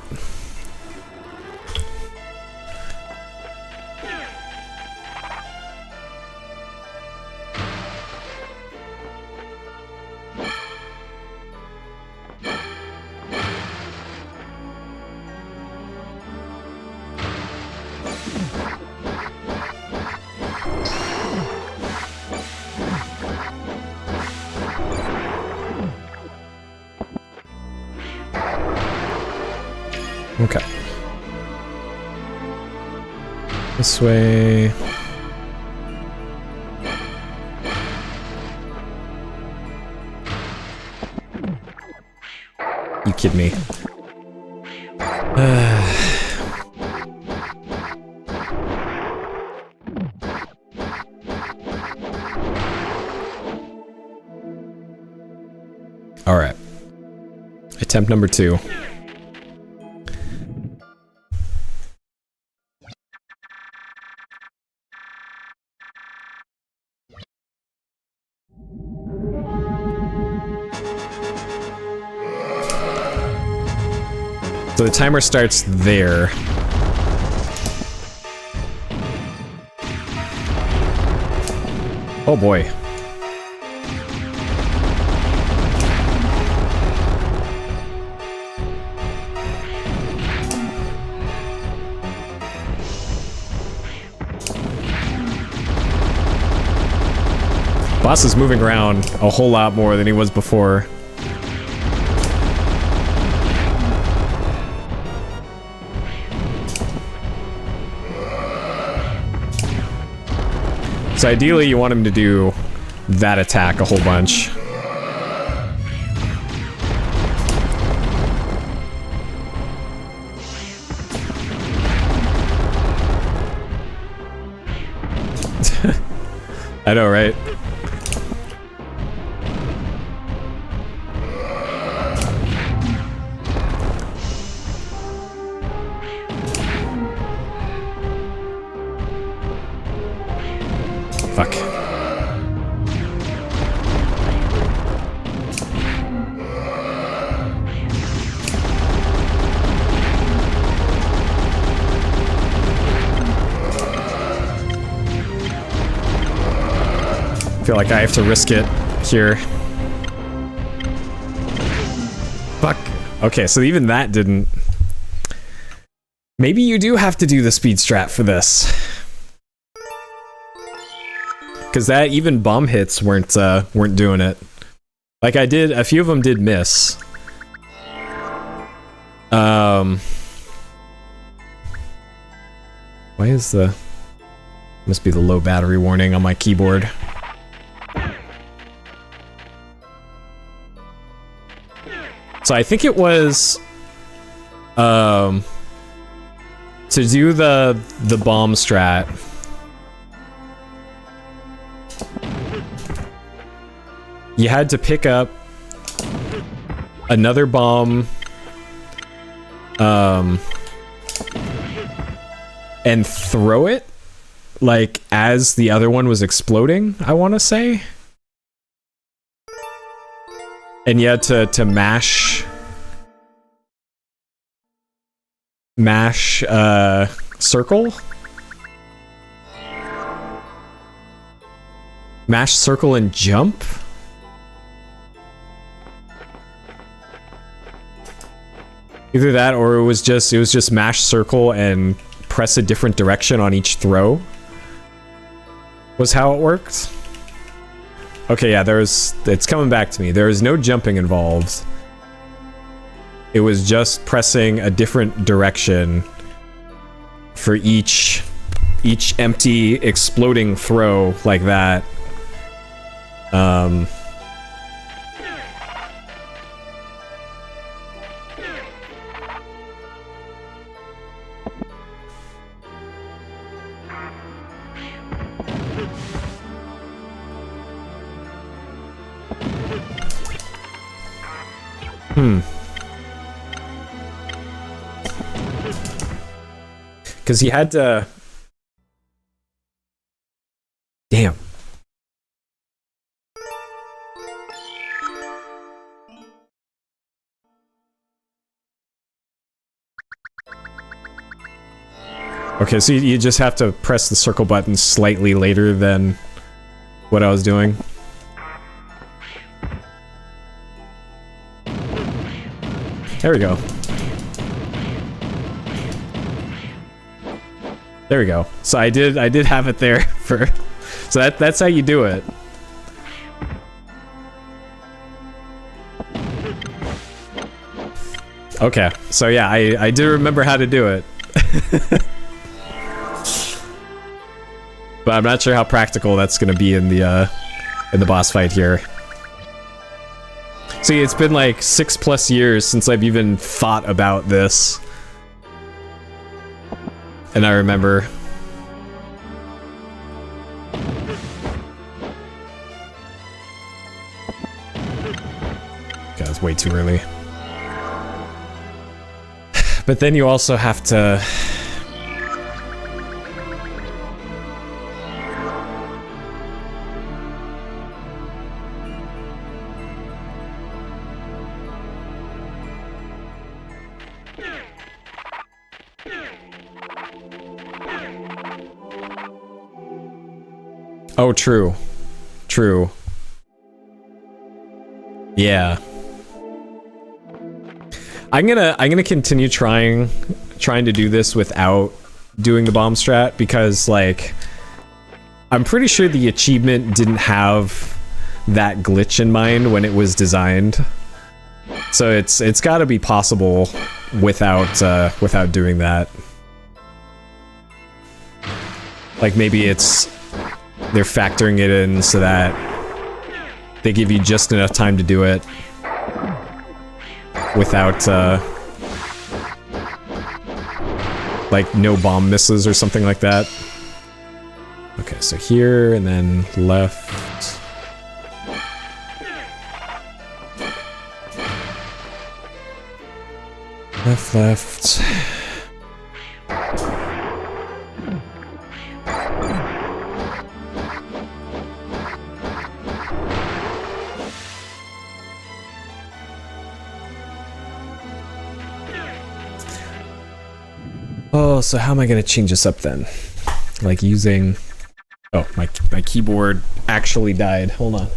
Okay. This way. You kid me. All right. Attempt number 2. So the timer starts there. Oh boy. Boss is moving around a whole lot more than he was before. So ideally you want him to do that attack a whole bunch. I know, right? Fuck. I feel like I have to risk it here. Fuck. Okay, so even that didn't... Maybe you do have to do the speed strat for this. Because that even bomb hits weren't doing it. Like I did, a few of them did miss. Why is the... Must be the low battery warning on my keyboard. So I think it was... to do the bomb strat... You had to pick up another bomb, and throw it, like, as the other one was exploding, I want to say. And you had to mash, circle? Mash circle and jump? Either that, or it was just mash circle and press a different direction on each throw. Was how it worked. Okay, yeah, it's coming back to me. There is no jumping involved. it was just pressing a different direction for each empty exploding throw like that. Because he had to... Damn. Okay, so you just have to press the circle button slightly later than what I was doing. There we go. There we go. So I did have it there for... So that's how you do it. Okay, so yeah, I do remember how to do it. But I'm not sure how practical that's gonna be in the boss fight here. See, it's been like 6+ years since I've even thought about this. And I remember. God, it's way too early. But then you also have to... Oh, true. True. Yeah. I'm gonna continue trying to do this without doing the bomb strat, because like I'm pretty sure the achievement didn't have that glitch in mind when it was designed. So it's got to be possible without doing that. Like maybe they're factoring it in so that they give you just enough time to do it without like no bomb misses or something like that. Okay, so here and then left. Left. Oh, so how am I gonna change this up then? Like using... Oh, my keyboard actually died. Hold on.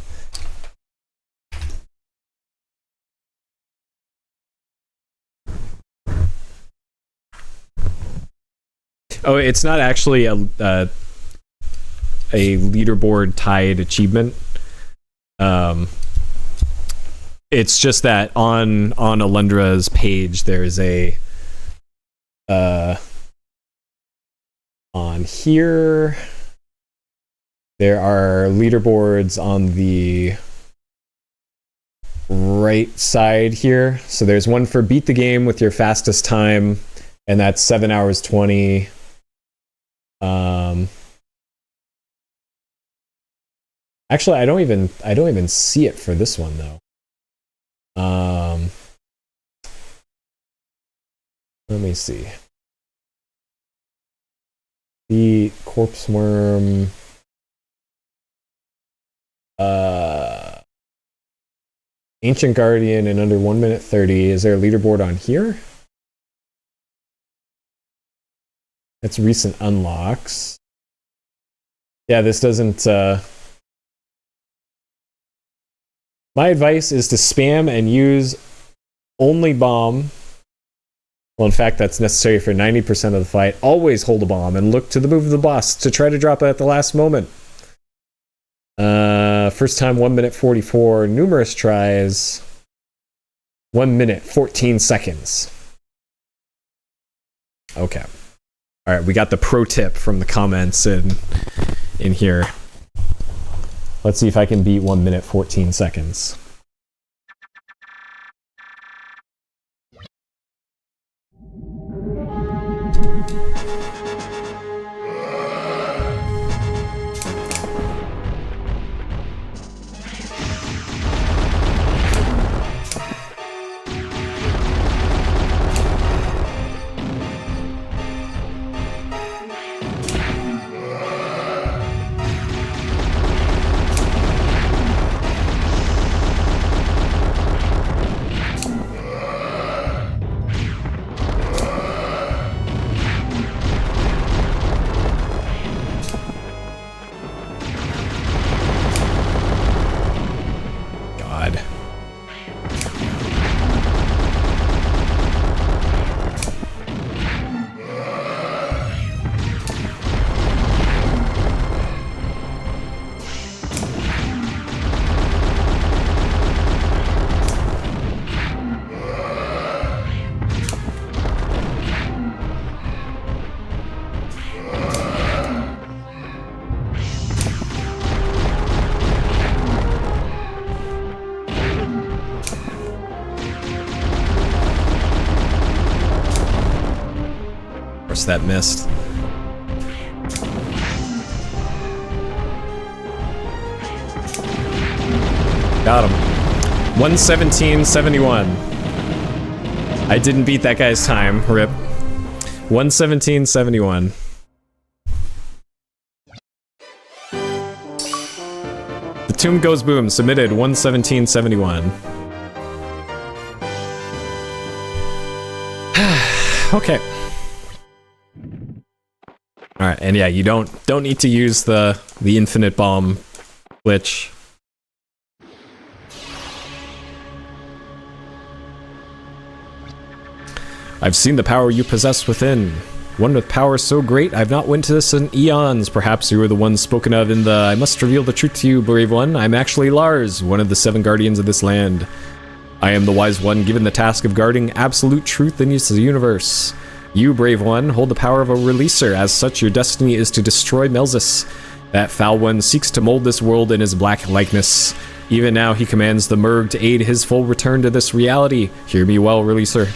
Oh, it's not actually a leaderboard tied achievement. It's just that on Alundra's page there's a on here there are leaderboards on the right side here. So there's one for beat the game with your fastest time, and that's 7 hours 20. Actually, I don't even see it for this one though. Let me see. The corpse worm. Ancient Guardian in under 1 minute 30. Is there a leaderboard on here? That's recent unlocks. Yeah, this doesn't... My advice is to spam and use only bomb. Well, in fact, that's necessary for 90% of the fight. Always hold a bomb and look to the move of the boss to try to drop it at the last moment. First time 1 minute 44. Numerous tries. 1 minute, 14 seconds. Okay. All right, we got the pro tip from the comments in here. Let's see if I can beat 1 minute, 14 seconds. That missed. Got him. 117.71. I didn't beat that guy's time. Rip. 117.71. The Tomb Goes Boom submitted 117.71. Okay. All right, and yeah, you don't need to use the infinite bomb glitch. I've seen the power you possess within. One with power so great, I've not witnessed this in eons. Perhaps you were the one spoken of in the I must reveal the truth to you, brave one. I'm actually Lars, one of the 7 guardians of this land. I am the wise one given the task of guarding absolute truth in the universe. You, brave one, hold the power of a releaser. As such, your destiny is to destroy Melzus. That foul one seeks to mold this world in his black likeness. Even now, he commands the Merg to aid his full return to this reality. Hear me well, releaser.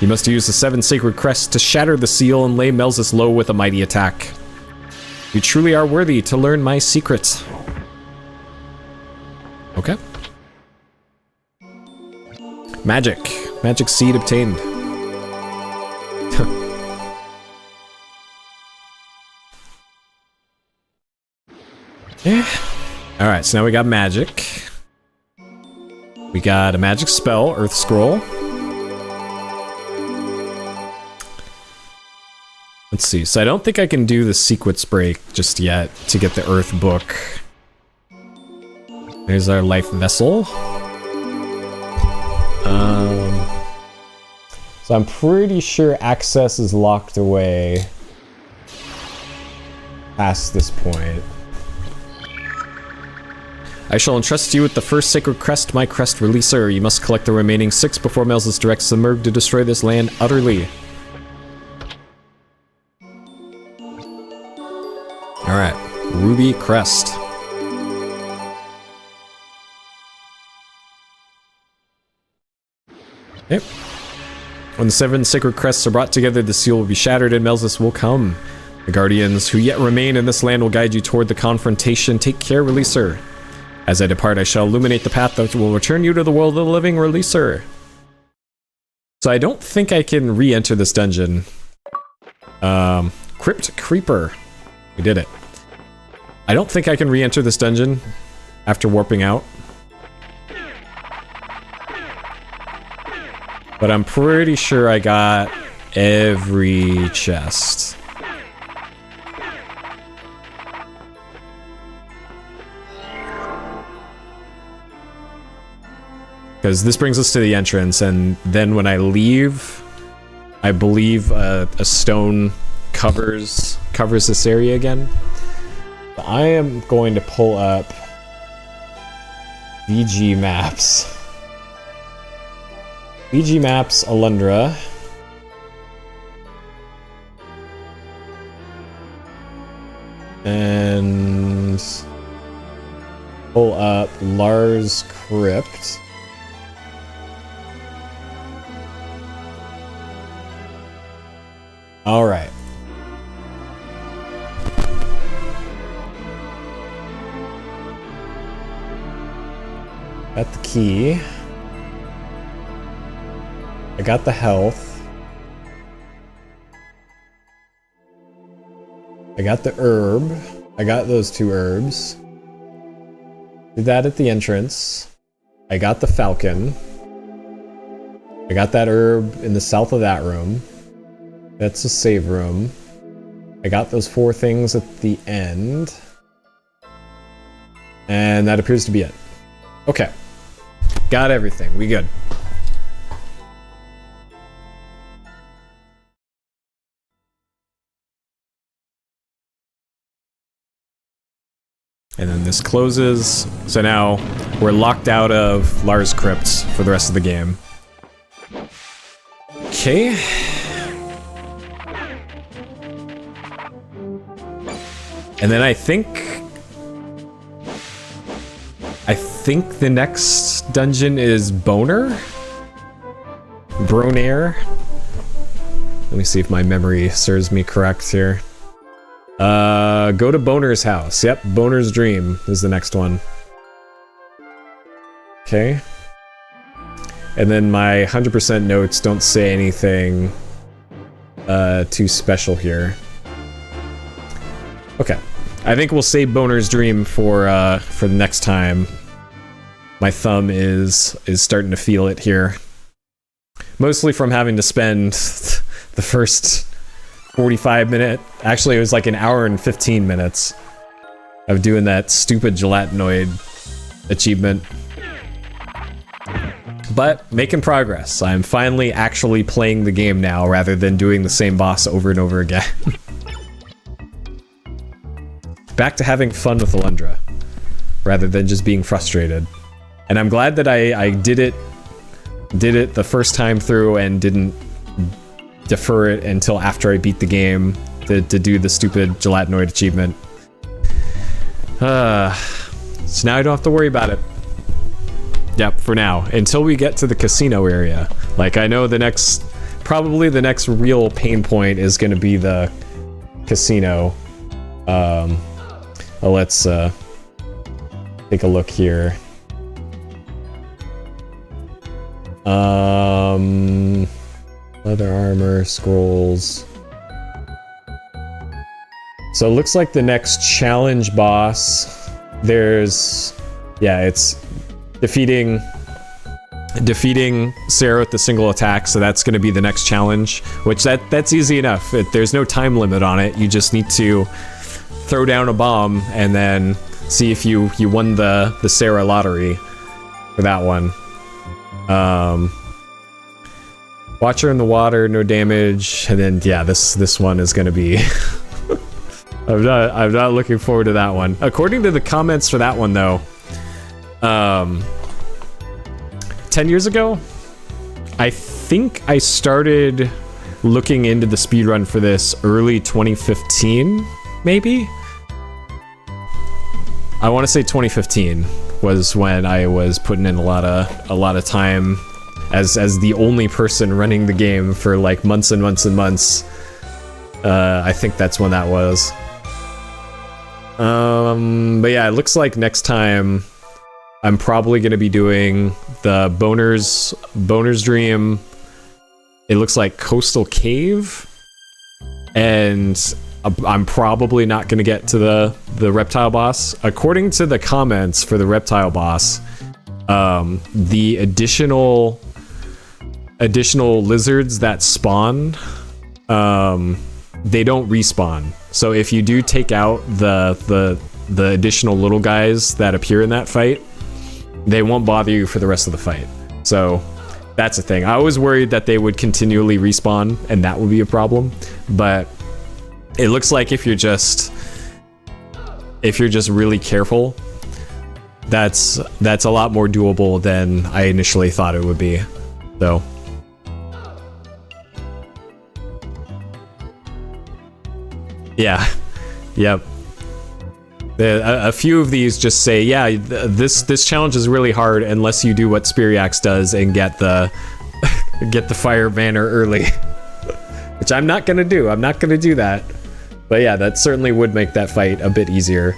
You must use the 7 sacred crests to shatter the seal and lay Melzus low with a mighty attack. You truly are worthy to learn my secret. Okay. Magic. Magic seed obtained. Yeah. Alright, so now we got magic. We got a magic spell, Earth Scroll. Let's see, so I don't think I can do the sequence break just yet to get the Earth Book. There's our life vessel. So I'm pretty sure access is locked away past this point. I shall entrust you with the first sacred crest, my crest releaser. You must collect the remaining 6 before Melzus directs the Merg to destroy this land utterly. Alright, Ruby Crest. Yep. When the 7 sacred crests are brought together, the seal will be shattered and Melzus will come. The guardians who yet remain in this land will guide you toward the confrontation. Take care, releaser. As I depart, I shall illuminate the path that will return you to the world of the living, releaser. So I don't think I can re-enter this dungeon. Crypt Creeper. We did it. I don't think I can re-enter this dungeon after warping out. But I'm pretty sure I got every chest. Because this brings us to the entrance, and then when I leave, I believe a stone covers this area again. I am going to pull up VG maps. BG Maps Alundra. And pull up Lars Crypt. All right. Got the key. I got the health. I got the herb. I got those 2 herbs. Did that at the entrance. I got the falcon. I got that herb in the south of that room. That's a save room. I got those 4 things at the end. And that appears to be it. Okay. Got everything. We good. And then this closes. So now we're locked out of Lars Crypt for the rest of the game. Okay. And then I think the next dungeon is Boner? Bronair? Let me see if my memory serves me correct here. Go to Boner's house. Yep, Boner's Dream is the next one. Okay. And then my 100% notes don't say anything too special here. Okay. I think we'll save Boner's Dream for the next time. My thumb is starting to feel it here. Mostly from having to spend the first 45 minute, actually it was like an hour and 15 minutes of doing that stupid gelatinoid achievement. But making progress. I'm finally actually playing the game now rather than doing the same boss over and over again. Back to having fun with Alundra rather than just being frustrated. And I'm glad that I did it the first time through and didn't defer it until after I beat the game to do the stupid gelatinoid achievement. So now I don't have to worry about it. Yep, for now. Until we get to the casino area. Like, I know probably the next real pain point is going to be the casino. Let's take a look here. Leather armor, scrolls. So it looks like the next challenge boss, it's defeating Sarah with the single attack, so that's going to be the next challenge, which that's easy enough. There's no time limit on it. You just need to throw down a bomb and then see if you won the Sarah lottery for that one. Watcher in the water, no damage, and then yeah, this one is gonna be. I'm not looking forward to that one. According to the comments for that one though, 10 years ago, I think I started looking into the speedrun for this early 2015, maybe? I want to say 2015 was when I was putting in a lot of time as the only person running the game for like months and months and months. I think that's when that was. But yeah, it looks like next time I'm probably going to be doing the Boner's Dream. It looks like Coastal Cave, and I'm probably not going to get to the reptile boss. According to the comments for the reptile boss, the additional lizards that spawn, they don't respawn. So if you do take out the additional little guys that appear in that fight, they won't bother you for the rest of the fight. So that's the thing. I was worried that they would continually respawn and that would be a problem, but it looks like if you're just really careful, that's a lot more doable than I initially thought it would be. So Yeah. Yep. A few of these just say, yeah, this challenge is really hard unless you do what Spiriax does and get the get the fire banner early. Which I'm not gonna do. I'm not gonna do that. But yeah, that certainly would make that fight a bit easier.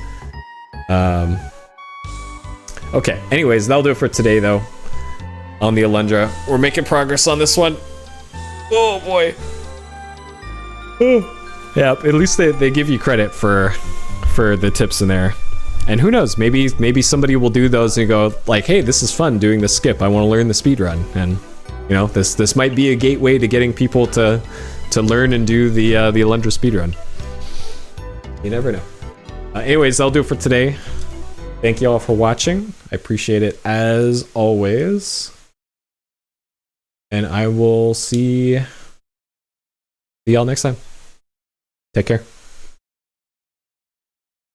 Okay, anyways, that'll do it for today, though. On the Alundra. We're making progress on this one. Oh, boy. Oh. Yeah, at least they give you credit for the tips in there. And who knows, maybe somebody will do those and go, like, hey, this is fun doing the skip. I want to learn the speedrun. And, you know, this might be a gateway to getting people to learn and do the Alundra speedrun. You never know. Anyways, that'll do it for today. Thank you all for watching. I appreciate it as always. And I will see y'all next time. Take care.